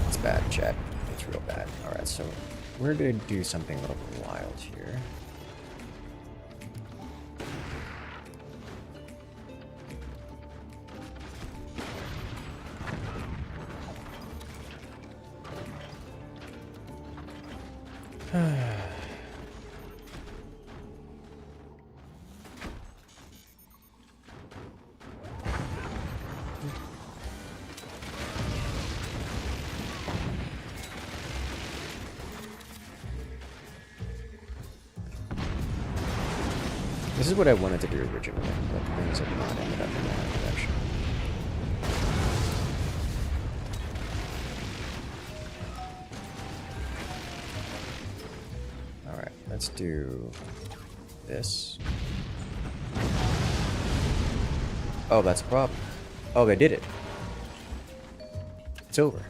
It's bad, chat. It's real bad. Alright, so we're gonna do something a little bit wild here. This is what I wanted to do originally, but things have not ended up in that direction. Alright, let's do this. Oh, that's a problem. Oh, they did it. It's over.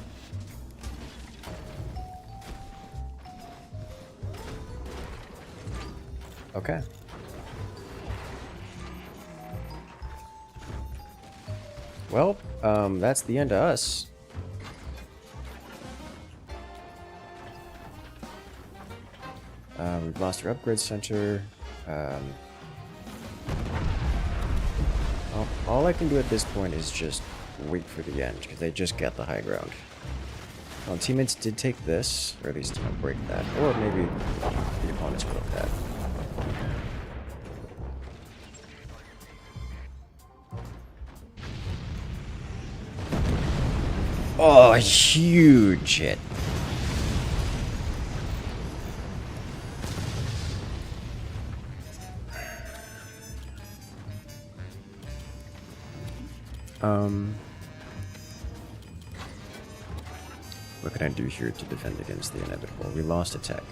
Okay. Well, that's the end of us. We've lost our upgrade center. All I can do at this point is just wait for the end, because they just got the high ground. Well, teammates did take this, or at least break that, or maybe the opponents broke that. Oh, huge hit. What can I do here to defend against the inevitable? We lost a tech.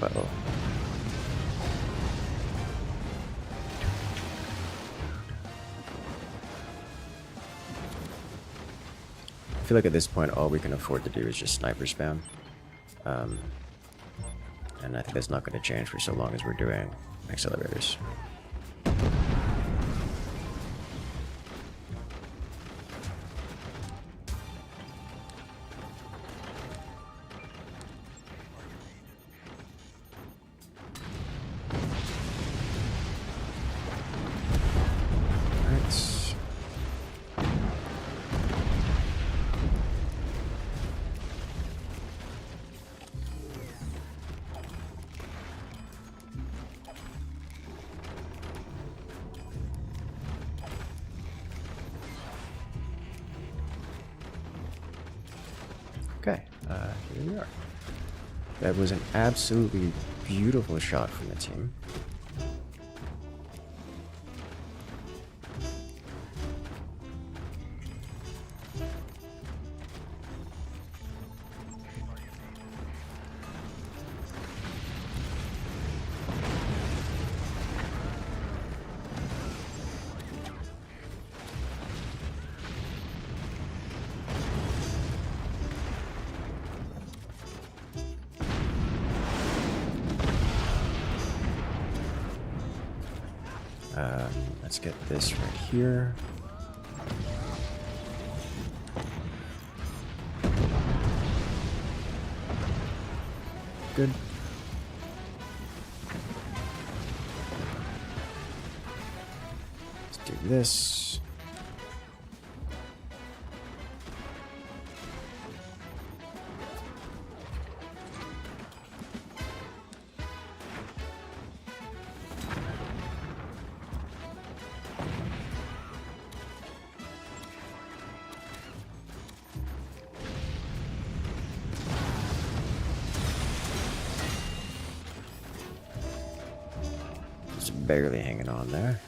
Uh-oh. I feel like at this point all we can afford to do is just sniper spam. And I think that's not going to change for so long as we're doing accelerators. Here we are. That was an absolutely beautiful shot from the team. Let's get this right here. Good. Let's do this. Barely hanging on there.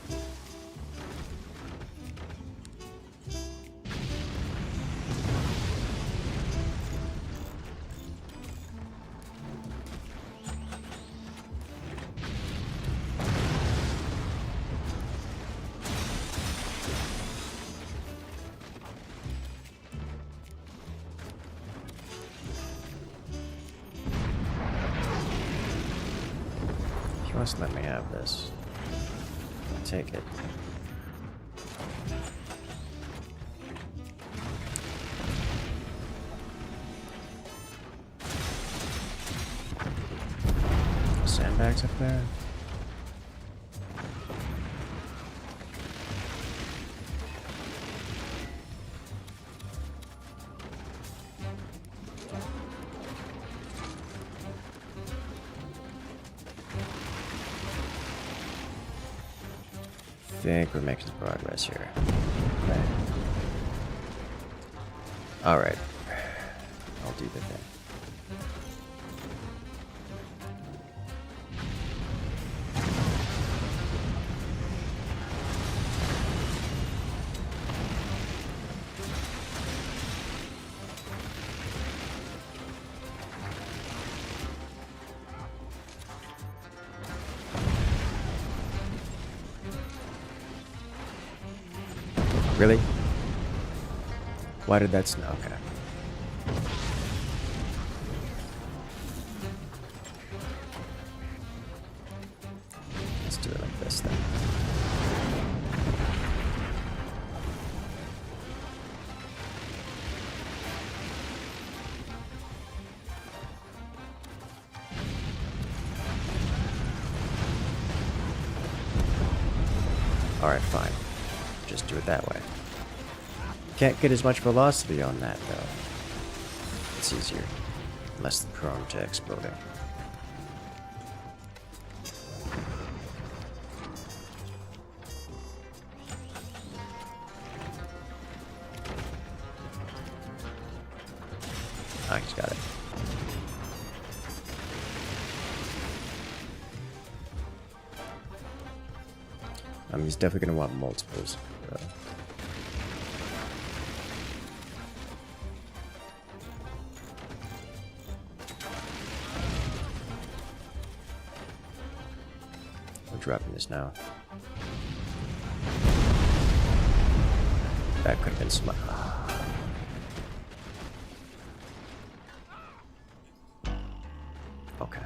He wants to let me have this. Take it. Sandbags up there. I think we're making some progress here. Okay. Alright. I'll do the thing. Really? Why did that snow? Okay. Let's do it like this then. Alright, fine. Just do it that way. Can't get as much velocity on that though. It's easier. Less prone to exploding. I just got it. He's definitely gonna want multiples. We're dropping this now. That could have been smart. Okay.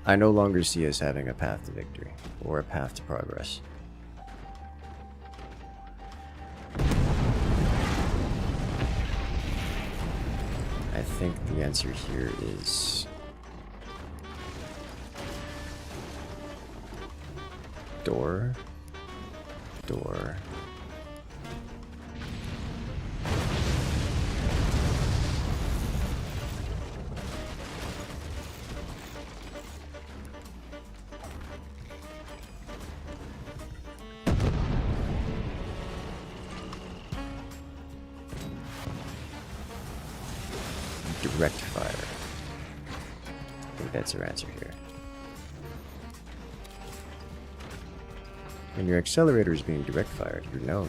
I no longer see us having a path to victory or a path to progress. I think the answer here is door. Direct fire. think that's our answer here. When your accelerator is being direct fired, you know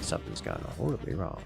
something's gone horribly wrong.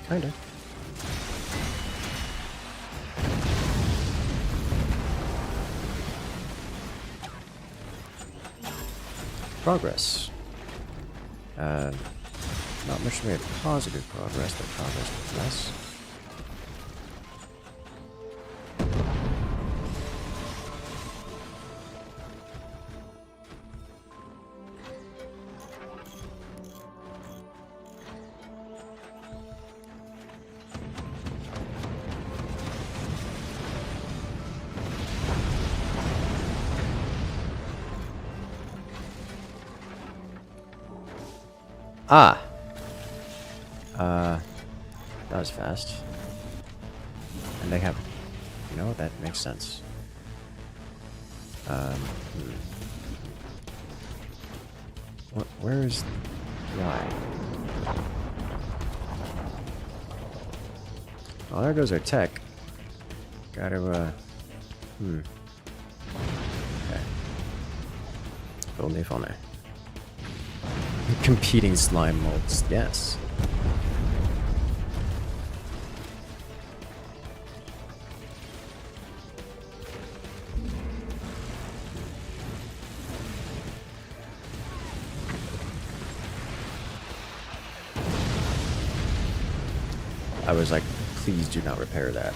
Kinda. Progress. Not much in the way of positive progress, but progress with less. Ah! That was fast. And they have... You know, that makes sense. Where is... Why? Oh, there goes our tech. Gotta, Okay. If only, if only. Competing slime molds, yes. I was like, please do not repair that.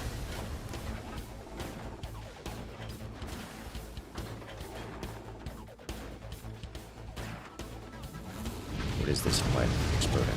What is this pipe exploding?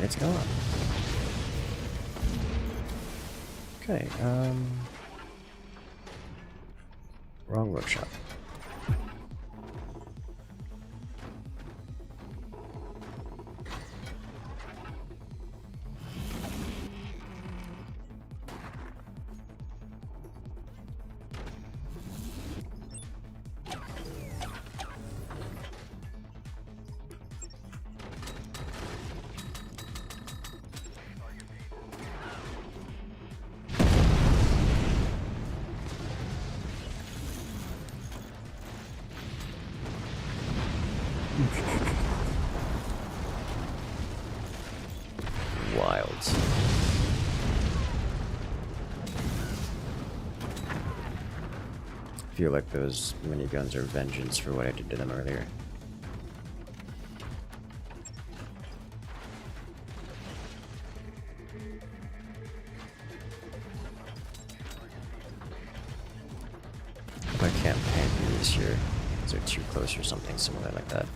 It's gone. Okay, wrong workshop. feel like those miniguns are vengeance for what I did to them earlier. I can't paint these here, because they're too close or something similar like that.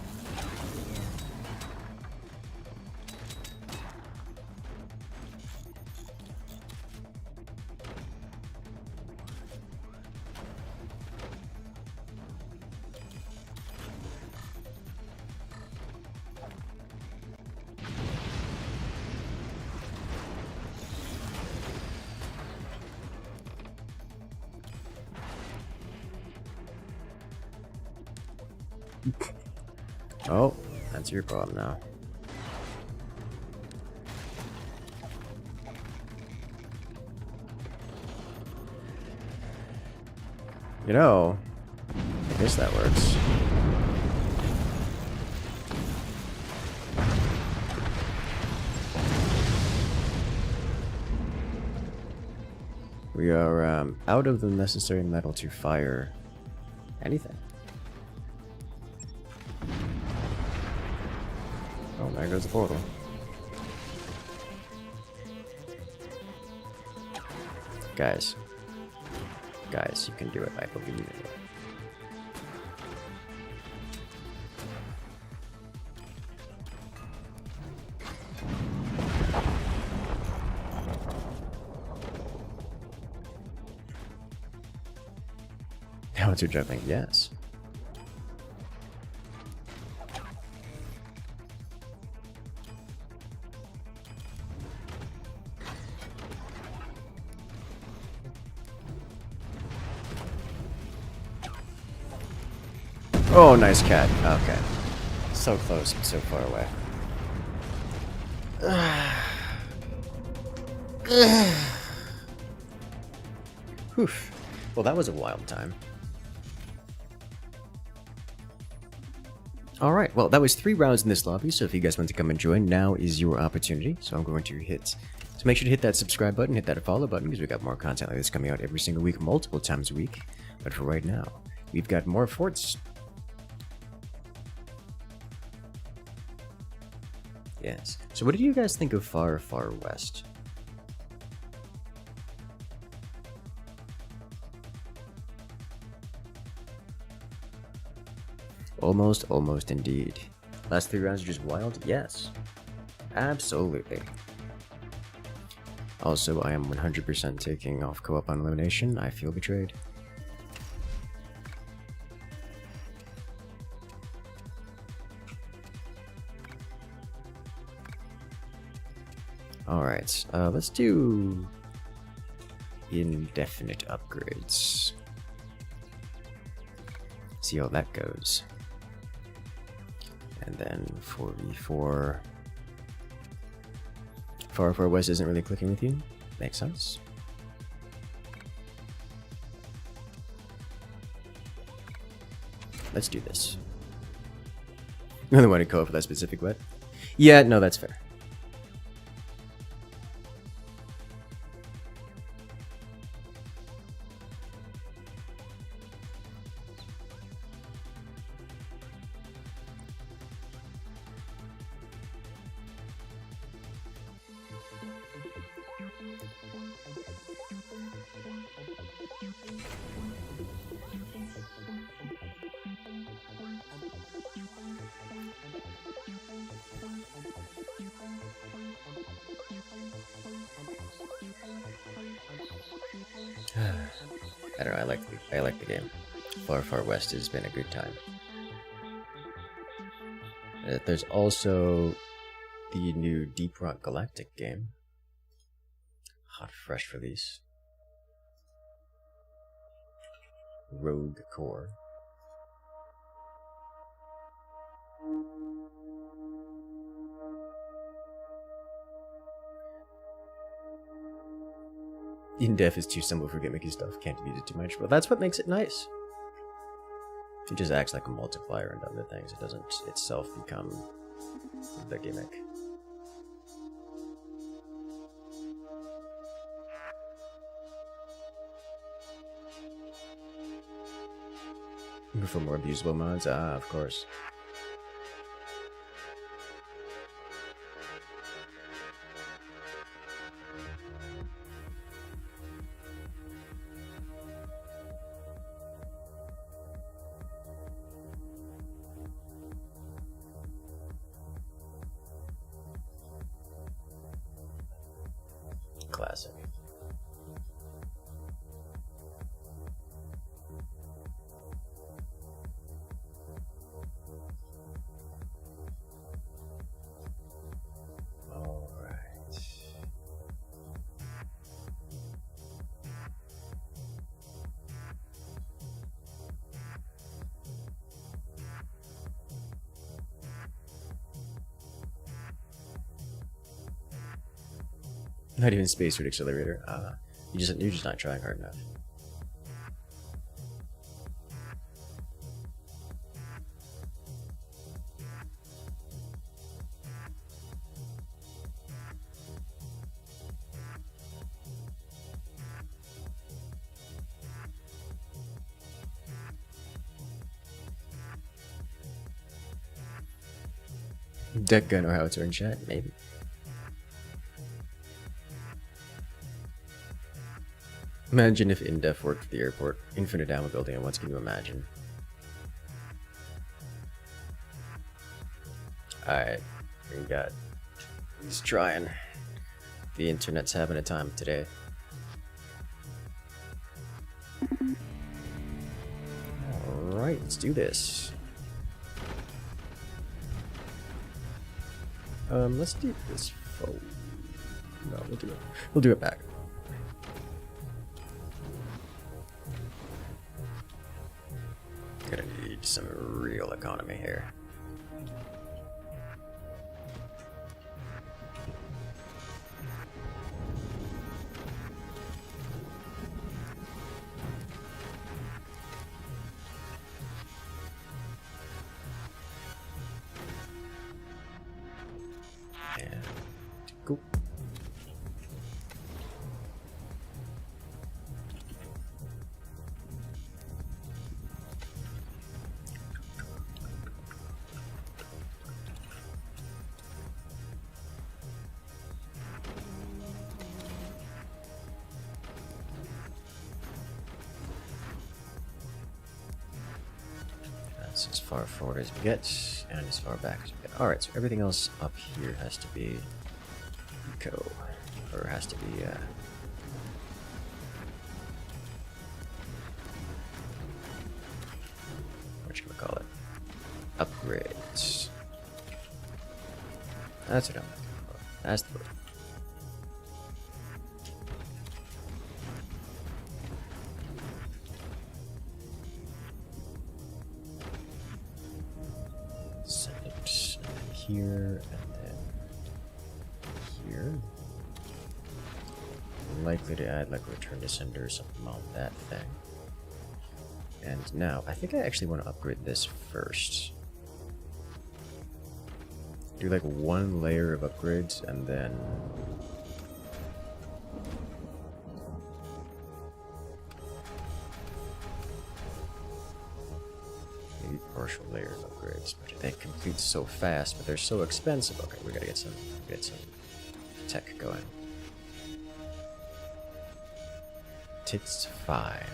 Oh, that's your problem now. You know, I guess that works. We are out of the necessary metal to fire anything. Oh, there goes the portal. Guys. Guys, you can do it. I believe in you. Now it's your jumping. Yes. Oh, nice cat. Okay. So close, but so far away. Whew. Well, that was a wild time. Alright, well, that was 3 rounds in this lobby, so if you guys want to come and join, now is your opportunity. So I'm going to hit... So make sure to hit that subscribe button, hit that follow button, because we got more content like this coming out every single week, multiple times a week. But for right now, we've got more forts. Yes. So what did you guys think of Far, Far West? Almost, almost indeed. Last 3 rounds are just wild? Yes. Absolutely. Also, I am 100% taking off co-op on elimination. I feel betrayed. Alright, let's do indefinite upgrades. See how that goes. And then 4v4. Far Far West isn't really clicking with you. Makes sense. Let's do this. You really want to go for that specific wet? Yeah, no, that's fair. I don't know, I like the game. Far Far West has been a good time. There's also the new Deep Rock Galactic game. Hot fresh release. Rogue Core. In-def is too simple for gimmicky stuff, can't use it too much, but that's what makes it nice. It just acts like a multiplier and other things, it doesn't itself become the gimmick. For more abusable mods? Ah, of course. Classic. All right. Not even space root accelerator. You're just not trying hard enough. Deck gun or howitzer in chat? Maybe. Imagine if InDef worked at the airport. Infinite ammo building at once. Can you imagine? Alright. We got... He's trying. The internet's having a time today. Alright, let's do this. Let's do this forward. No, we'll do it. We'll do it back. Gonna need some real economy here. And go. That's as far forward as we get, and as far back as we get. Alright, so everything else up here has to be eco, or has to be, whatchamacallit? Upgrades. That's what I'm looking for. That's the word. Send it here and then here. Likely to add like a return to sender or something on that thing. And now, I think I actually want to upgrade this first. Do like one layer of upgrades and then... maybe partial layer of upgrades. But they complete so fast, but they're so expensive. Okay, we gotta get some tech going. It's fine.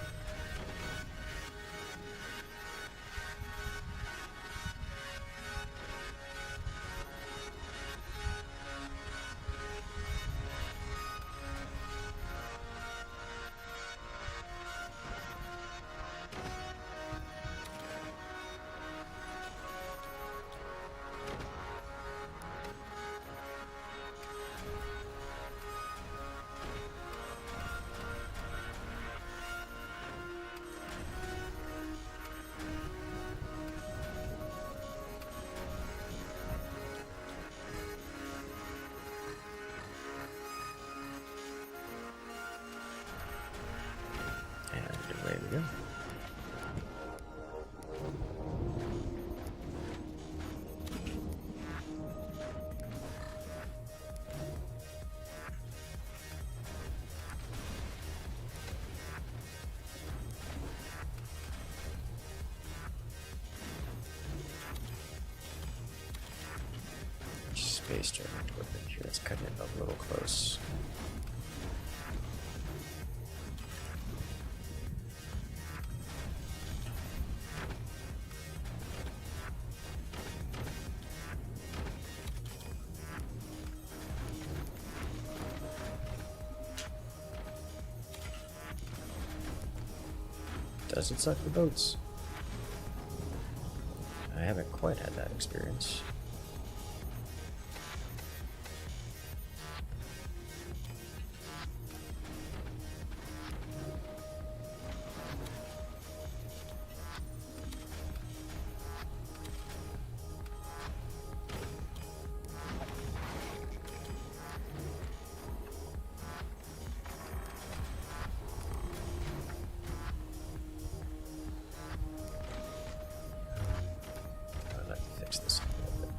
Away we go. Okay, starting to work in here. That's cutting it a little close. Does it suck the boats? I haven't quite had that experience. This a little bit.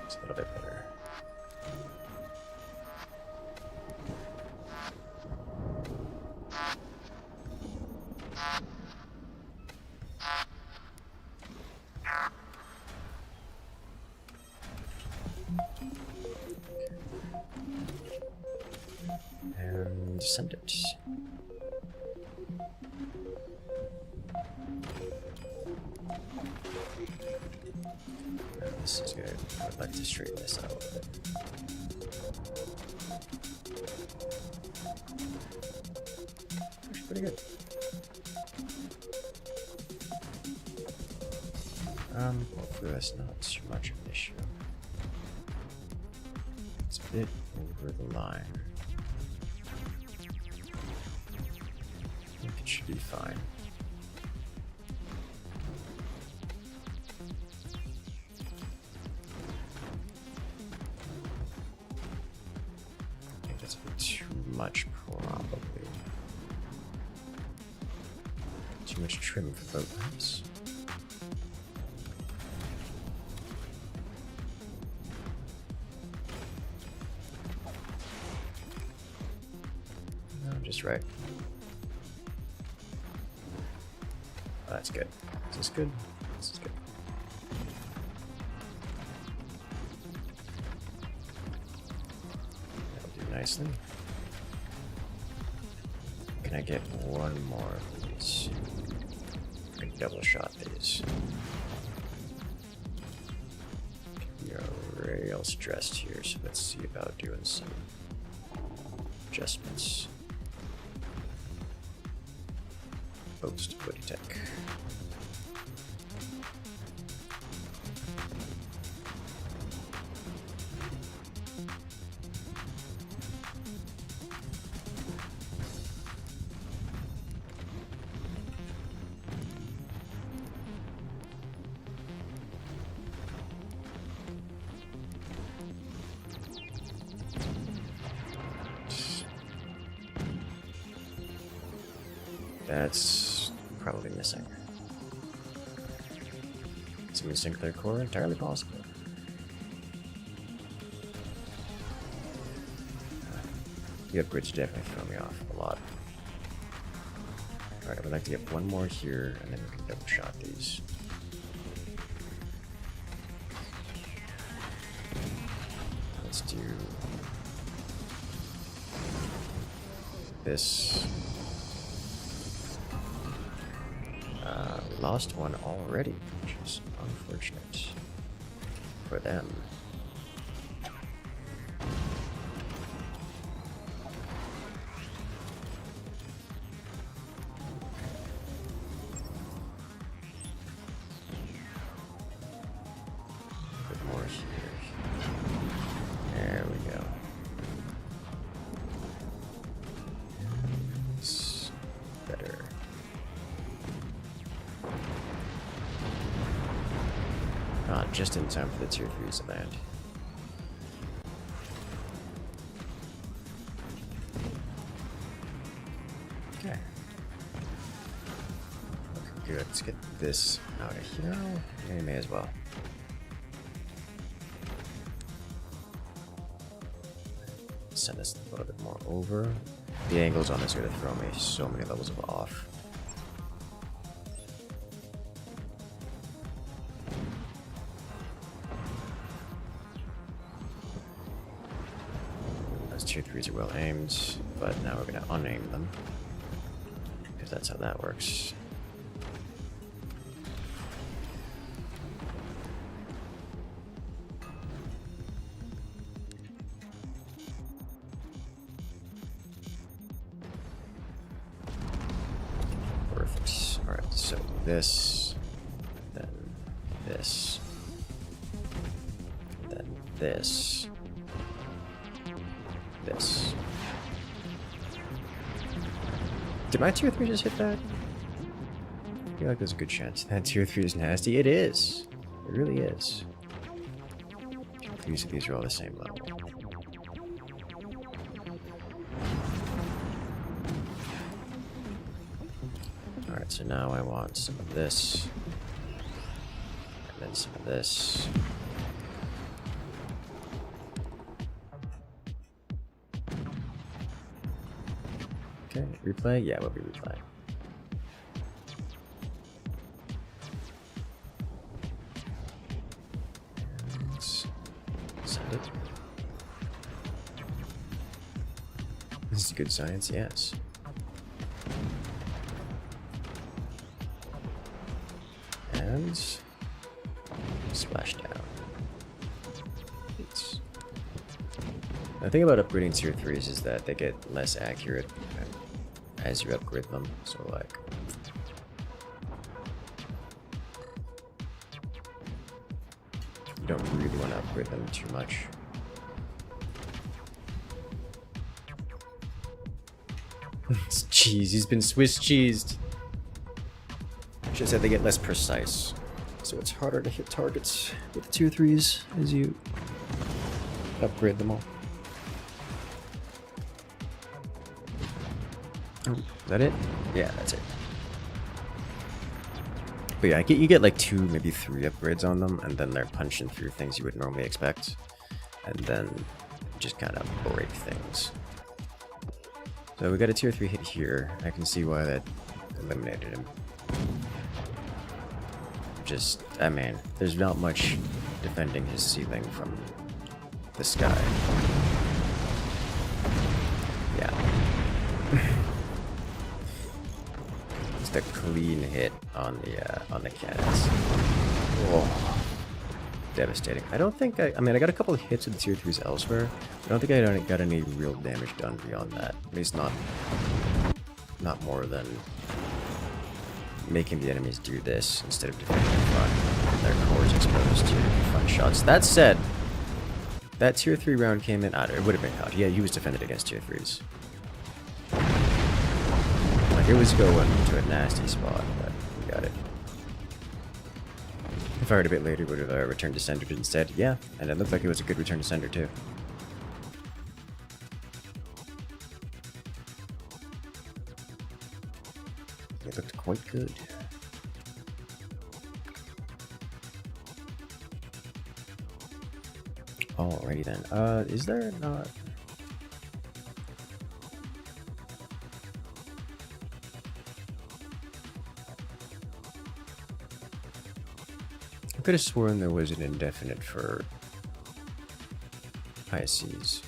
It's a little bit better. And send it. This is good. I'd like to straighten this out a little bit. Actually, pretty good. Hopefully that's not too much of an issue. It's a bit over the line. I think it should be fine. I think that's a bit too much, probably. Too much trim for both lamps. No, just right. Oh, that's good. Is this good? This is good. That'll do nicely. Can I get one more of these? I can double shot these. We are real stressed here, so let's see about doing some adjustments. Post booty tech. That's probably missing. Some Sinclair core, entirely possible. The upgrades definitely throw me off a lot. Alright, I would like to get one more here, and then we can double shot these. Let's do this. We lost one already, which is unfortunate for them. A bit more here. There we go. It's better. Just in time for the tier 3s to land. Okay. Looking good. Let's get this out of here. Yeah, may as well. send this a little bit more over. The angles on this are going to throw me so many levels of off. Those tier 3s are well aimed, but now we're going to unaim them. Because that's how that works. Perfect. Alright, so this, then this, then this, this. Did my tier 3 just hit that? I feel like there's a good chance that tier 3 is nasty. It is. It really is. These are all the same level. Alright, so now I want some of this. And then some of this. Okay, replay? Yeah, we'll be replaying. Send it. This is good science, yes. And splash down. The thing about upgrading tier 3s is that they get less accurate as you upgrade them, so like you don't really want to upgrade them too much. Cheese, he's been Swiss cheesed. Just said they get less precise, so it's harder to hit targets with the tier 3s as you upgrade them all. Oh, is that it? Yeah, that's it. But yeah, you get like 2, maybe 3 upgrades on them, and then they're punching through things you would normally expect, and then just kind of break things. So we got a tier 3 hit here. I can see why that eliminated him. Just, I mean, there's not much defending his ceiling from the sky. Yeah. Just a clean hit on the cannons. Oh, devastating. I don't think I mean, I got a couple of hits with the tier 3s elsewhere. I don't think I got any real damage done beyond that. At least not more than making the enemies do this instead of defending in front. Their cores exposed to front shots. That said, that tier 3 round came in. It would have been caught. Yeah, he was defended against tier 3s. Like, it was going to a nasty spot, but we got it. If I fired a bit later, would have returned to sender instead. Yeah, and it looked like it was a good return to sender too. It looked quite good. Alrighty then. Is there not? I could have sworn there was an indefinite for high seas.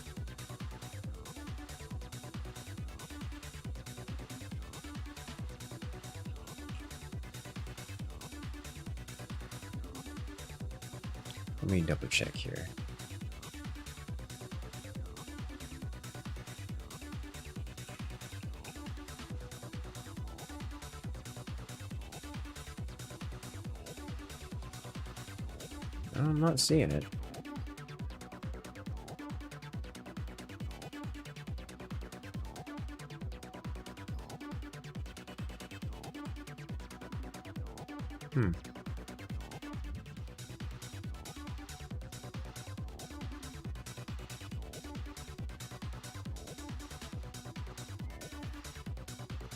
Let me double check here. I'm not seeing it.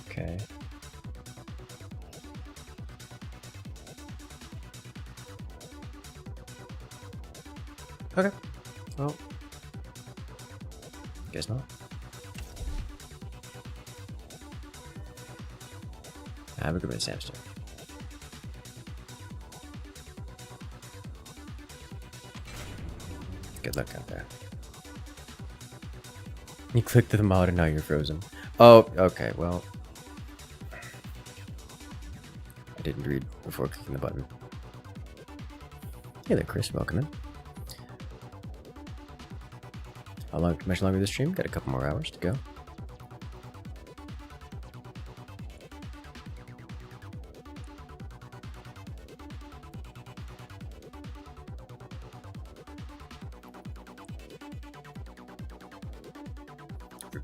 Okay. Okay. Well, Guess not. Have a good one, Samster. Good luck out there. You clicked the mod and now you're frozen. Oh, okay, well. I didn't read before clicking the button. Hey there, Chris. Welcome in. How much longer this stream? Got a couple more hours to go.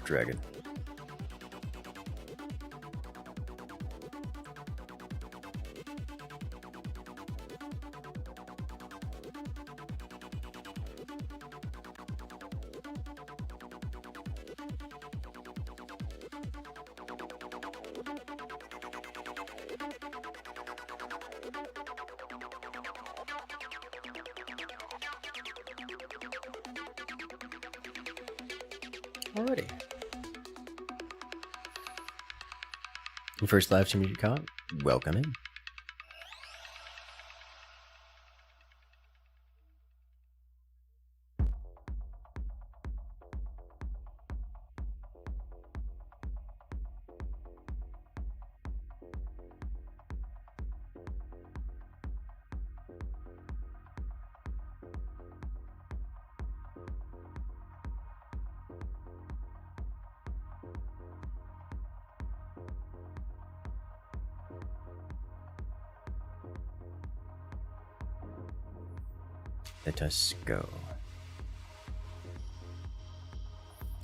Dragon. Alrighty. Your first live stream you caught? Welcome in. Let us go.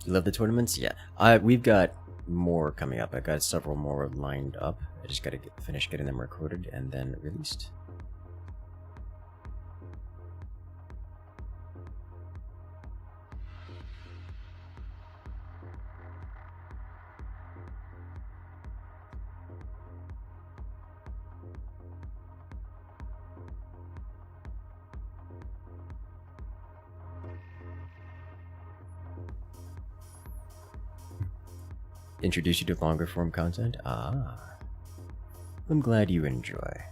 You love the tournaments? Yeah. We've got more coming up. I got several more lined up. I just gotta finish getting them recorded and then released. Introduce you to longer form content? Ah. I'm glad you enjoy.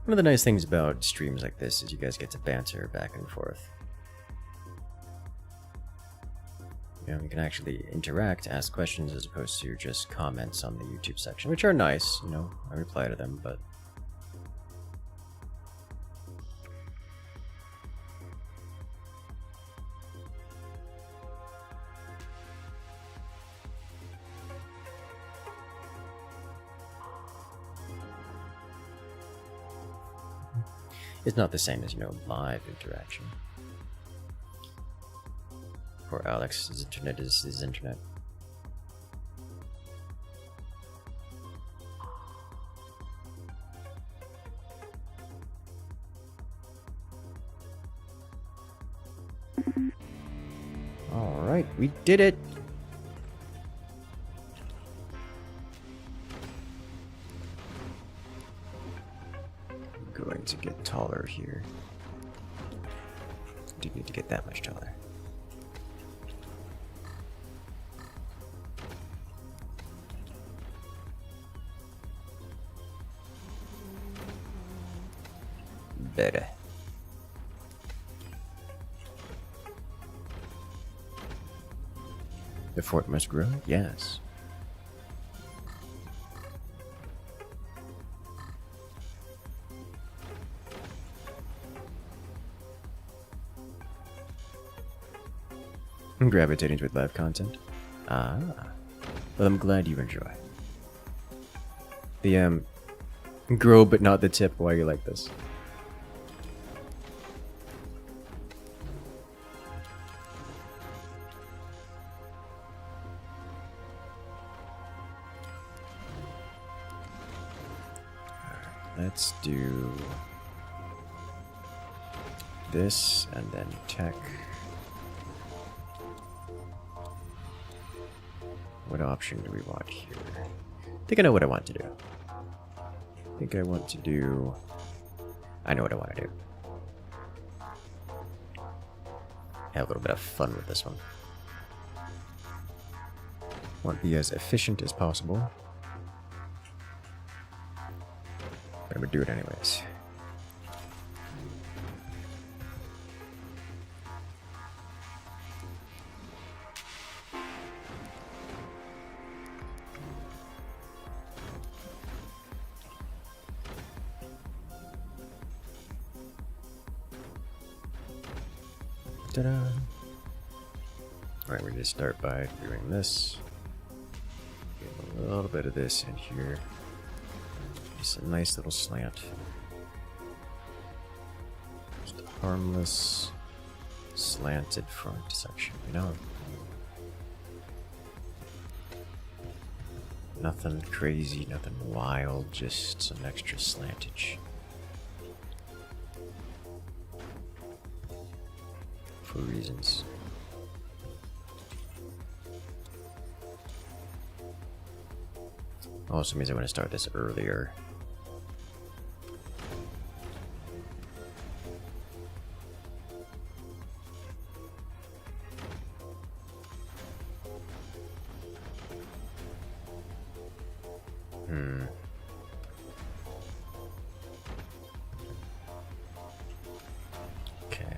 One of the nice things about streams like this is you guys get to banter back and forth. You know, you can actually interact, ask questions as opposed to just comments on the YouTube section, which are nice, you know, I reply to them, but... It's not the same as, you know, live interaction. Poor Alex, his internet is his internet. Alright, we did it! Going to get taller here. Do need to get that much taller. Better. The fort must grow? Yes. I'm gravitating toward live content. Ah. Well, I'm glad you enjoy. The, grow but not the tip. Why are you like this? Let's do this, and then tech. What option do we want here? I think I know what I want to do. I know what I want to do. Have a little bit of fun with this one. Want to be as efficient as possible. But I'm gonna do it anyways. Ta-da! Alright, we're gonna start by doing this. Get a little bit of this in here. Just a nice little slant. Just a harmless, slanted front section, you know? Nothing crazy, nothing wild, just some extra slantage. For reasons. Also means I want to start this earlier. Okay.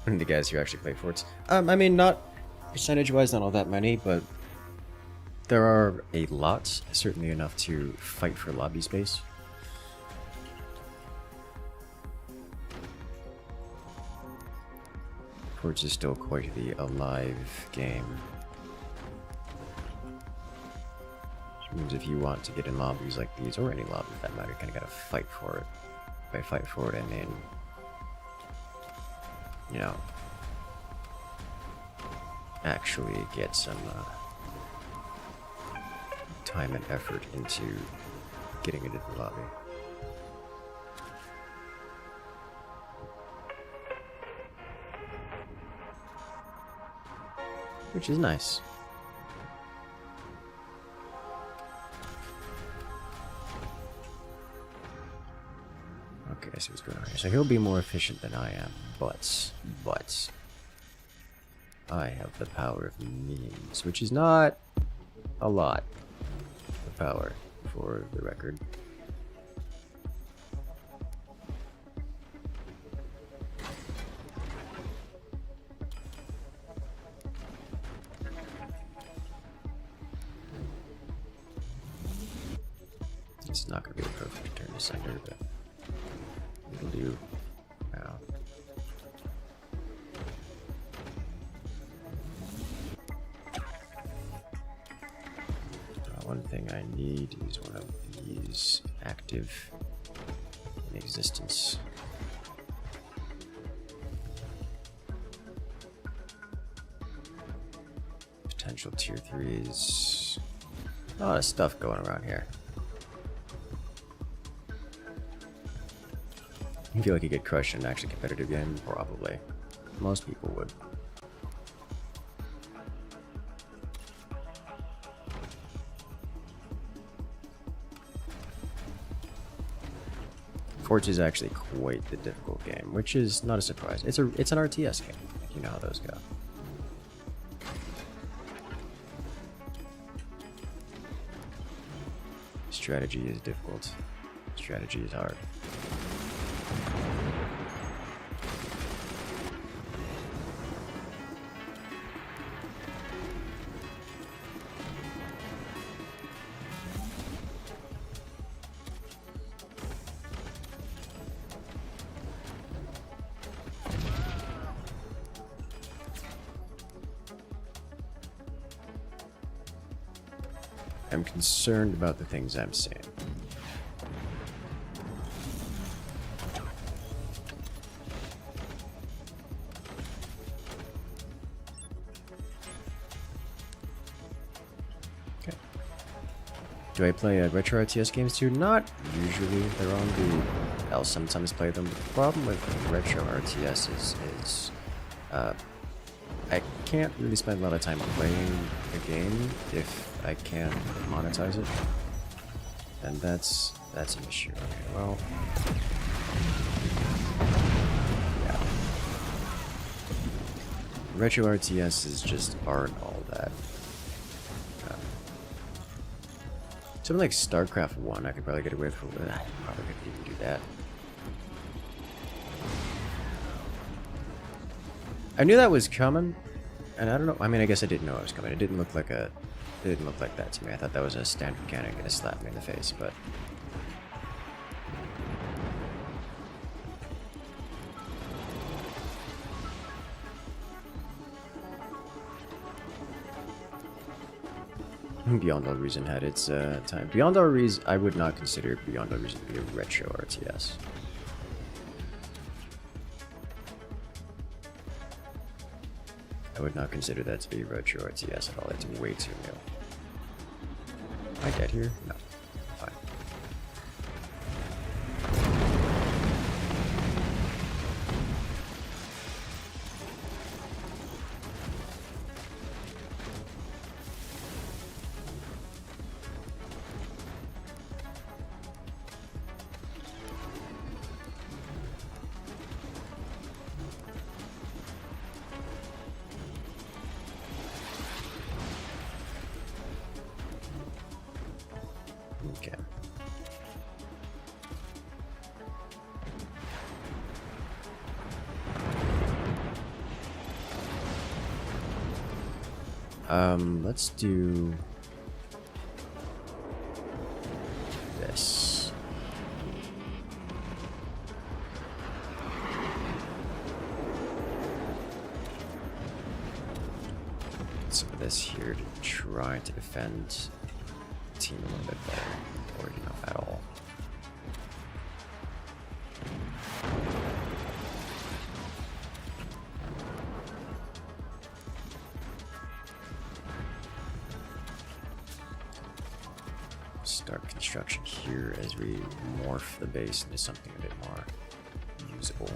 The guys who actually play forts. I mean, not percentage-wise, not all that many, but there are a lot. Certainly enough to fight for lobby space. Forts is still quite the alive game. Which means if you want to get in lobbies like these, or any lobby for that matter, you kind of gotta fight for it. By fight for it, I mean, you know, actually get some time and effort into getting into the lobby. Which is nice. Okay, I see what's going on here. So he'll be more efficient than I am, but I have the power of means, which is not a lot of power, for the record. It's not going to be a perfect turn to center, but it'll do. Wow. One thing I need is one of these active in existence. Potential tier 3s. A lot of stuff going around here. I feel like you get crushed in an actually competitive game? Probably. Most people would. Forge is actually quite the difficult game, which is not a surprise. It's an RTS game. Like, you know how those go. Strategy is difficult. Strategy is hard. I'm concerned about the things I'm seeing. Do I play retro RTS games too? Not usually. They're on the... I'll sometimes play them. The problem with retro RTS is I can't really spend a lot of time playing a game if I can't monetize it. And that's an issue. Okay, well... Yeah. Retro RTSs just aren't all that. Something like StarCraft 1, I could probably get away with. I probably couldn't even do that. I knew that was coming, and I don't know. I mean, I guess I didn't know it was coming. It didn't look like a. It didn't look like that to me. I thought that was a standard mechanic gonna slap me in the face, but. Beyond All Reason had its time. Beyond All Reason, I would not consider Beyond All Reason to be a retro RTS. I would not consider that to be a retro RTS at all. It's way too new. Am I dead here? No. Fine. Okay. Let's do this. Some of this here to try to defend the team a little bit better, or you know, at all. Start construction here as we morph the base into something a bit more usable.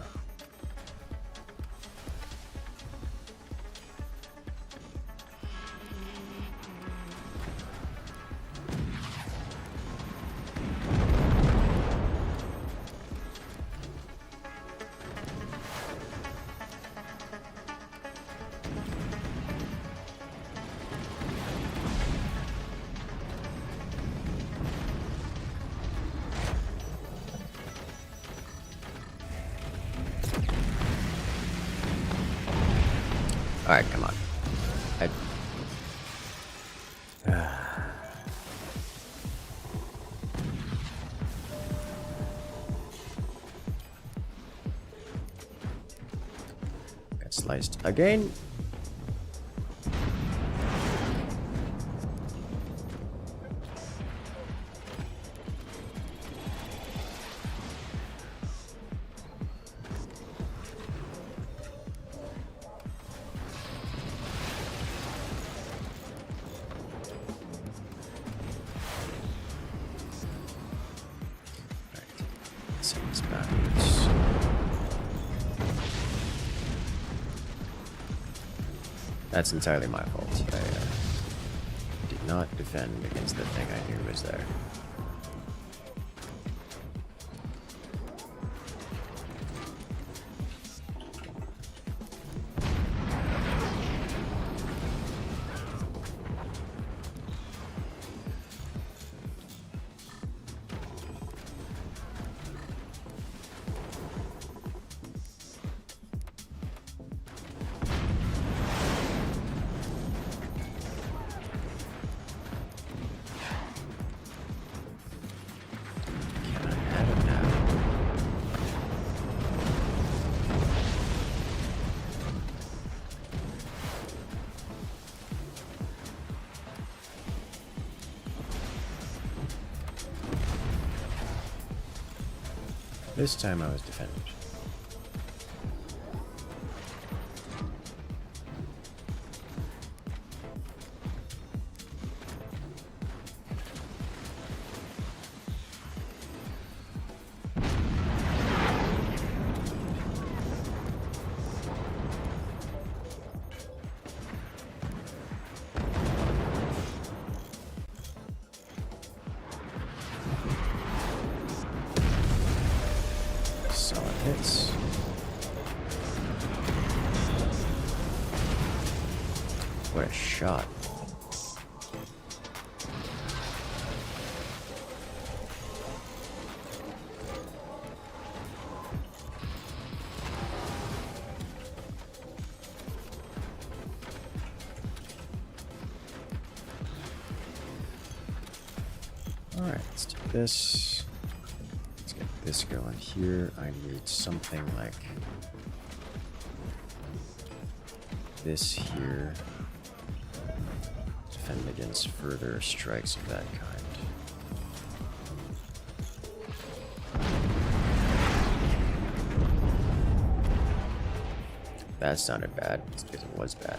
Alright, come on. Got sliced again. Seconds backwards. That's entirely my fault. I did not defend against the thing I knew was there. This time I was defended. Solid hits. What a shot. Alright, let's do this. Let's get this going here. I need something like this here. Defend against further strikes of that kind. That sounded bad. It's because it was bad.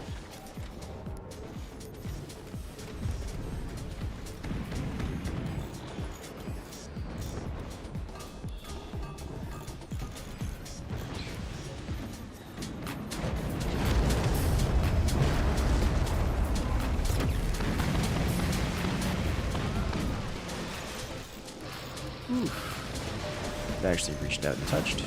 It actually reached out and touched.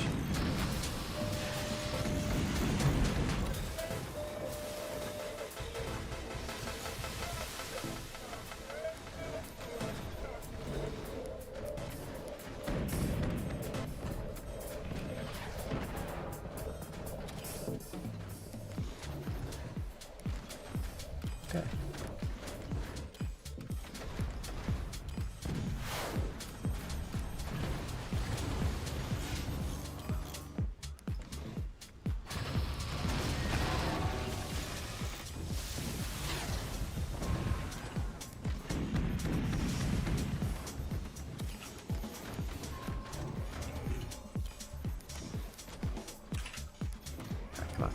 Okay. Come on.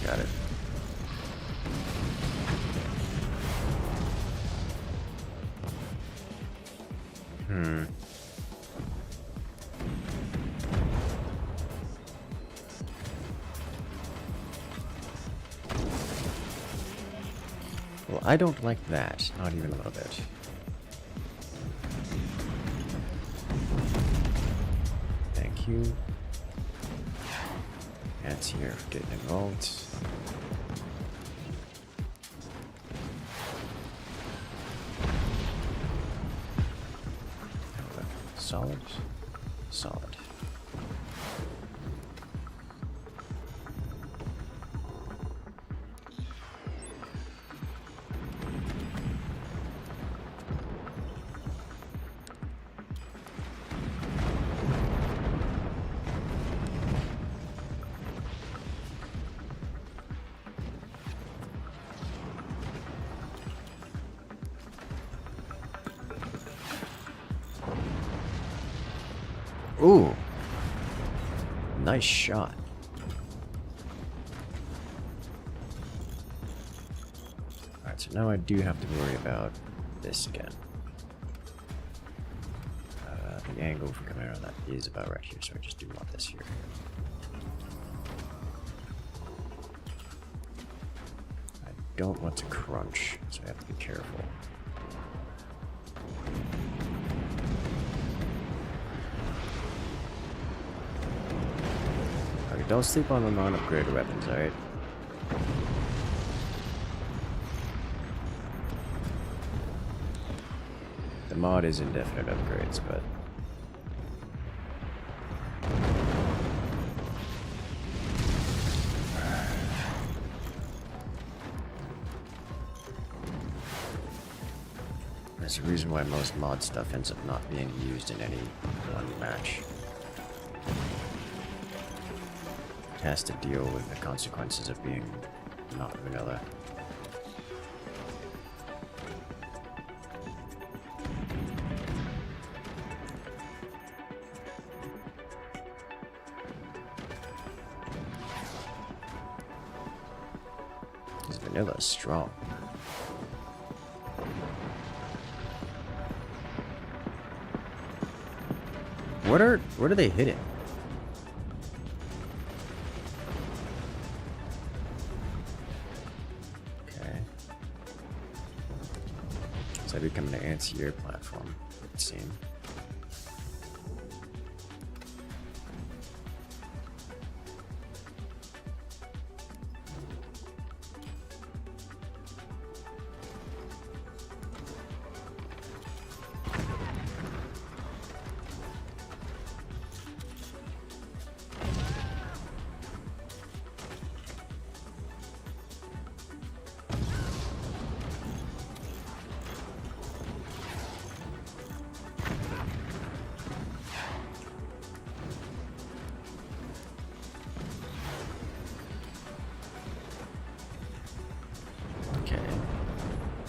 Got it. Well, I don't like that. Not even a little bit. Thank you. Ants here getting involved. Solid. Solid. Ooh. Nice shot. Alright, so now I do have to worry about this again. The angle for coming around that is about right here, so I just do want this here. I don't want to crunch, so I have to be careful. Don't sleep on the non-upgraded weapons, alright? The mod is indefinite upgrades, but... there's a reason why most mod stuff ends up not being used in any one match. Has to deal with the consequences of being not vanilla. Because vanilla is strong. What are they hitting? Okay. So I become an anti-air platform, it would seem.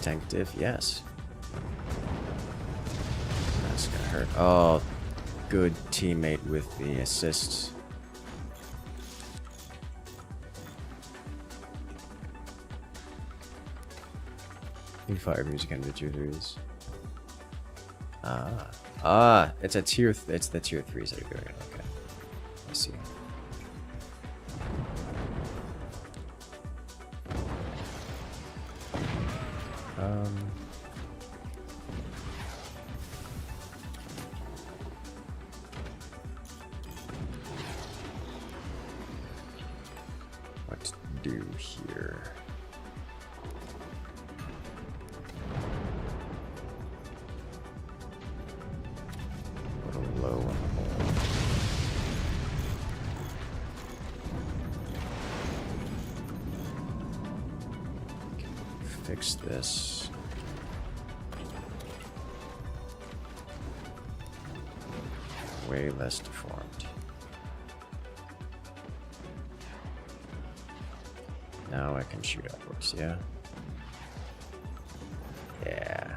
Tank diff, yes. That's gonna hurt. Oh, good teammate with the assist. Fire music under tier 3s. It's a tier. It's the tier 3s that are doing it. Okay, I see. What to do here? A little low on the hole. Fix this. Way less deformed. Now I can shoot upwards, yeah? Yeah.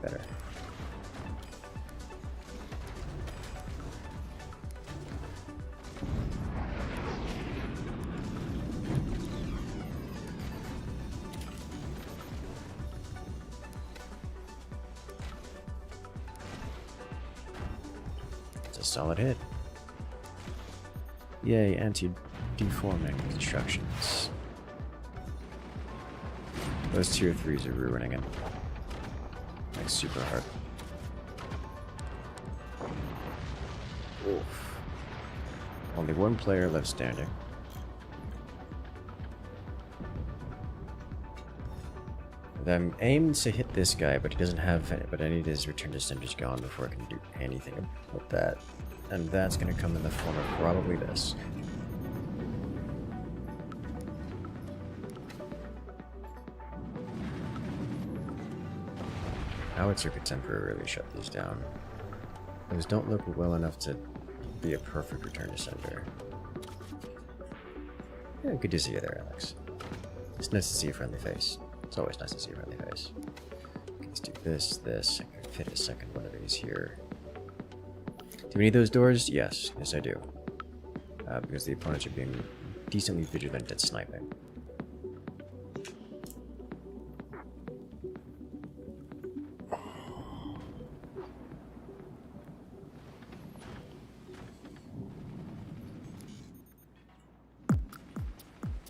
Better. It's a solid hit. Yay, anti-deforming constructions. Those tier 3s are ruining it. Like super hard. Oof. Only one player left standing. I'm aimed to hit this guy, but he doesn't have any, but I need his return to center's gone before I can do anything with that. And that's gonna come in the form of probably this. Howitzer could temporarily shut these down. Those don't look well enough to be a perfect return to center. Yeah, good to see you there, Alex. It's nice to see a friendly face. It's always nice to see a friendly face. Okay, let's do this. I can fit a second one of these here. Do we need those doors? Yes. Yes, I do. Because the opponents are being decently vigilant at sniping.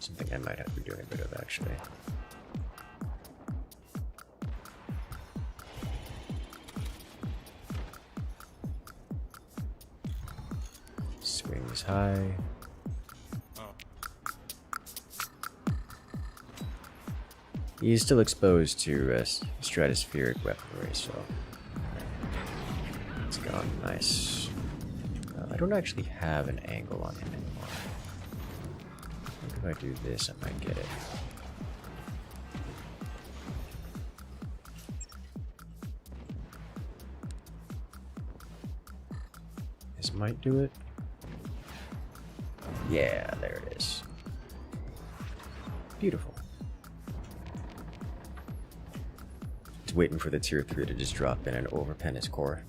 Something I might have to be doing a bit of, actually. Swings high. He's still exposed to stratospheric weaponry, so it's gone nice. I don't actually have an angle on him anymore. I think if I do this, I might get it. This might do it. Yeah, there it is. Beautiful. It's waiting for the tier 3 to just drop in and overpen his core.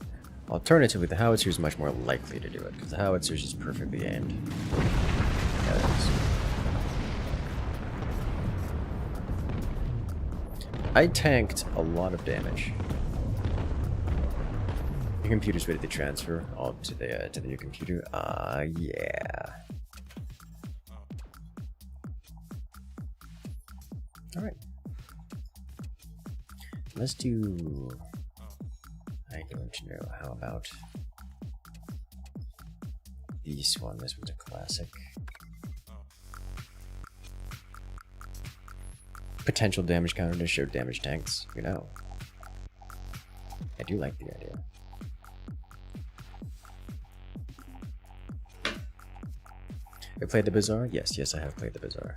Alternatively, the howitzer is much more likely to do it, because the howitzer is just perfectly aimed. Yeah, it is. I tanked a lot of damage. Your computer's ready to transfer all to the new computer. Yeah. All right. Let's do. I don't know. How about this one? This one's a classic. Potential damage counter to show damage tanks. You know. I do like the idea. I played the Bazaar? Yes, I have played the Bazaar.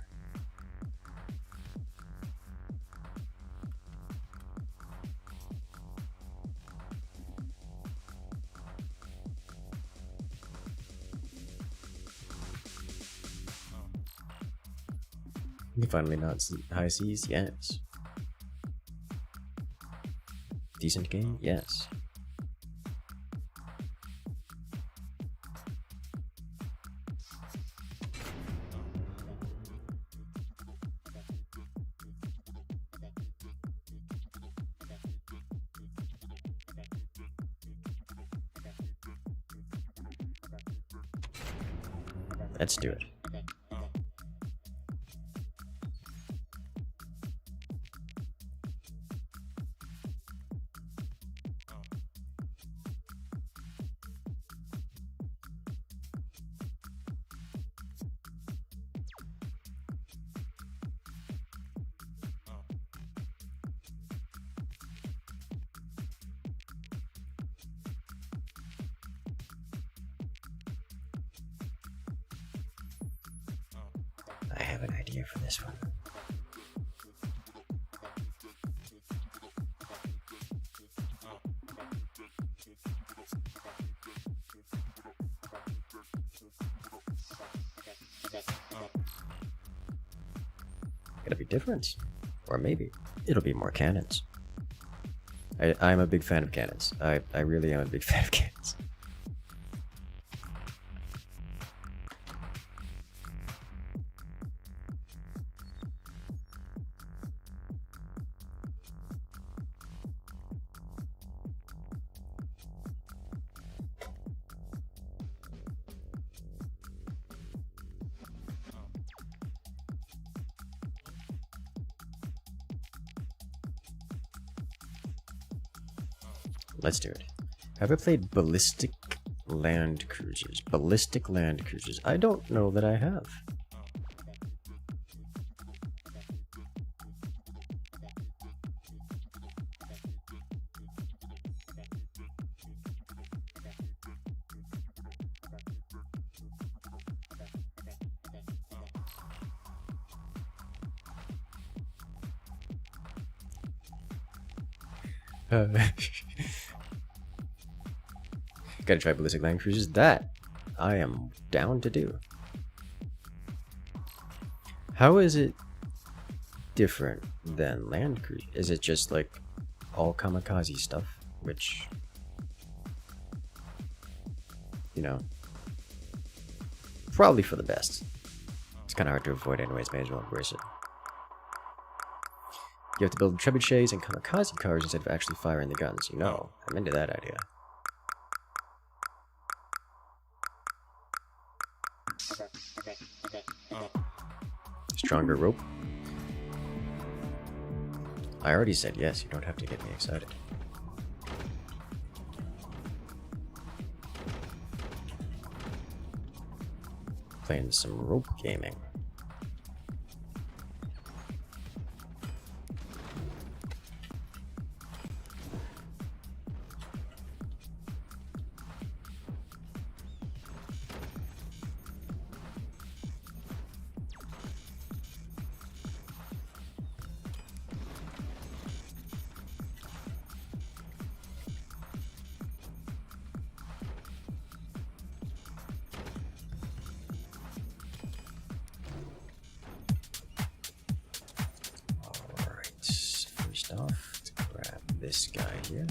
You finally not high seas? Yes. Decent game? Yes. Let's do it. I have an idea for this one. It'll be different. Or maybe it'll be more cannons. I'm a big fan of cannons. I really am a big fan of cannons. Let's do it. Have I played Ballistic Land Cruisers? Ballistic Land Cruisers. I don't know that I have. Gotta try Ballistic Land Cruisers. That I am down to do. How is it different than Land Cruise? Is it just like all kamikaze stuff? Which, you know, probably for the best. It's kind of hard to avoid anyways, may as well embrace it. You have to build trebuchets and kamikaze cars instead of actually firing the guns. You know, I'm into that idea. Stronger rope. I already said yes, you don't have to get me excited. Playing some rope gaming. Off. Let's grab this guy here.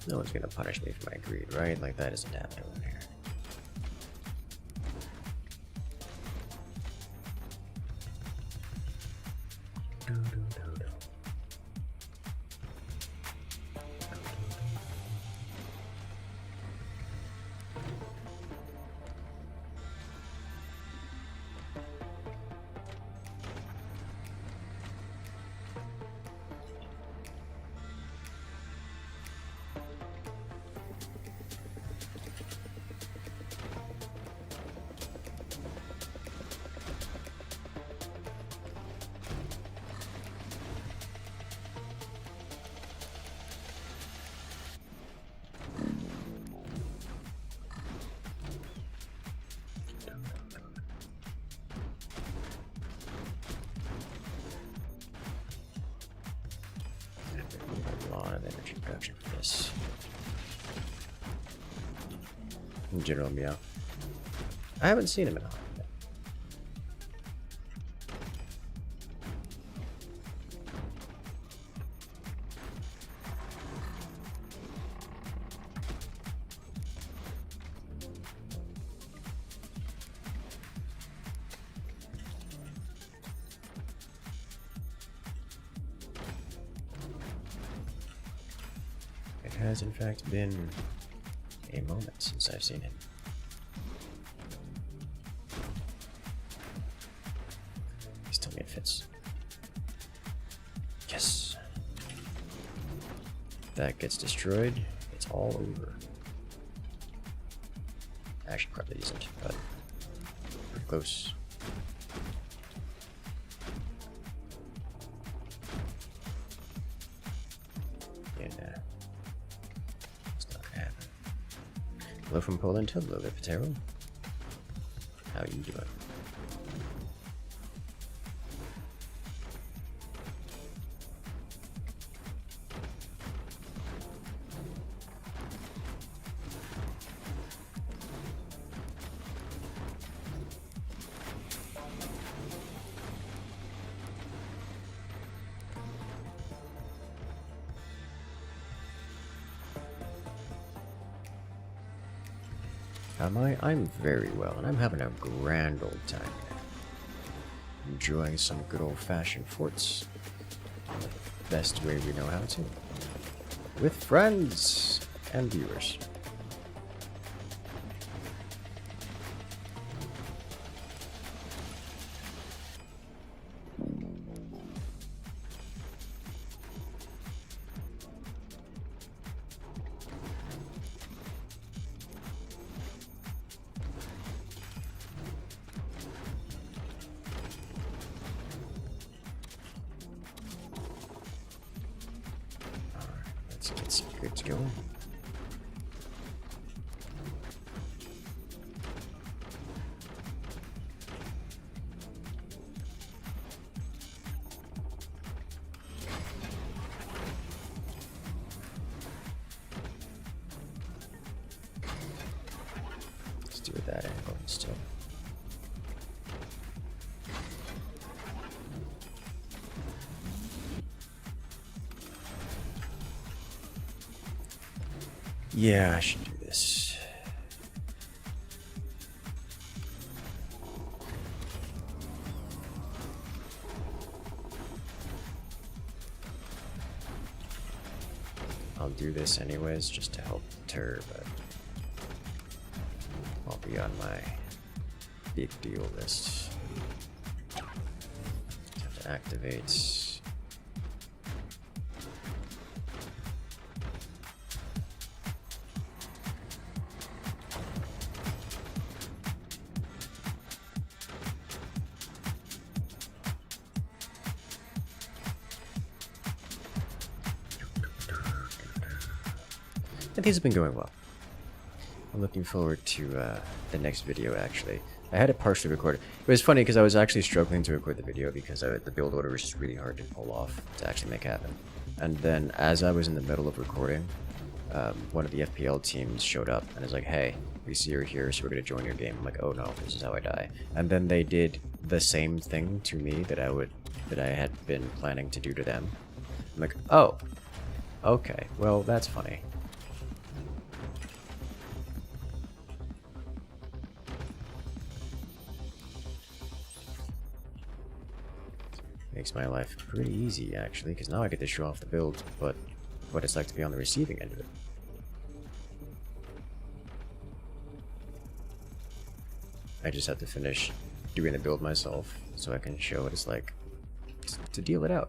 No one's gonna punish me for my greed, right? Like that isn't happening here. A lot of energy production for this. In general, yeah. I haven't seen him in a while. It has in fact been a moment since I've seen him. Please tell me it fits. Yes. If that gets destroyed, it's all over. Actually, probably isn't, but pretty close. Hello from Poland. Hello there, Patero. How you doing? Am I? I'm very well, and I'm having a grand old time now. Enjoying some good old-fashioned forts. The best way we know how to. With friends and viewers. Let's get good to go. Let's do it that angle instead. Yeah, I should do this. I'll do this anyways, just to help deter, but I'll be on my big deal list. Have to activate. And these have been going well. I'm looking forward to the next video, actually. I had it partially recorded. It was funny because I was actually struggling to record the video because the build order was just really hard to pull off to actually make happen. And then as I was in the middle of recording, one of the FPL teams showed up and is like, hey, we see you're here, so we're going to join your game. I'm like, oh no, this is how I die. And then they did the same thing to me that I had been planning to do to them. I'm like, oh, okay, well, that's funny. Makes my life pretty easy, actually, because now I get to show off the build, but what it's like to be on the receiving end of it. I just have to finish doing the build myself, so I can show what it's like to deal it out.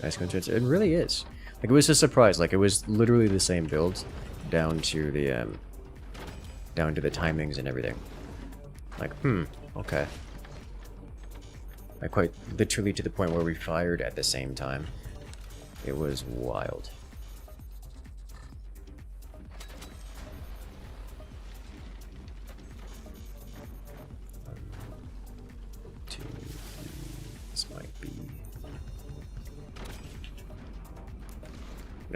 Nice contrast. It really is. Like, it was a surprise. Like, it was literally the same build down to the timings and everything. Like, okay. Like, quite literally to the point where we fired at the same time. It was wild. This might be.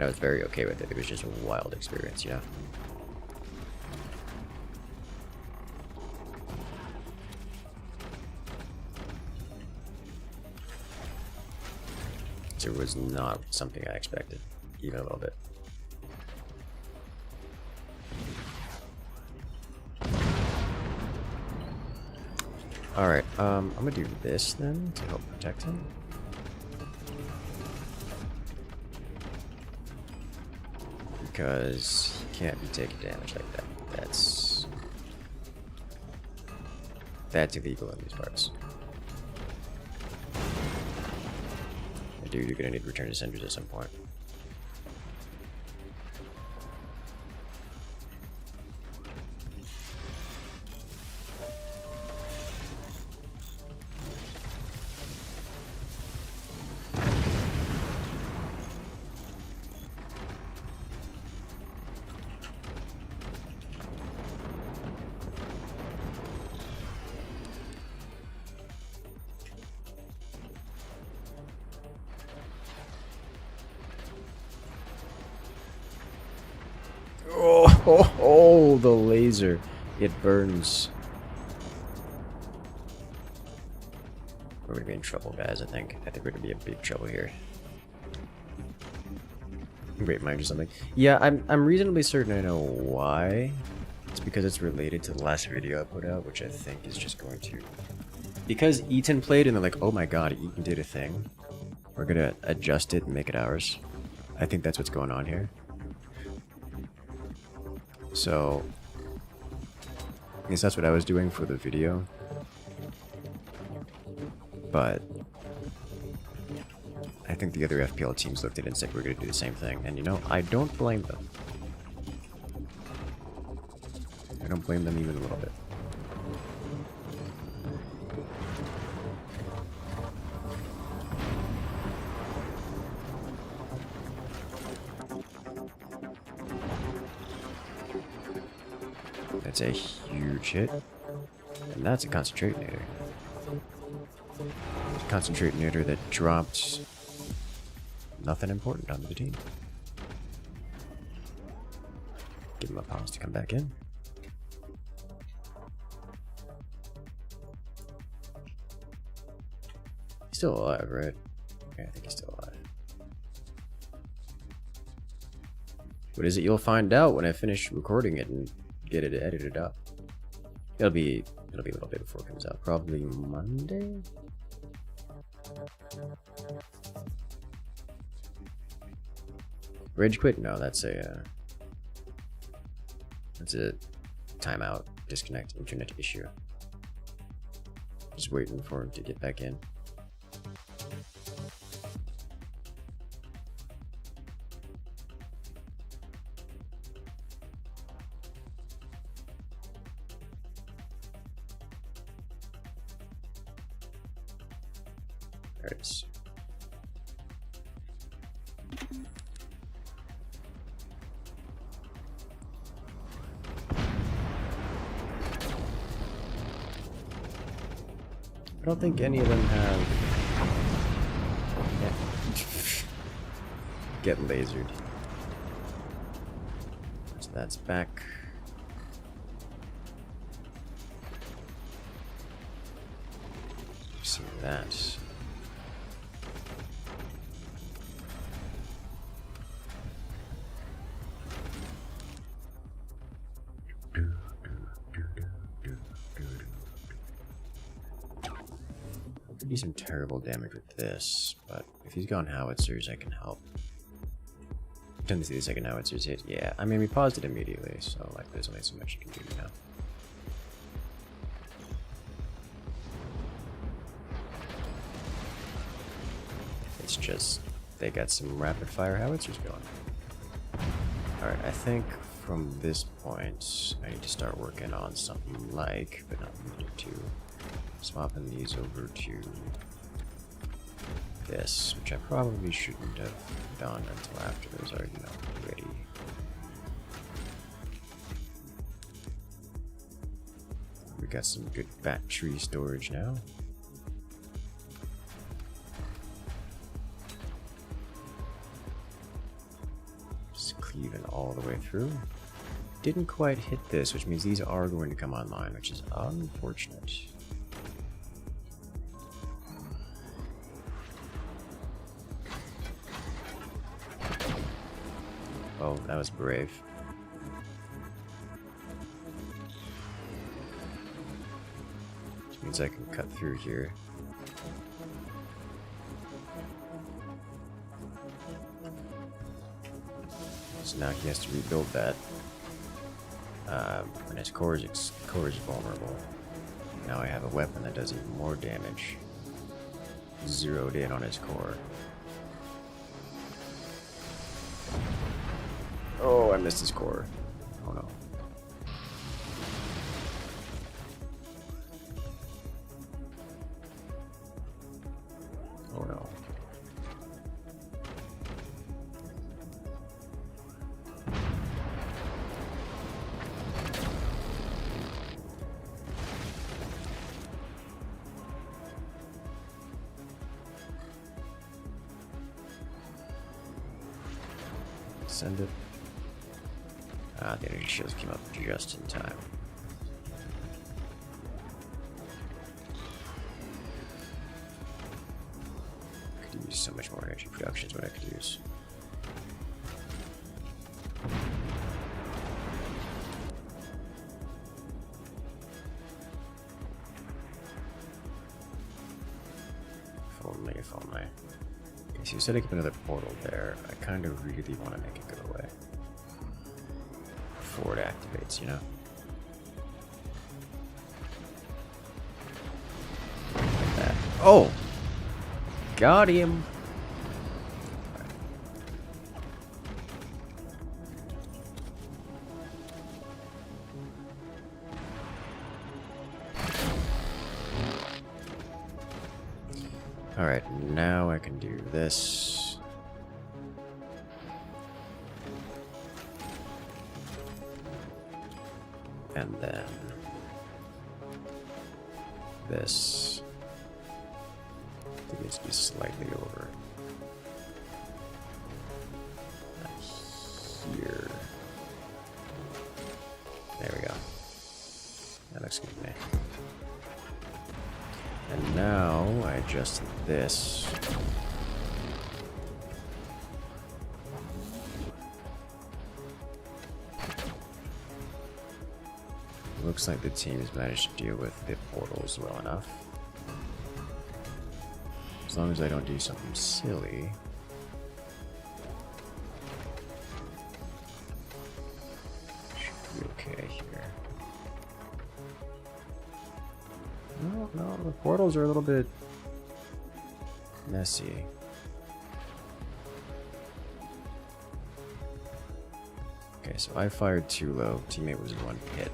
I was very okay with it. It was just a wild experience, you know? It was not something I expected, even a little bit. Alright, I'm gonna do this then to help protect him. Because he can't be taking damage like that. That's illegal in these parts. Dude, you're gonna need to return to senders at some point. Oh, the laser. It burns. We're gonna be in trouble, guys, I think. I think we're gonna be in big trouble here. Great mind or something. Yeah, I'm reasonably certain I know why. It's because it's related to the last video I put out, which I think is just going to... Because Eaton played and they're like, oh my god, Eaton did a thing. We're gonna adjust it and make it ours. I think that's what's going on here. So, I guess that's what I was doing for the video. But I think the other FPL teams looked at it and said we're going to do the same thing. And you know, I don't blame them. I don't blame them even a little bit. That's a huge hit. And that's a concentrator. It's a concentrator that dropped nothing important onto the team. Give him a pause to come back in. He's still alive, right? Okay, I think he's still alive. What is it? You'll find out when I finish recording it and get it edited up. It'll be a little bit before it comes out. Probably Monday? Rage quit? No, that's a timeout, disconnect, internet issue. Just waiting for him to get back in. There it is. I don't think any of them have... Yeah. Get lasered. So that's back. See that. could be some terrible damage with this, but if he's gone howitzers, I can help. Tend to see the second howitzers hit. Yeah, I mean, we paused it immediately, so like there's only so much you can do now. It's just they got some rapid fire howitzers going. Alright, I think from this point I need to start working on something like, but not limited to, swapping these over to this, which I probably shouldn't have done until after those are, you know, ready. We got some good battery storage now. Just cleaving all the way through. Didn't quite hit this, which means these are going to come online, which is unfortunate. Oh, that was brave. Which means I can cut through here. So now he has to rebuild that. And his core is vulnerable. Now I have a weapon that does even more damage. Zeroed in on his core. Oh, I missed his core. Oh no. Oh no. Send it. Ah, the energy shields came up just in time. Could use so much more energy production is what I could use. If only. Okay, so setting up another portal there. I kind of really want to make it go away. Before it activates, you know? Like that. Oh! Got him! Alright, now I can do this. And then this. I think it needs to be slightly over. Here. There we go. That looks good to me. And now I adjust this. Looks like the team has managed to deal with the portals well enough. As long as I don't do something silly. Should be okay here. No, the portals are a little bit messy. Okay, so I fired too low. Teammate was in one hit.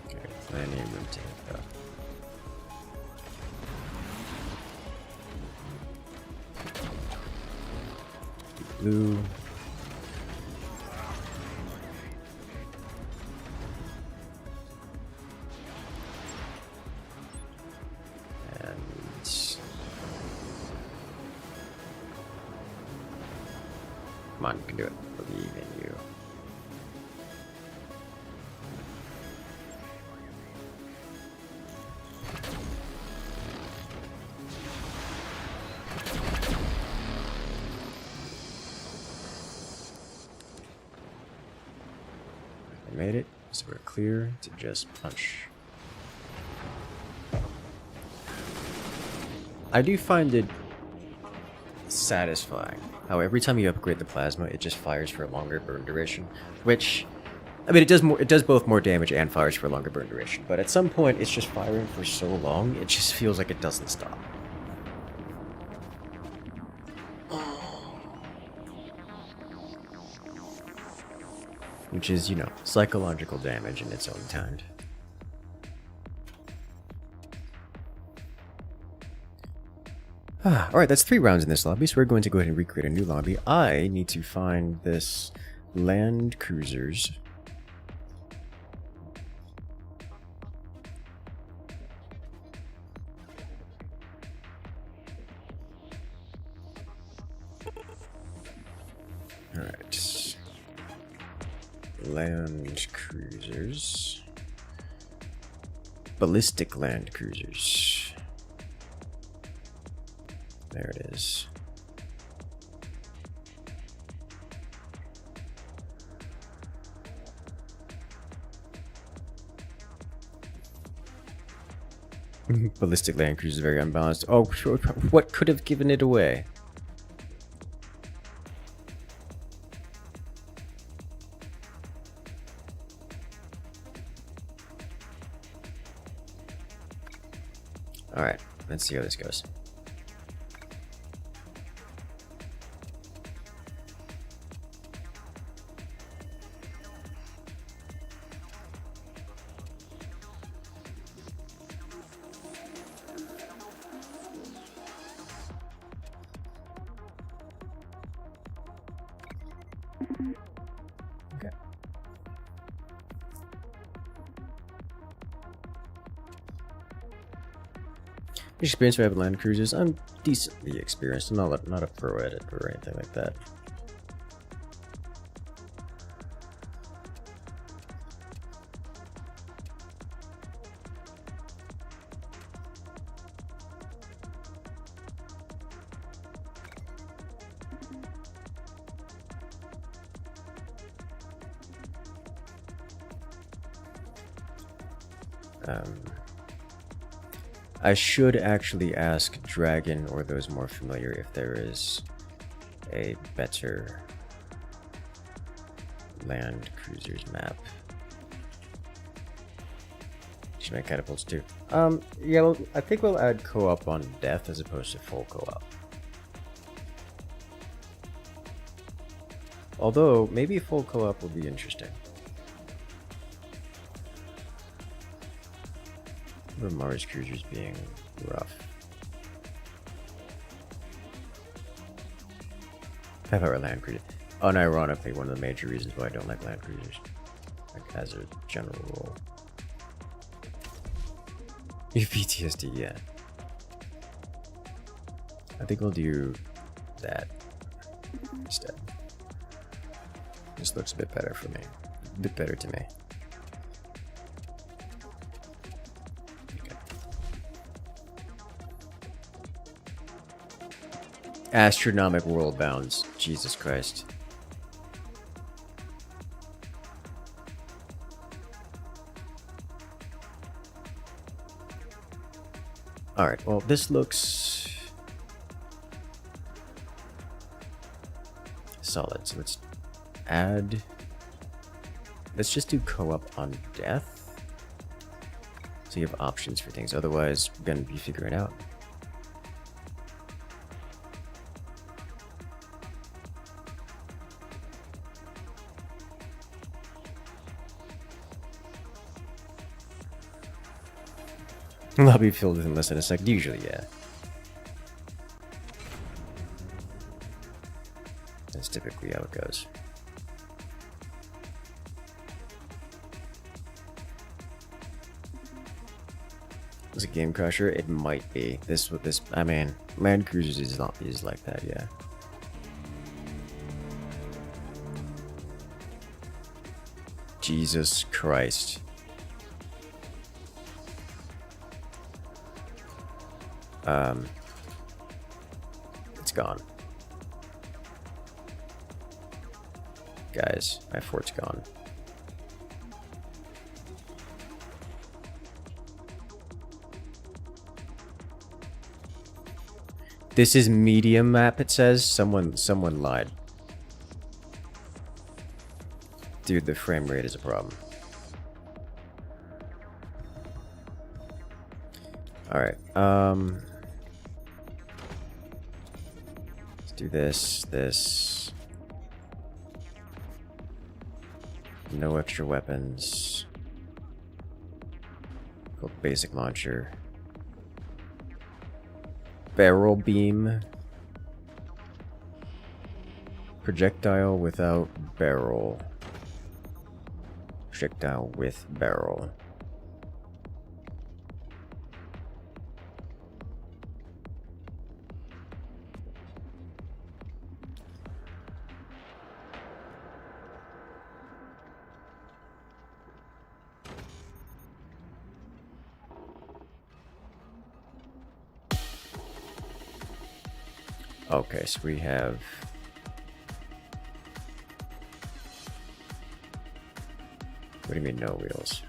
Okay, plenty of room to hit though. Blue. And come on, you can do it. Believe in you. So we're clear to just punch. I do find it satisfying how every time you upgrade the plasma, it just fires for a longer burn duration, which, I mean, it does both more damage and fires for a longer burn duration, but at some point it's just firing for so long, it just feels like it doesn't stop. Which is, you know, psychological damage in its own kind. Alright, that's 3 rounds in this lobby, so we're going to go ahead and recreate a new lobby. I need to find this land cruisers. Alright. Land cruisers. Ballistic land cruisers. There it is. Ballistic land cruiser is very unbalanced. Oh, what could have given it away? Alright, let's see how this goes. Okay. Experience with land cruisers. I'm decently experienced. I'm not a pro at it or anything like that. I should actually ask Dragon or those more familiar if there is a better land cruisers map. Should make catapults too. Yeah, well, I think we'll add co-op on death as opposed to full co-op. Although, maybe full co-op will be interesting. Or Mars cruisers being rough. How about land cruisers? Unironically, one of the major reasons why I don't like land cruisers. Like, as a general rule. You PTSD, yeah. I think we'll do that instead. This looks a bit better for me. A bit better to me. Astronomic world bounds. Jesus Christ. Alright, well, this looks solid. So let's add. Let's just do co-op on death. So you have options for things. Otherwise, we're going to be figuring it out. Lobby filled within less than a second. Usually, yeah. That's typically how it goes. Is it Game Crusher? It might be. I mean, Land Cruisers is like that, yeah. Jesus Christ. It's gone. Guys, my fort's gone. This is medium map, it says. Someone lied. Dude, the frame rate is a problem. Alright, let's do this. No extra weapons. Go basic launcher. Barrel beam. Projectile without barrel. Projectile with barrel. Okay, so we have what do you mean no wheels?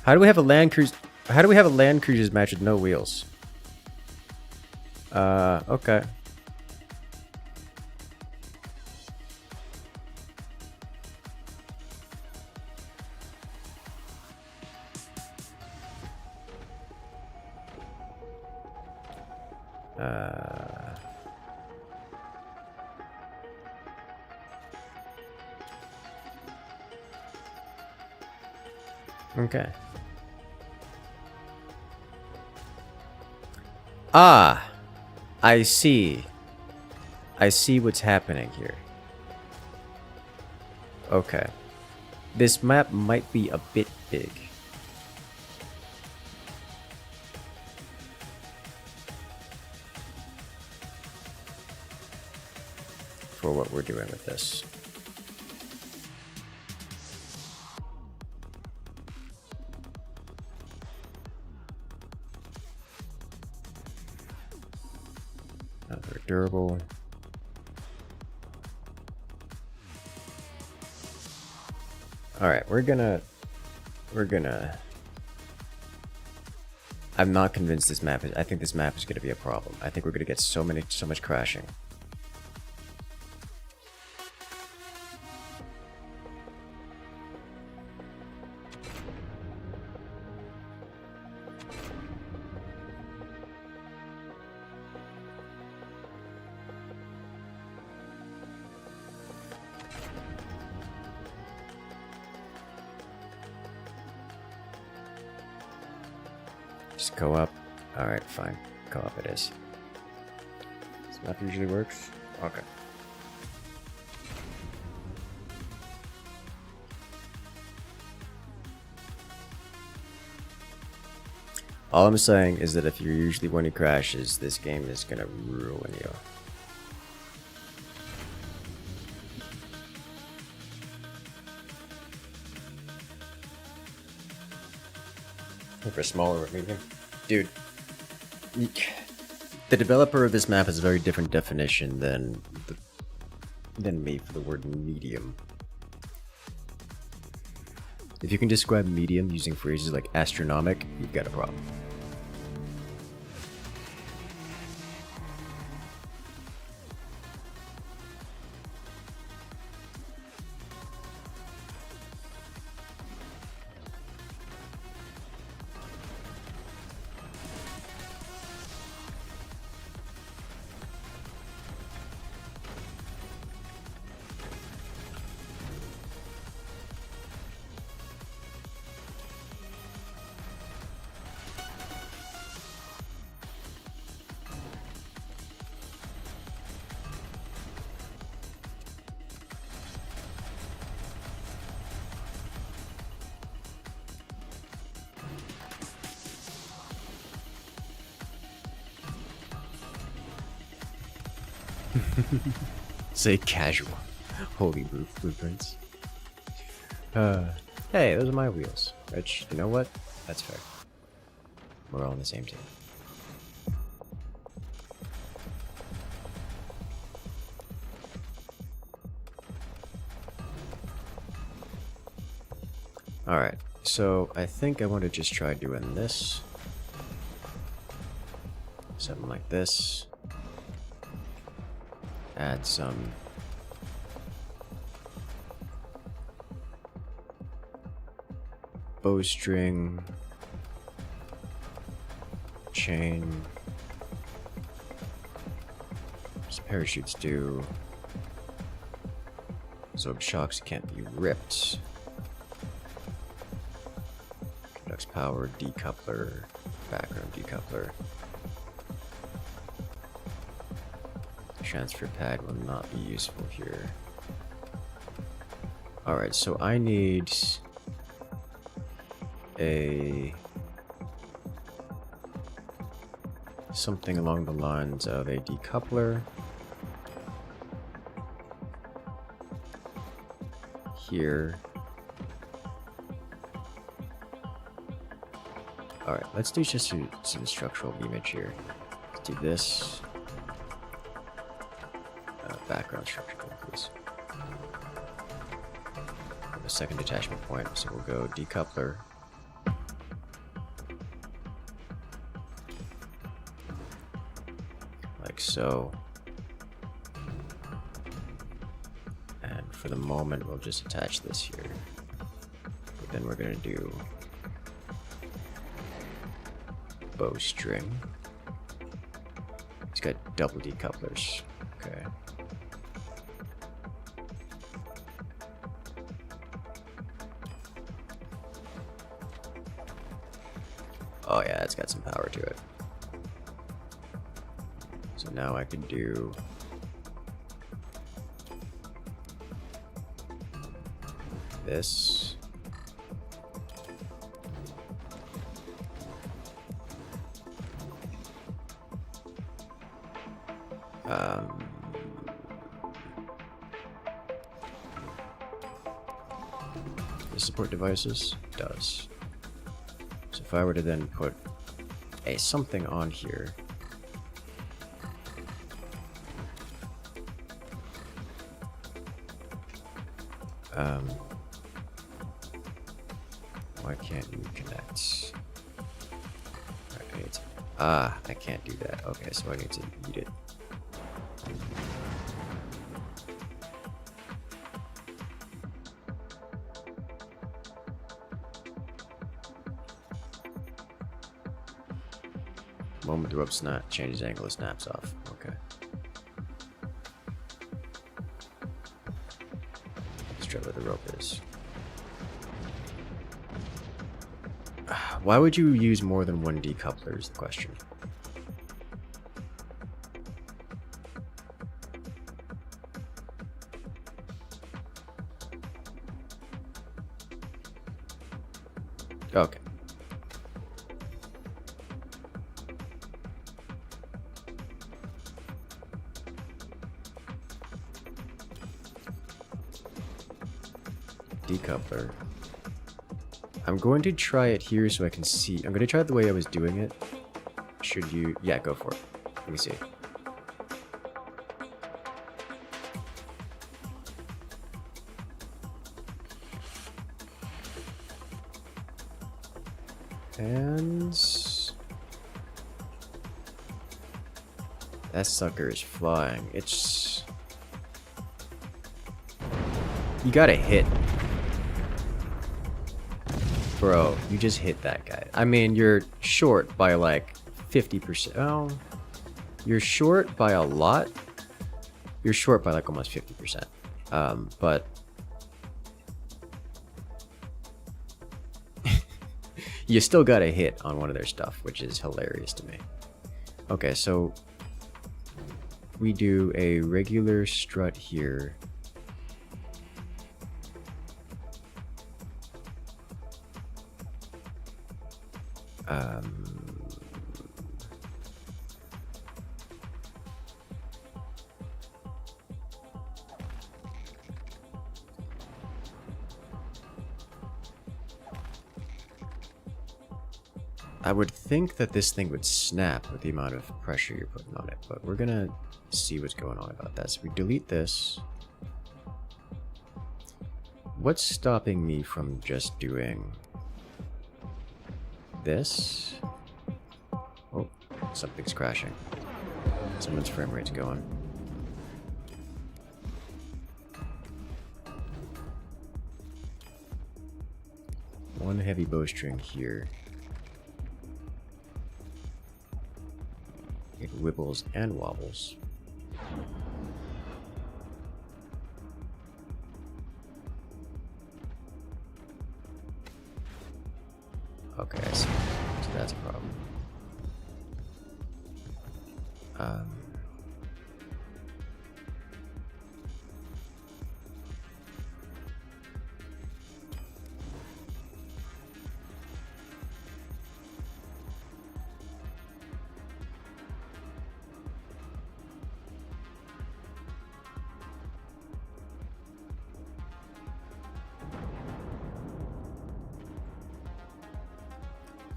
How do we have a land cruise? How do we have a land cruisers match with no wheels? Okay. Okay. Ah, I see. I see what's happening here. Okay. This map might be a bit big. For what we're doing with this. Not very durable. Alright, we're gonna I'm not convinced this map is I think this map is gonna be a problem. I think we're gonna get so much crashing. Just go up. Alright, fine. Go up it is. This map usually works? Okay. All I'm saying is that if you're usually one who crashes, this game is gonna ruin you. For smaller or medium. Dude, the developer of this map has a very different definition than me for the word medium. If you can describe medium using phrases like astronomic, you've got a problem. Say casual. Holy blueprints. Hey, those are my wheels. Which, you know what? That's fair. We're all on the same team. Alright, so I think I want to just try doing this. Something like this. Add some bowstring, chain. Some parachutes do. Absorb shocks can't be ripped. Conducts power, decoupler, background decoupler. Transfer pad will not be useful here. Alright, so I need something along the lines of a decoupler here. Alright, let's do just some structural image here. Let's do this. Background structure, please. A second detachment point, so we'll go decoupler. Like so. And for the moment, we'll just attach this here. But then we're gonna do bowstring. It's got double decouplers. Okay. Oh yeah, it's got some power to it. So now I can do this. Does support devices? Does. So if I were to then put a something on here, why can't you connect? Right, I need to, I can't do that. Okay, so I need to eat it. Moment the rope snap changes angle, it snaps off. Okay. Let's try where the rope is. Why would you use more than one decoupler is the question. Okay. Decoupler. I'm going to try it here so I can see. I'm going to try it the way I was doing it. Should you? Yeah, go for it. Let me see. And that sucker is flying. It's... You gotta hit. Bro, you just hit that guy. I mean, you're short by like 50%. Oh, you're short by a lot. You're short by like almost 50%. But you still got a hit on one of their stuff, which is hilarious to me. Okay, so we do a regular strut here. I would think that this thing would snap with the amount of pressure you're putting on it, but we're gonna see what's going on about that. So we delete this. What's stopping me from just doing this? Oh. Oh, something's crashing. Someone's frame rate's going. One heavy bowstring here. It wibbles and wobbles. Okay, I see. So that's a problem.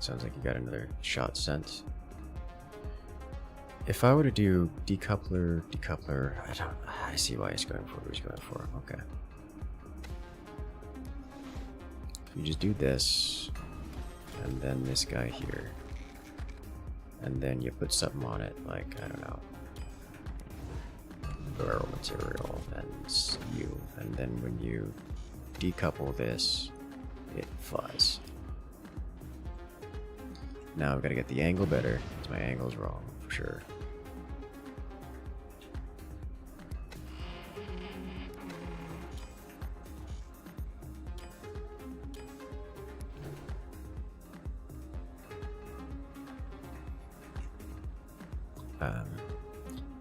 Sounds like you got another shot sent. If I were to do decoupler, I see why he's going for what he's going for. Okay. If you just do this, and then this guy here, and then you put something on it, like, I don't know, barrel material, and you, and then when you decouple this, it flies. Now I've got to get the angle better, because my angle's wrong, for sure.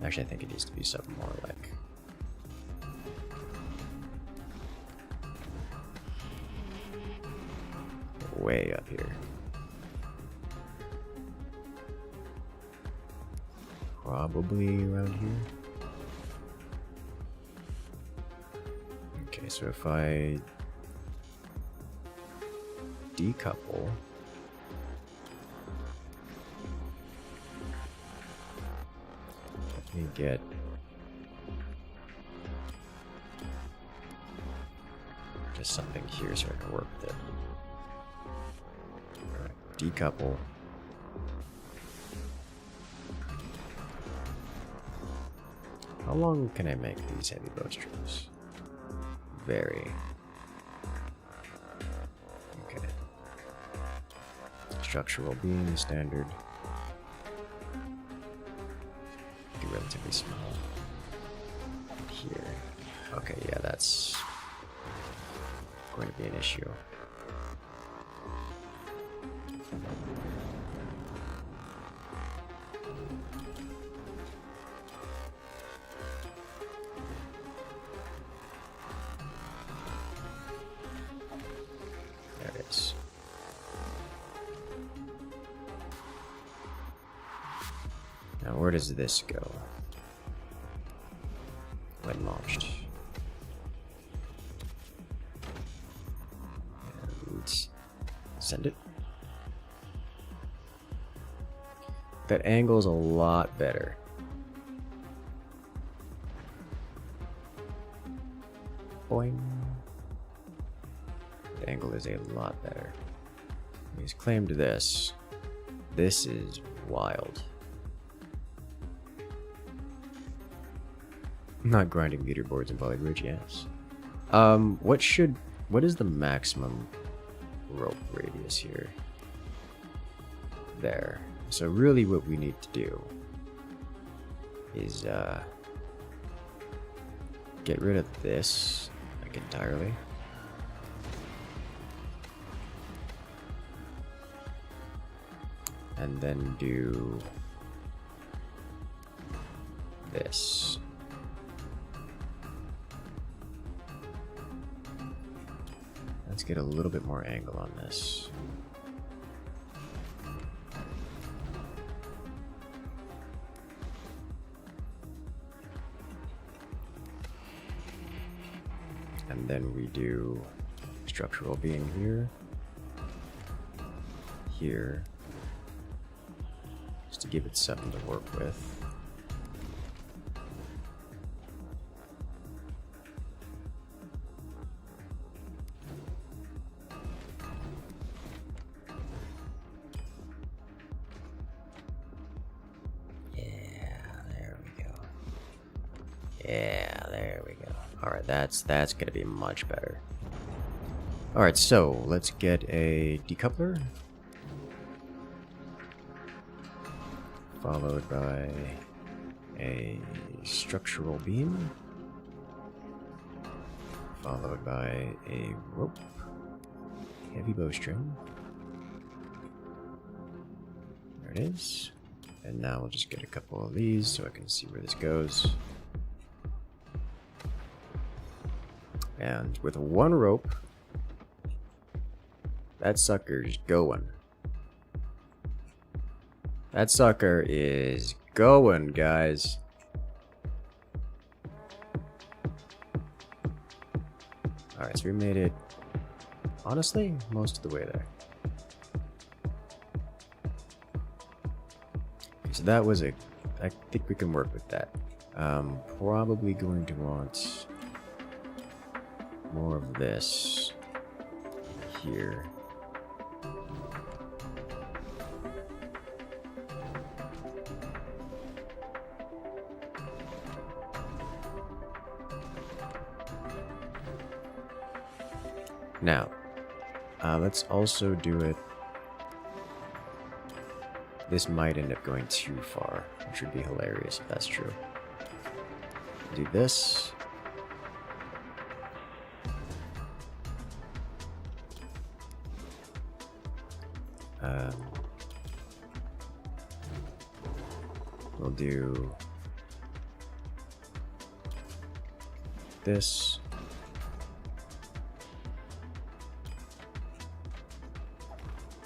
Actually, I think it needs to be something more like... way up here. Probably around here. Okay, so if I decouple, let me get just something here so I can work with it. Alright, decouple. How long can I make these heavy bowstrings? Very. Okay. Structural beam, standard. Be relatively small. Here. Okay, yeah, that's going to be an issue. Now, where does this go when launched? And send it. That angle's a lot better. Boing. The angle is a lot better. He's claimed this. This is wild. Not grinding leaderboards in Ballistic, yes. What is the maximum rope radius here? There. So really what we need to do is get rid of this, like, entirely. And then do this. Let's get a little bit more angle on this. And then we do structural beam here, here, just to give it something to work with. Yeah, there we go. Alright, that's gonna be much better. Alright, so let's get a decoupler. Followed by a structural beam. Followed by a rope. Heavy bowstring. There it is. And now we'll just get a couple of these so I can see where this goes. And with one rope, that sucker's going. That sucker is going, guys. Alright, so we made it, honestly, most of the way there. Okay, so that was I think we can work with that. Probably going to want more of this here. Now, let's also do it. This might end up going too far, which would be hilarious if that's true. Do this. We'll do this.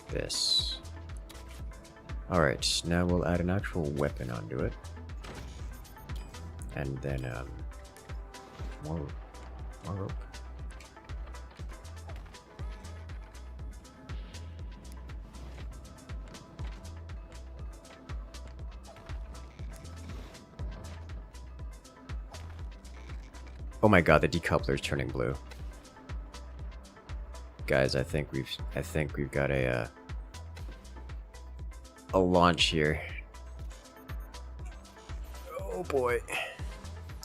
This. Alright, now we'll add an actual weapon onto it. And then, more rope. Oh my god, the decoupler's turning blue. Guys, I think we've got a launch here. Oh boy.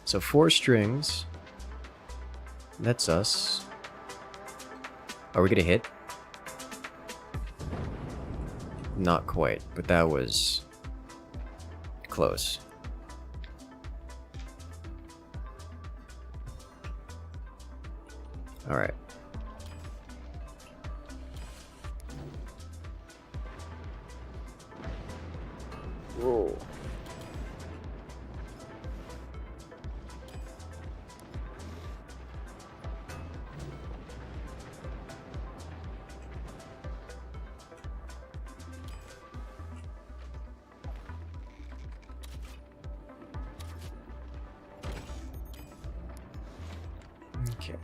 So 4 strings. That's us. Are we gonna hit? Not quite, but that was close. All right. Whoa. Okay.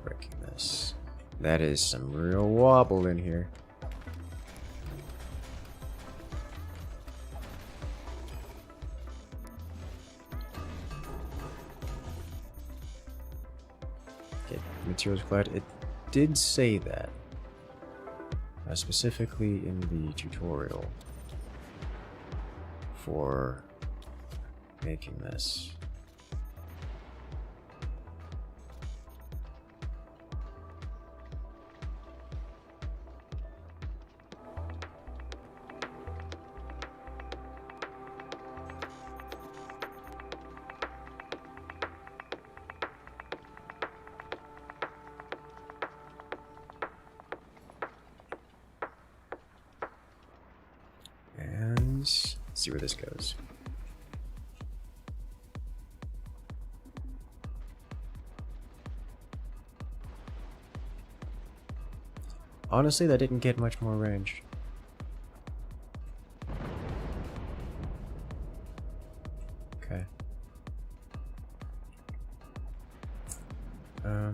Breaking this. That is some real wobble in here. Okay, materials flat. It did say that. Specifically in the tutorial for making this. And let's see where this goes. Honestly, that didn't get much more range. Okay. I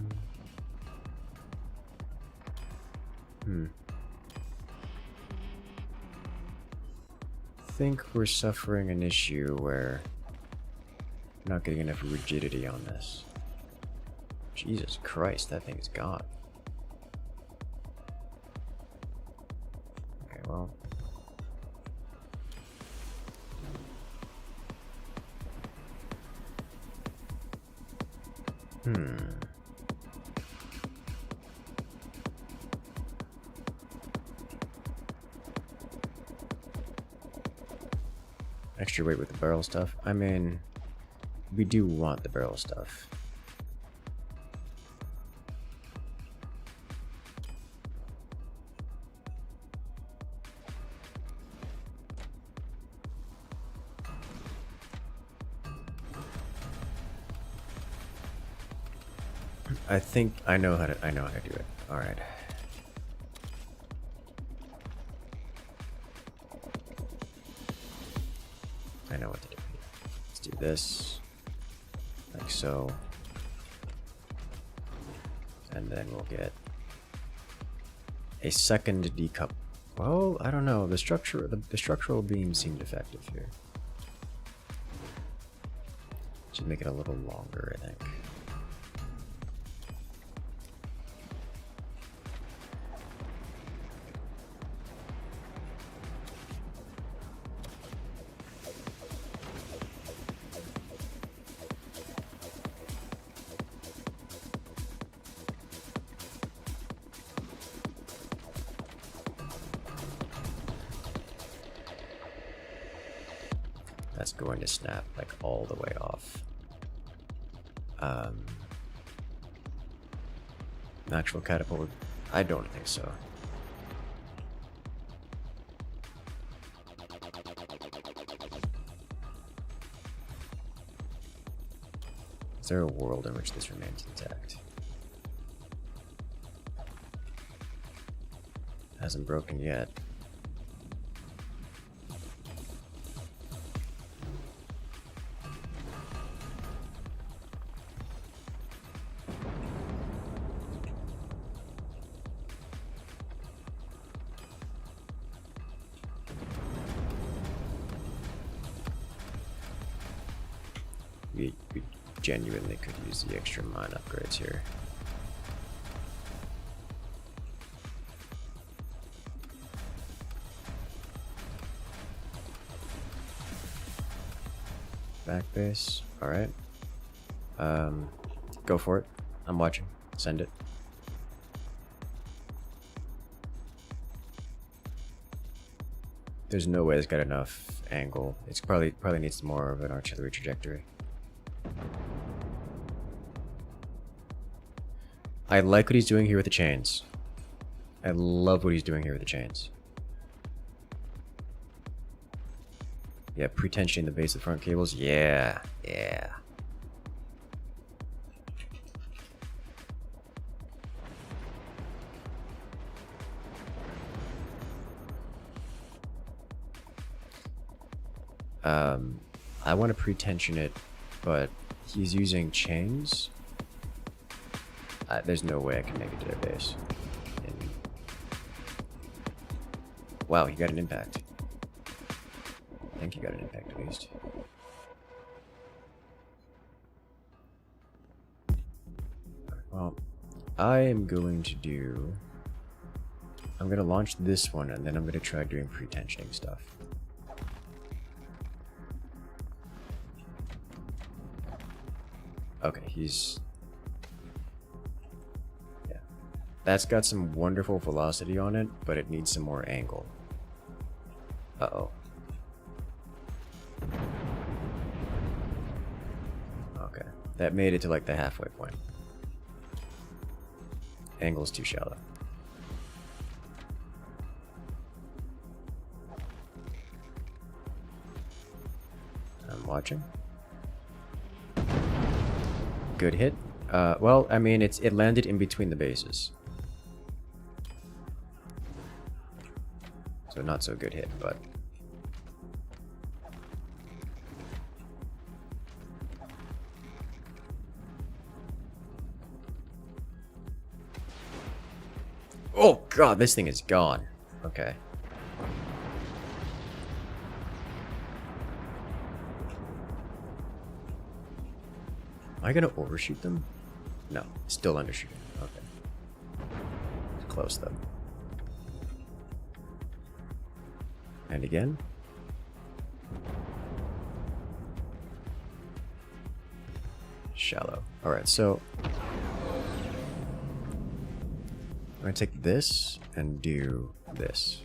think we're suffering an issue where we're not getting enough rigidity on this. Jesus Christ, that thing's gone. Okay, well. Hmm. Extra weight with the barrel stuff. I mean, we do want the barrel stuff. I think I know how to do it. All right. I know what to do. Let's do this, like so, and then we'll get a second decup. Well, I don't know. The structural beam seemed effective here. Should make it a little longer, I think. That's going to snap like all the way off. Actual catapult? I don't think so. Is there a world in which this remains intact? Hasn't broken yet. We genuinely could use the extra mine upgrades here. Back base, alright. Go for it. I'm watching. Send it. There's no way it's got enough angle. It's probably needs more of an artillery trajectory. I like what he's doing here with the chains. I love what he's doing here with the chains. Yeah, pre-tensioning the base of the front cables. Yeah, yeah. I want to pre-tension it, but he's using chains. There's no way I can make it to their base. Wow, he got an impact. I think he got an impact at least. Well, I am going to do... I'm going to launch this one, and then I'm going to try doing pre-tensioning stuff. Okay, he's... yeah. That's got some wonderful velocity on it, but it needs some more angle. Uh-oh. Okay, that made it to like the halfway point. Angle's too shallow. I'm watching. Good hit. Well, I mean, it landed in between the bases. So not so good hit, but... oh god, this thing is gone. Okay. Am I gonna overshoot them? No, still undershooting. Okay. It's close though. And again. shallow. Alright, so I'm gonna take this and do this.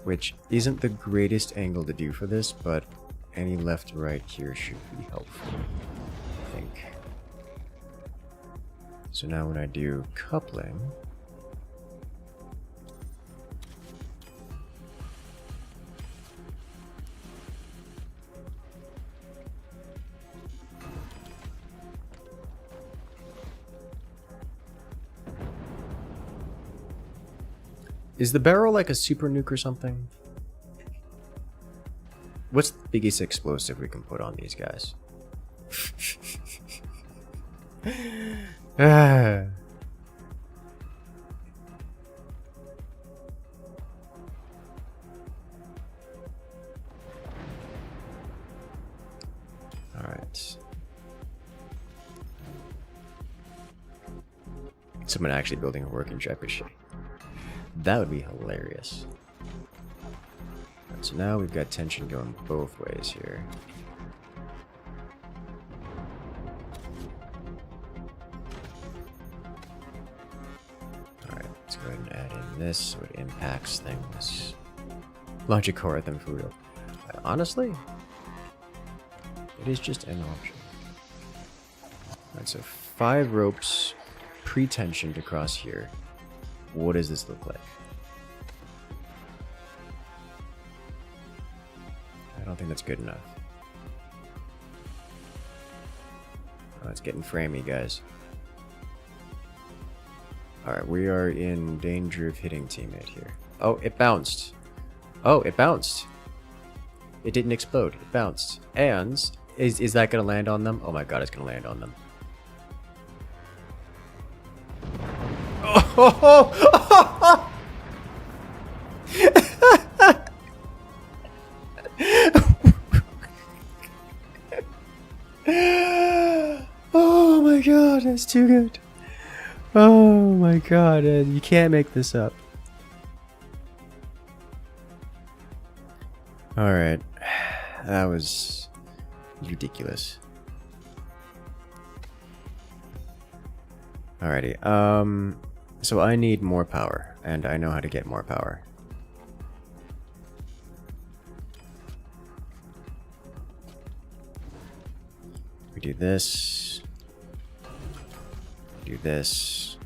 Which isn't the greatest angle to do for this, but any left to right here should be helpful, I think. So now when I do coupling, is the barrel like a super nuke or something? What's the biggest explosive we can put on these guys? Ah. Alright. Someone actually building a working trebuchet. That would be hilarious. Right, so now we've got tension going both ways here. Alright, let's go ahead and add in this so it impacts things. Launch a core at them for real. Honestly, it is just an option. Alright, so 5 ropes pre-tensioned across here. What does this look like? I don't think that's good enough. Oh, it's getting framey, guys. Alright, we are in danger of hitting teammate here. Oh, it bounced. Oh, it bounced. It didn't explode. It bounced. And is that going to land on them? Oh my god, it's going to land on them. Oh, oh my god, that's too good. Oh my god, you can't make this up. Alright, that was ridiculous. Alrighty, so I need more power, and I know how to get more power. We do this. We do this.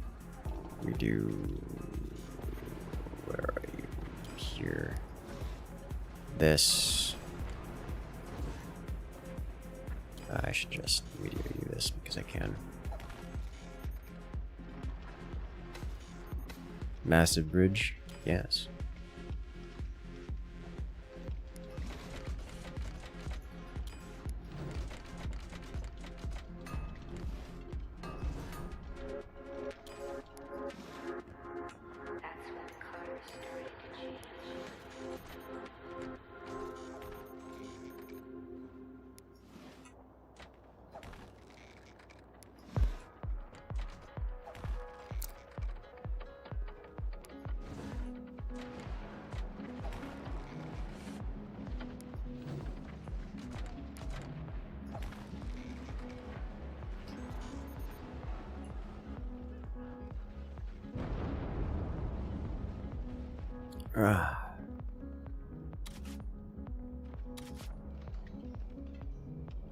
We do... Where are you? Here. This. I should just immediately do this because I can. Massive bridge? Yes.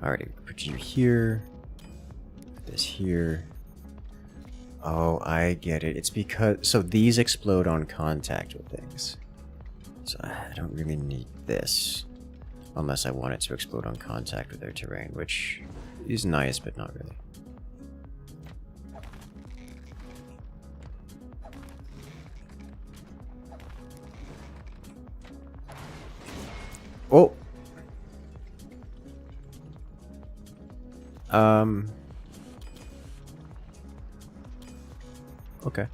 Alrighty, put you here. This here. Oh, I get it. It's because... So these explode on contact with things. So I don't really need this. Unless I want it to explode on contact with their terrain, which is nice, but not really. Oh! Okay.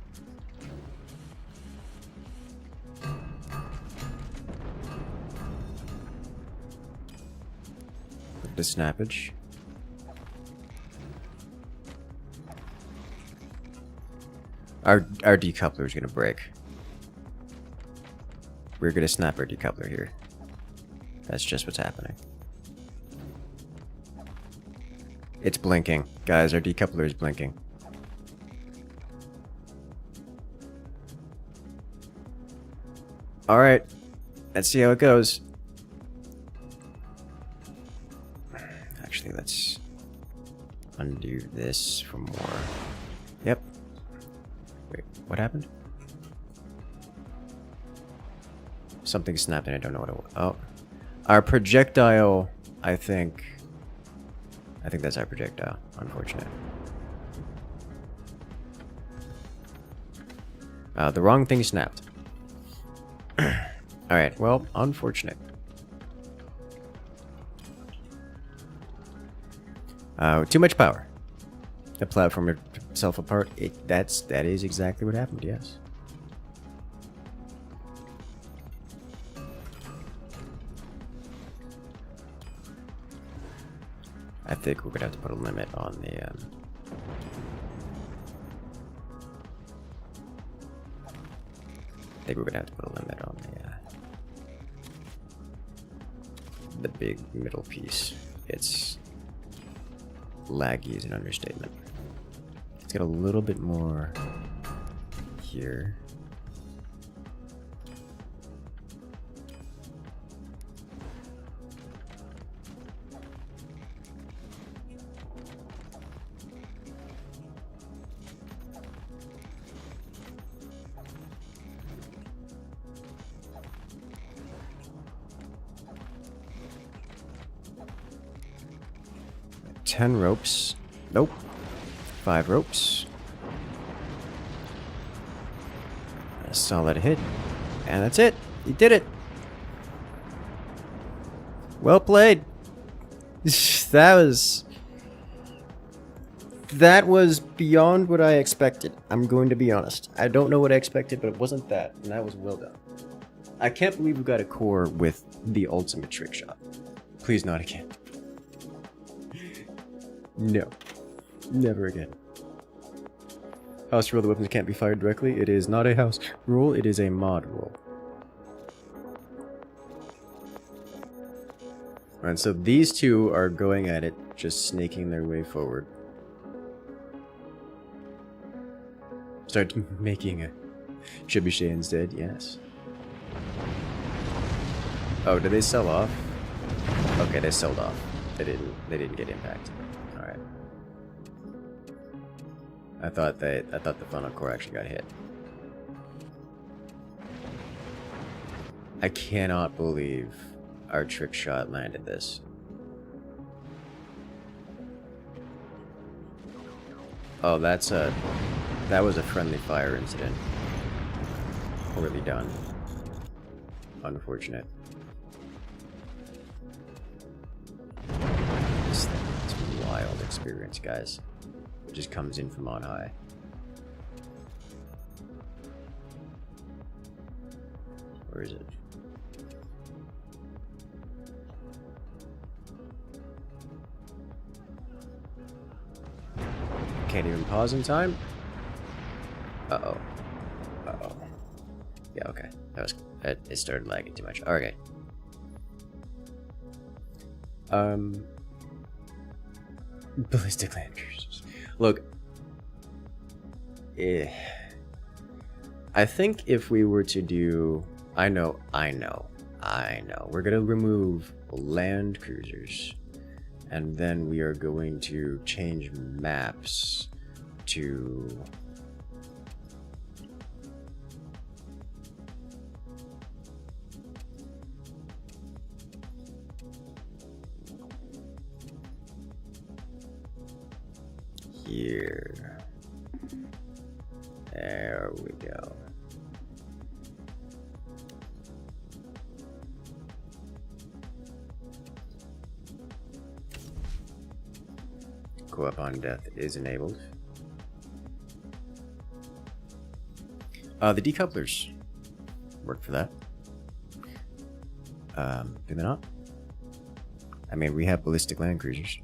The snappage. Our decoupler is gonna break. we're gonna snap our decoupler here. That's just what's happening. It's blinking. Guys, our decoupler is blinking. Alright. Let's see how it goes. Actually, let's undo this for more. Yep. Wait, what happened? Something snapped and I don't know what it was. Oh. Our projectile, I think that's our projectile. Unfortunate. The wrong thing snapped. Alright, well, unfortunate. Too much power. The platform ripped itself apart. That is exactly what happened, yes. I think we're gonna have to put a limit on the I think we're gonna have to put a limit on the big middle piece. It's laggy is an understatement. Let's get a little bit more here. Ten ropes. Nope. 5 ropes. A solid hit. And that's it. You did it. Well played. That was beyond what I expected. I'm going to be honest. I don't know what I expected, but it wasn't that. And that was well done. I can't believe we got a core with the ultimate trick shot. Please not again. No. Never again. House rule, the weapons can't be fired directly. It is not a house rule, it is a mod rule. Alright, so these two are going at it, just snaking their way forward. Start making a trebuchet instead, yes. Oh, did they sell off? Okay, they sold off. They didn't get impacted. Alright. I thought the funnel core actually got hit. I cannot believe our trick shot landed this. Oh, that was a friendly fire incident. Poorly done. Unfortunate. This thing, it's a wild experience, guys. It just comes in from on high. Where is it? Can't even pause in time? Uh-oh. Uh-oh. Yeah, okay. It started lagging too much. Okay. Ballistic land cruisers. Look. I think if we were to do... I know. We're gonna remove land cruisers. And then we are going to change maps to... here. There we go. Co-op on death is enabled. The decouplers work for that. Do they not? I mean, we have ballistic land cruisers.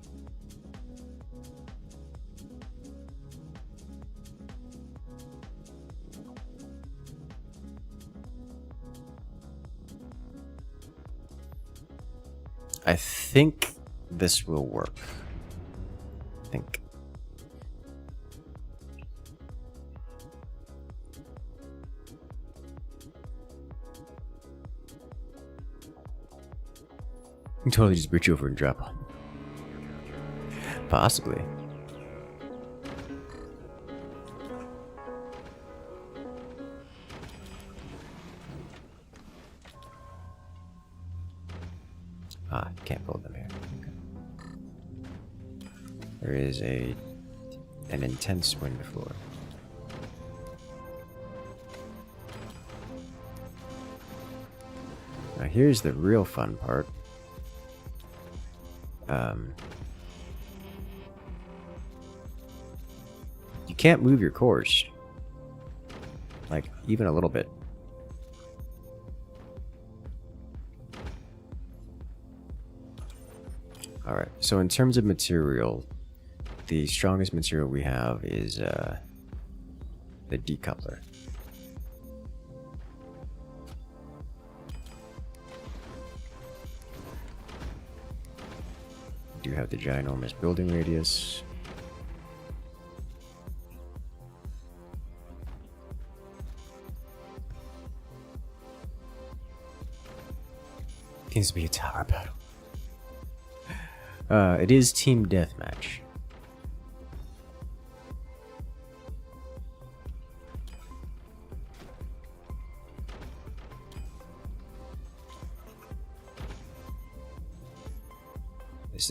I think this will work. I think. You can totally just reach over and drop. Possibly. Ah, can't build them here. Okay. There is an intense wind before. Now here's the real fun part. You can't move your course. Like, even a little bit. Alright, so in terms of material, the strongest material we have is the decoupler. We do have the ginormous building radius. Seems to be a tower battle. It is team deathmatch.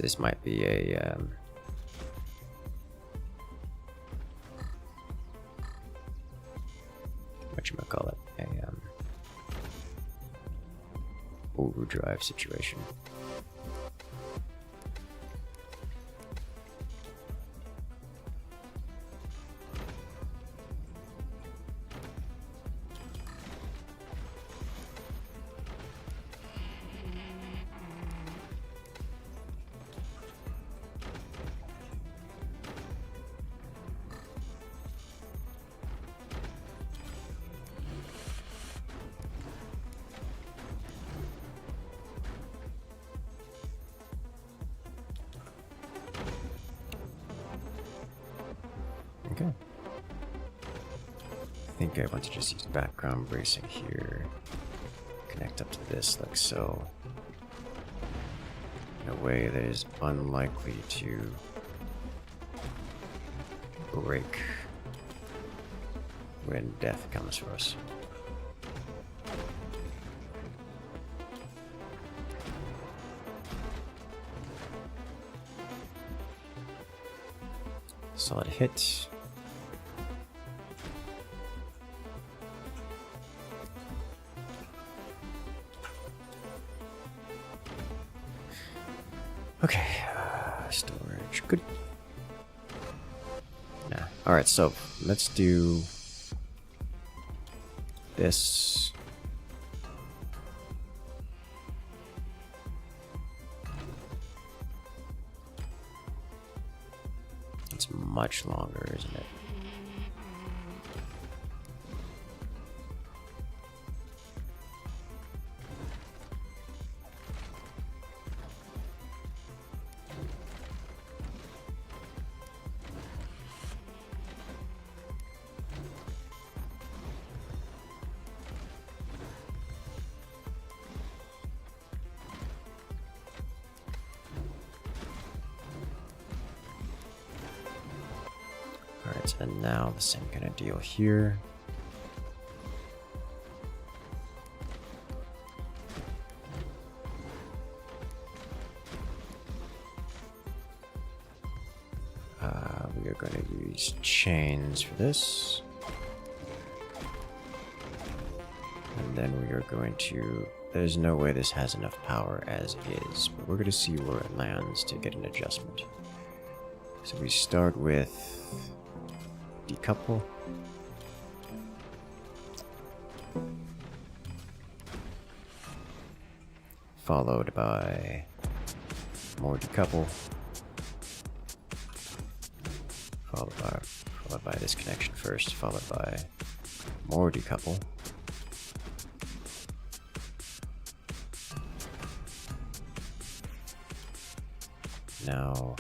This might be a whatchamacallit, a overdrive situation. Okay. I think I want to just use background bracing here. Connect up to this like so. In a way that is unlikely to break when death comes for us. Solid hit. Okay, storage, good. Nah, alright, so let's do this. It's much longer, isn't it? Alright, and now the same kind of deal here. We are going to use chains for this. And then we are going to... There's no way this has enough power as is, but we're going to see where it lands to get an adjustment. So we start with decouple. Followed by more decouple. Followed by this connection first, followed by more decouple. Now,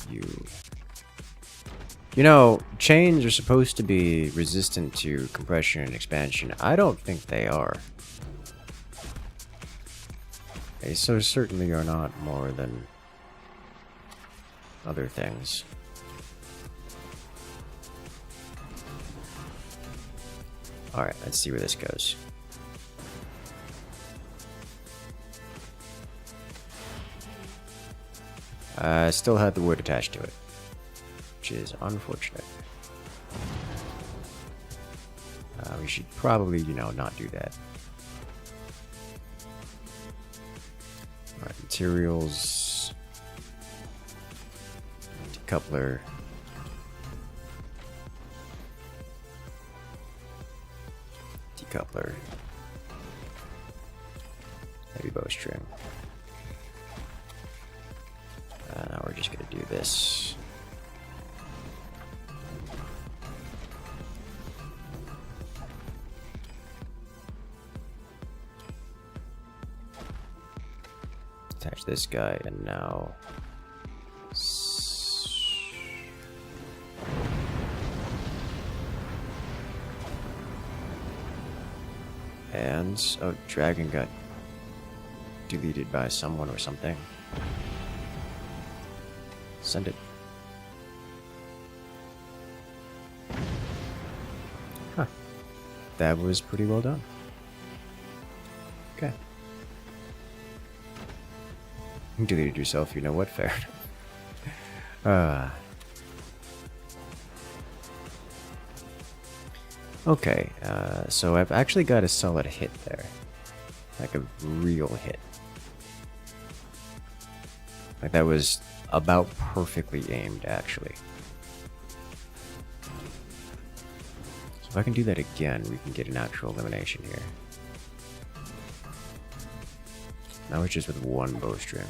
you... You know, chains are supposed to be resistant to compression and expansion. I don't think they are. They so certainly are not more than other things. Alright, let's see where this goes. Still had the wood attached to it, which is unfortunate. We should probably, you know, not do that. Alright, materials. Decoupler. Decoupler. Heavy bowstring. Now we're just gonna do this. Attach this guy, and now and oh, dragon got deleted by someone or something. Send it. Huh. That was pretty well done. Okay. You deleted yourself, you know what? Fair enough. Okay, so I've actually got a solid hit there. Like a real hit. Like that was about perfectly aimed, actually. So if I can do that again, we can get an actual elimination here. Now it's just with one bowstring.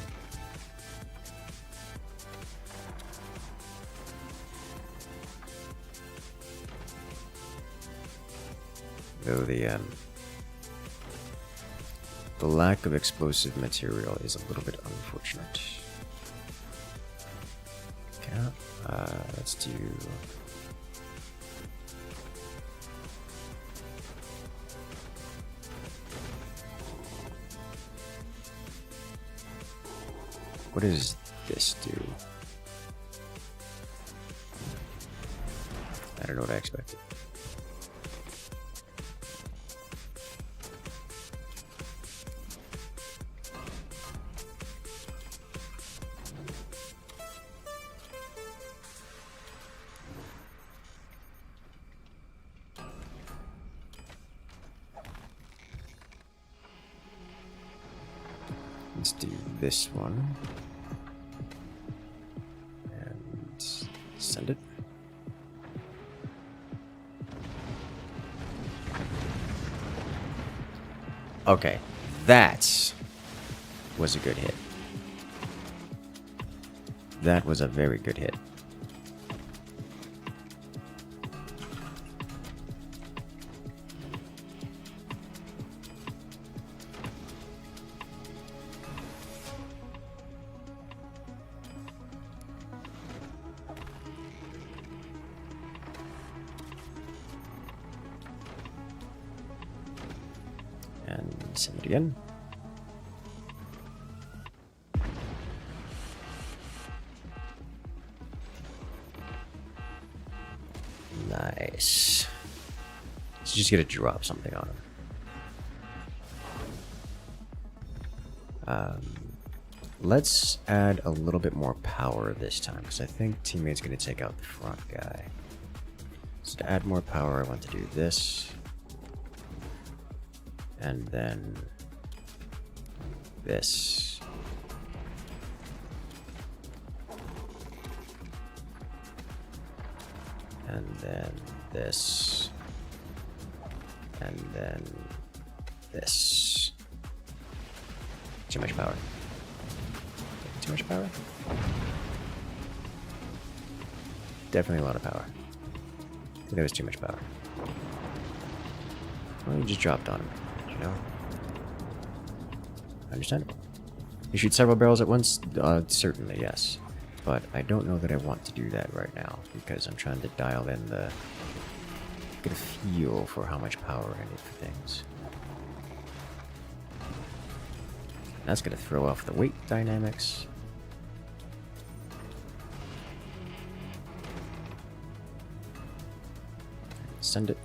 Though the lack of explosive material is a little bit unfortunate. Okay, let's do... What does this do? I don't know what I expected. Let's do this one. And send it. Okay, that was a good hit. That was a very good hit. And send it again. Nice. Let's just gonna drop something on him. Let's add a little bit more power this time, because I think teammate's gonna take out the front guy. So to add more power, I want to do this. And then this. And then this. And then this. Too much power. Too much power? Definitely a lot of power. I think that was too much power. Well, you just dropped on him. You know? Understandable. You shoot several barrels at once? Certainly, yes. But I don't know that I want to do that right now, because I'm trying to dial in the... get a feel for how much power I need for things. That's going to throw off the weight dynamics. Send it.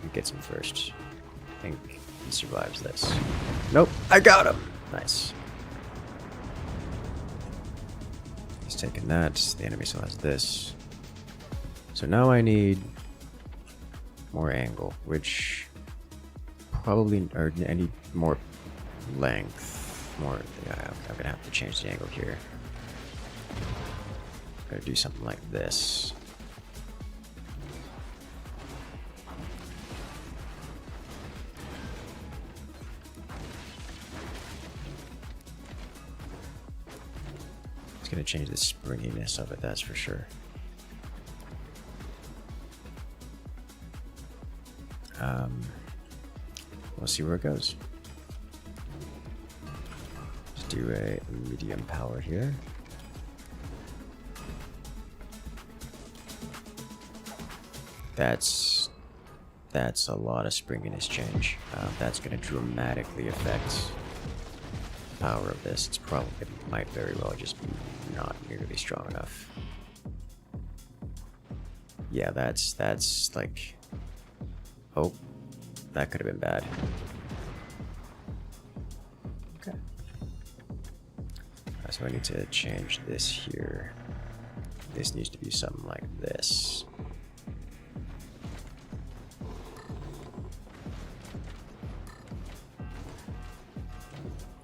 Who gets him first? I think he survives this. Nope, I got him! Nice. He's taking that. The enemy still has this. So now I need more angle, which probably, or I need more length. More, yeah, I'm gonna have to change the angle here. Gotta do something like this. It's gonna change the springiness of it, that's for sure. We'll see where it goes. Just do a medium power here. That's a lot of springiness change. That's going to dramatically affect the power of this. It's probably, it might very well just be not nearly strong enough. Yeah, that's like, oh, that could have been bad. Okay. So I need to change this here. This needs to be something like this.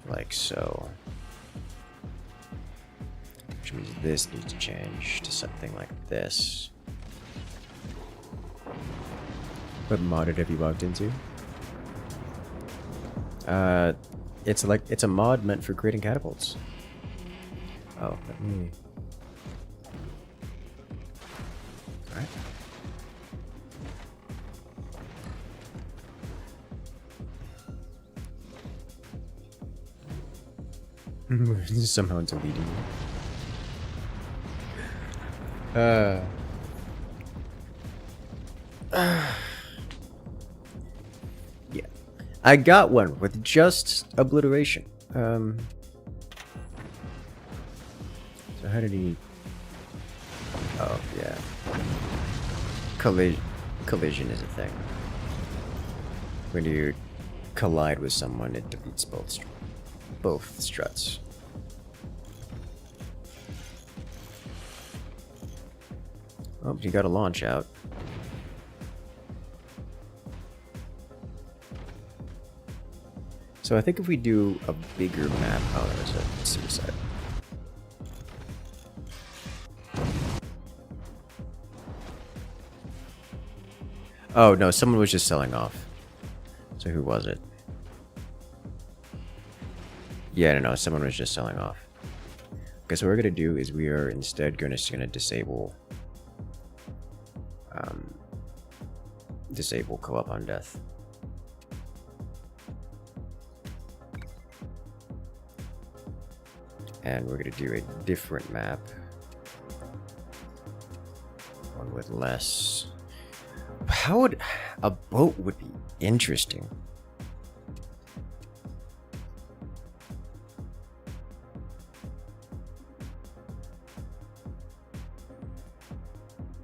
Like so. Which means this needs to change to something like this. What modded have you logged into? It's a mod meant for creating catapults. Oh, let me... Alright. Somehow deleting it. Yeah. I got one with just obliteration. So how did he... Oh, yeah. Collision is a thing. When you collide with someone, it defeats both struts. Oh, you got a launch out. So I think if we do a bigger map, oh, that was a suicide. Oh no, someone was just selling off. So who was it? Yeah, no, someone was just selling off. Okay, so what we're gonna do is we are instead gonna disable co-op on death. And we're gonna do a different map. One with less. How would a boat would be interesting?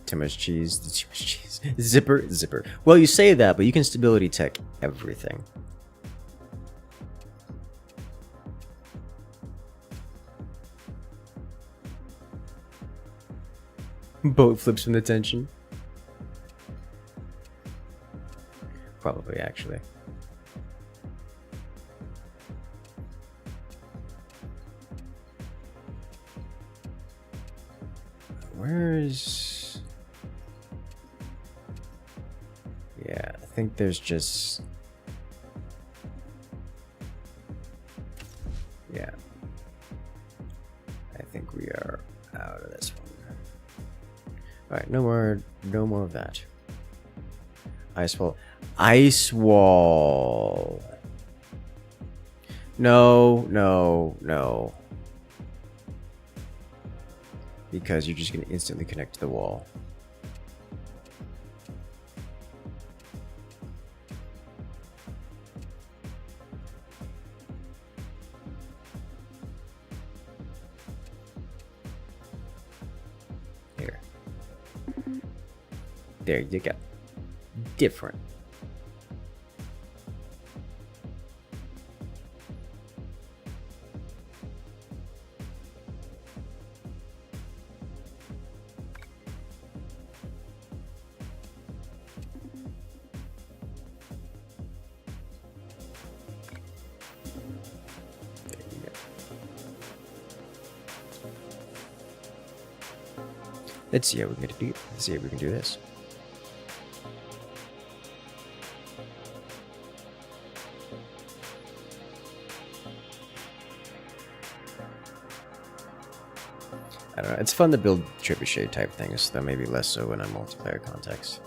Too much cheese. Too much cheese. Zipper. Well, you say that, but you can stability tech everything. Boat flips from the tension. Probably, actually. Where's... Yeah, I think there's just... Yeah. I think we are out of this one. Alright, no more of that. Icefall. Ice wall. No, no, no. Because you're just going to instantly connect to the wall. Here. There you go. Different. Let's see how we can do. Let's see if we can do this. I don't know. It's fun to build trebuchet type things, though maybe less so in a multiplayer context.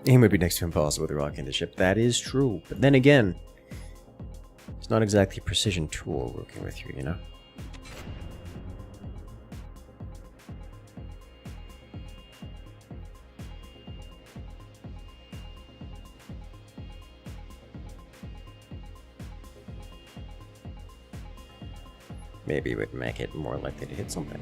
Aim would be next to impossible with a rocket in the ship. That is true, but then again, it's not exactly a precision tool working with you, you know. Maybe it would make it more likely to hit something.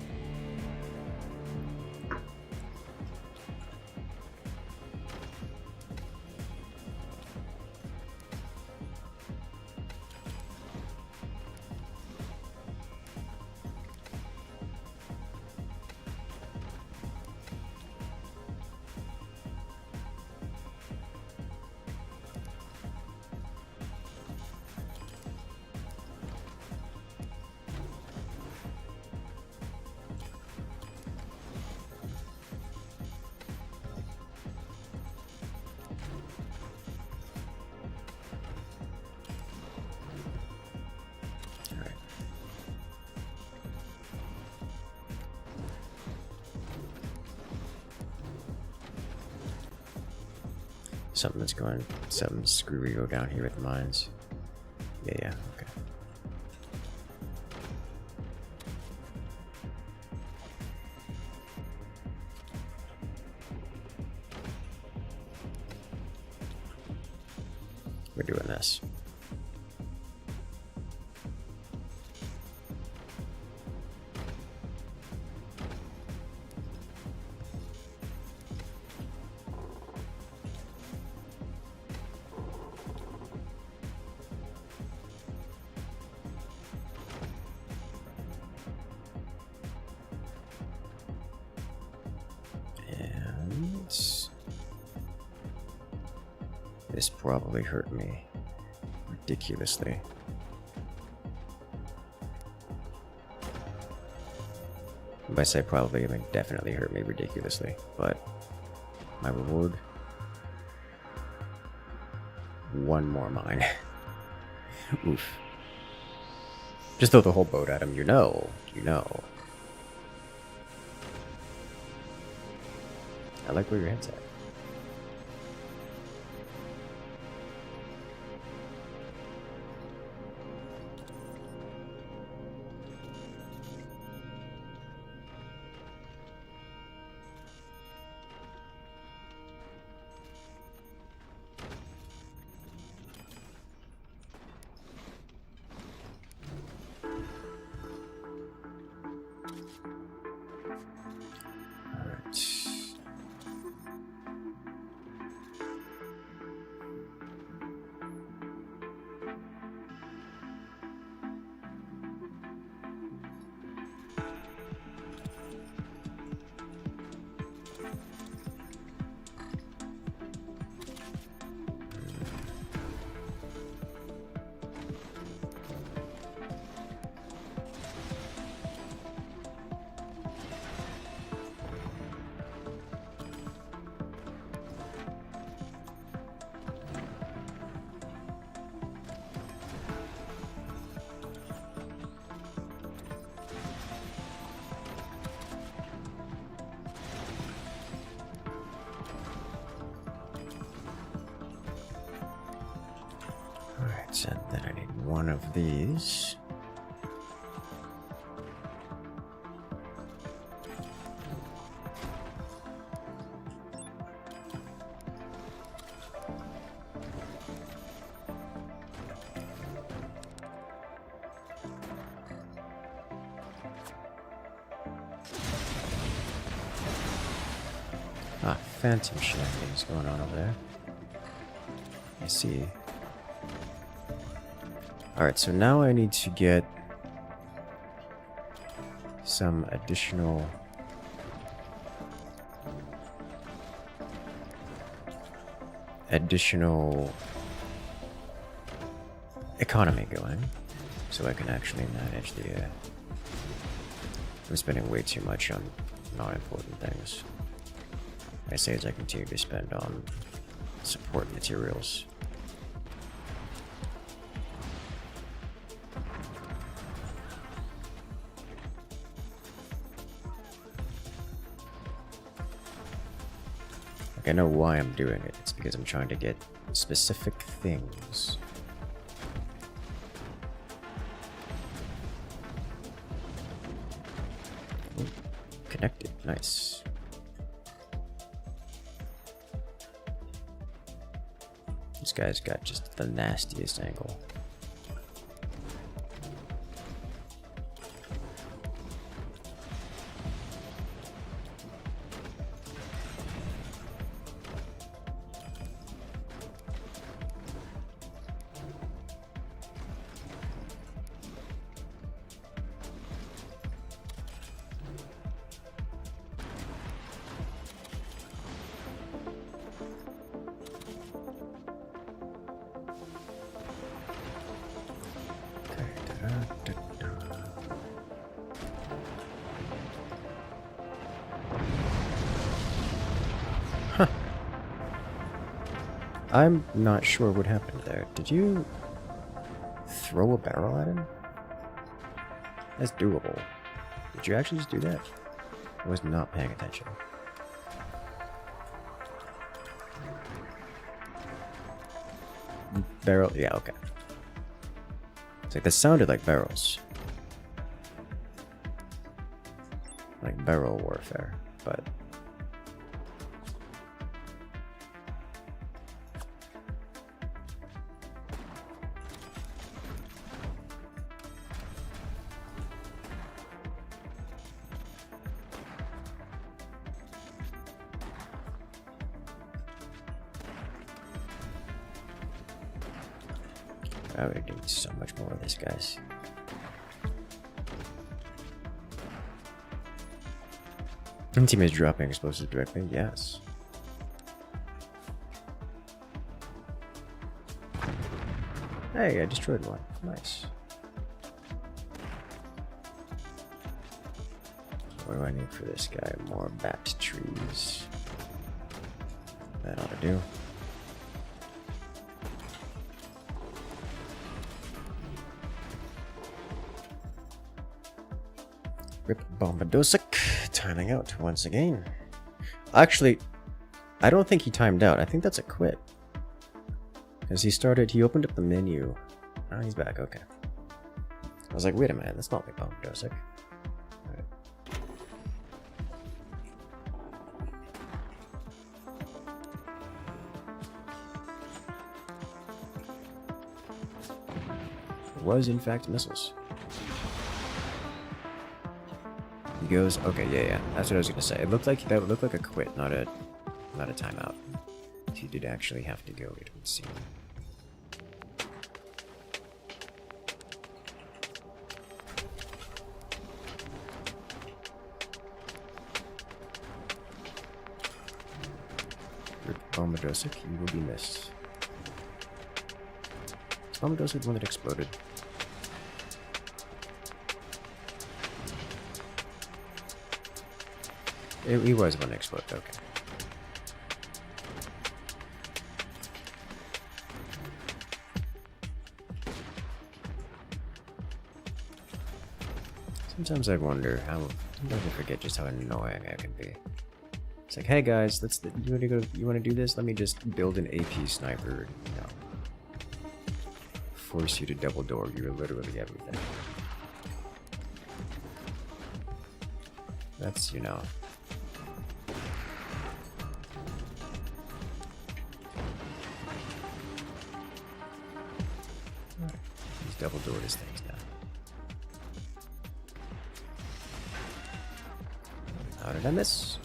Something screwy go down here with the mines. Yeah, okay. We're doing this. This probably hurt me ridiculously. If I say probably, I mean definitely hurt me ridiculously, but my reward? One more mine. Oof. Just throw the whole boat at him, you know. I like where your head's at. And then I need one of these. Ah, phantom shenanigans going on over there. I see. Alright, so now I need to get some additional economy going, so I can actually manage the I'm spending way too much on non-important things. I say as I continue to spend on support materials. Like, I know why I'm doing it. It's because I'm trying to get specific things. Ooh, connected, nice. This guy's got just the nastiest angle. Huh. I'm not sure what happened there. Did you throw a barrel at him? That's doable. Did you actually just do that? I was not paying attention. Barrel, yeah, okay. It's like that sounded like barrels. Like barrel warfare, but I would need so much more of this, guys. And team is dropping explosives directly, yes. Hey, I destroyed one. Nice. What do I need for this guy? More bat trees. That ought to do. Rip Bombadosic, timing out once again. Actually, I don't think he timed out. I think that's a quit. Because he opened up the menu. Oh, he's back, okay. I was like, wait a minute, that's not like Bombadosic. Alright. It was, in fact, missiles. He goes, okay, yeah, that's what I was gonna say. It looked like that looked like a quit, not a timeout. He did actually have to go, it would seem. Bombadosic, you will be missed. Is Bombadosic the one that exploded? He was one that exploded, okay. Sometimes I wonder how. Sometimes I forget just how annoying I can be. It's like, hey guys, you want to do this? Let me just build an AP sniper. No. force you to double door your literally everything. That's, you know. He's double doored his things now. How did I miss?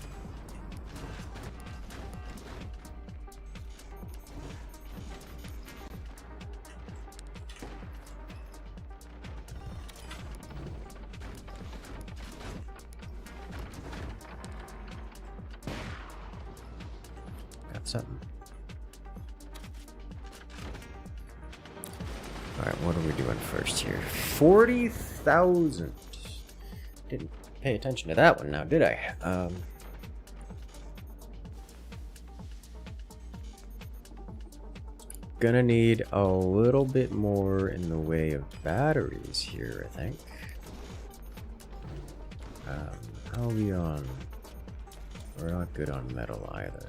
Something. Alright, what are we doing first here? 40,000. Didn't pay attention to that one now, did I? Gonna need a little bit more in the way of batteries here, I think. How are we on? We're not good on metal either.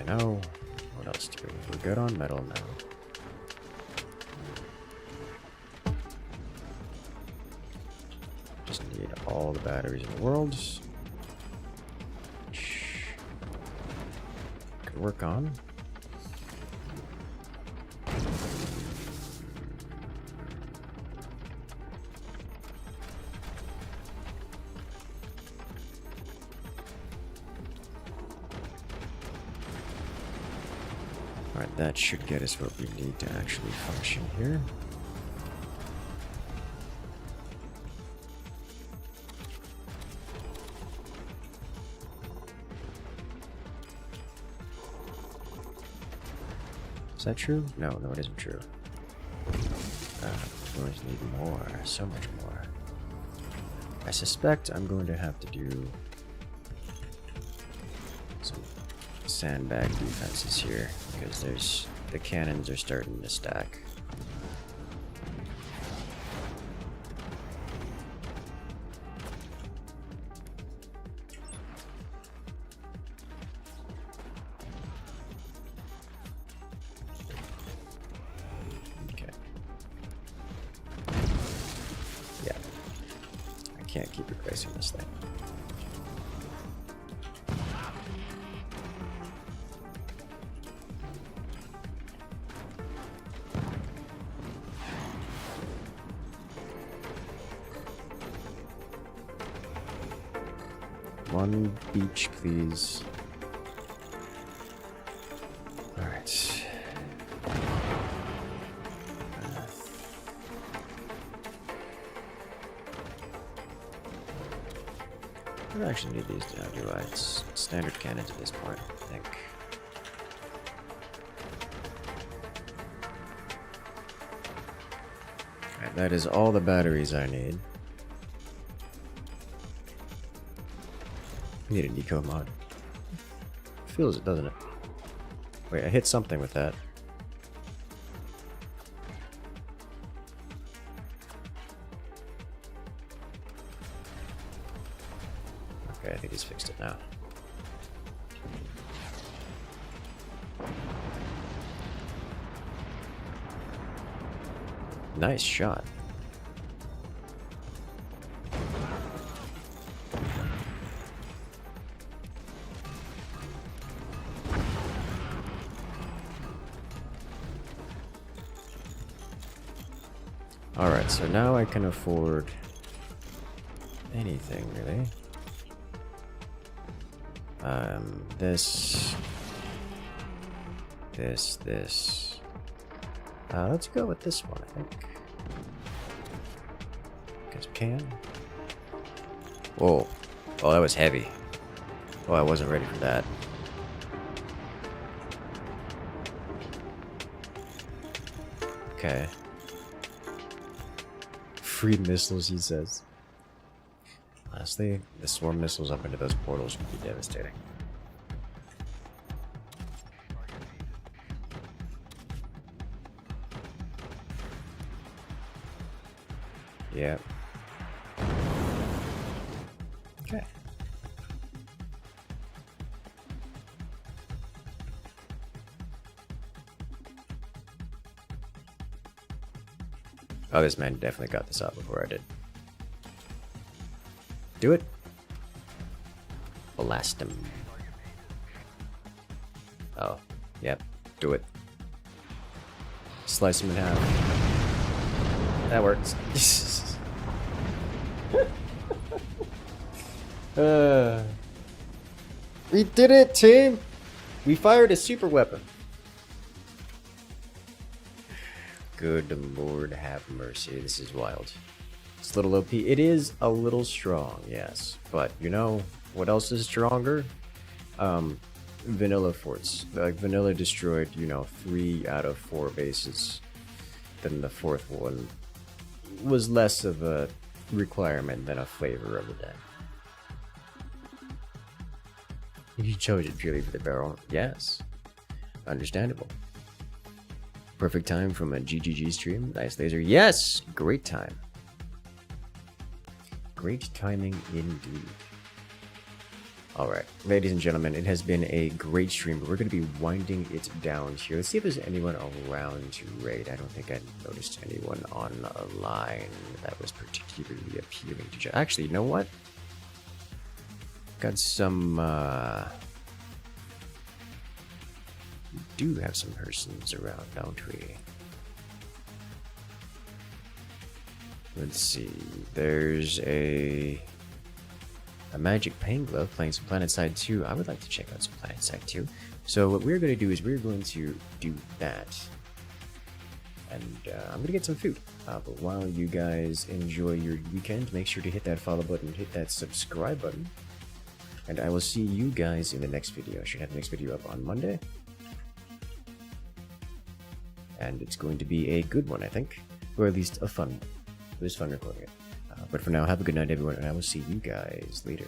Now, what else do we need? We're good on metal now. Just need all the batteries in the world. Which could work on. Alright, that should get us what we need to actually function here. Is that true? No, it isn't true. We're going to need more, so much more. I suspect I'm going to have to do some sandbag defenses here because the cannons are starting to stack. Okay. Yeah. I can't keep replacing this thing. One beach, please. Alright. I don't actually need these now, do I? It's standard cannons at this point, I think. Alright, that is all the batteries I need. I need a Nico mod. Feels it, doesn't it? Wait, I hit something with that. Okay, I think he's fixed it now. Nice shot. Alright, so now I can afford anything, really. This. Let's go with this one, I think. Guess we can. Whoa. Oh, that was heavy. Oh, I wasn't ready for that. Okay. Free missiles, he says. Honestly, the swarm missiles up into those portals would be devastating. Yep. Okay. Oh, this man definitely got this out before I did. Do it. Blast him. Oh, yep. Do it. Slice him in half. That works. We did it, team! We fired a super weapon. Good Lord have mercy, this is wild. It's a little OP. It is a little strong, yes. But, you know, what else is stronger? Vanilla forts. Like, vanilla destroyed, you know, 3 out of 4 bases. Then the 4th one was less of a requirement than a flavor of the day. You chose it purely for the barrel? Yes. Understandable. Perfect time from a GGG stream. Nice laser. Yes! Great time. Great timing indeed. Alright, ladies and gentlemen, it has been a great stream, but we're going to be winding it down here. Let's see if there's anyone around to raid. I don't think I noticed anyone online that was particularly appealing to actually, you know what? Got some, we do have some persons around, don't we? Let's see, there's a Magic Pain Glove playing some PlanetSide 2. I would like to check out some PlanetSide 2. So what we're going to do is we're going to do that. And I'm going to get some food. But while you guys enjoy your weekend, make sure to hit that follow button, hit that subscribe button. And I will see you guys in the next video. I should have the next video up on Monday. And it's going to be a good one, I think. Or at least a fun one. It was fun recording it. But for now, have a good night, everyone, and I will see you guys later.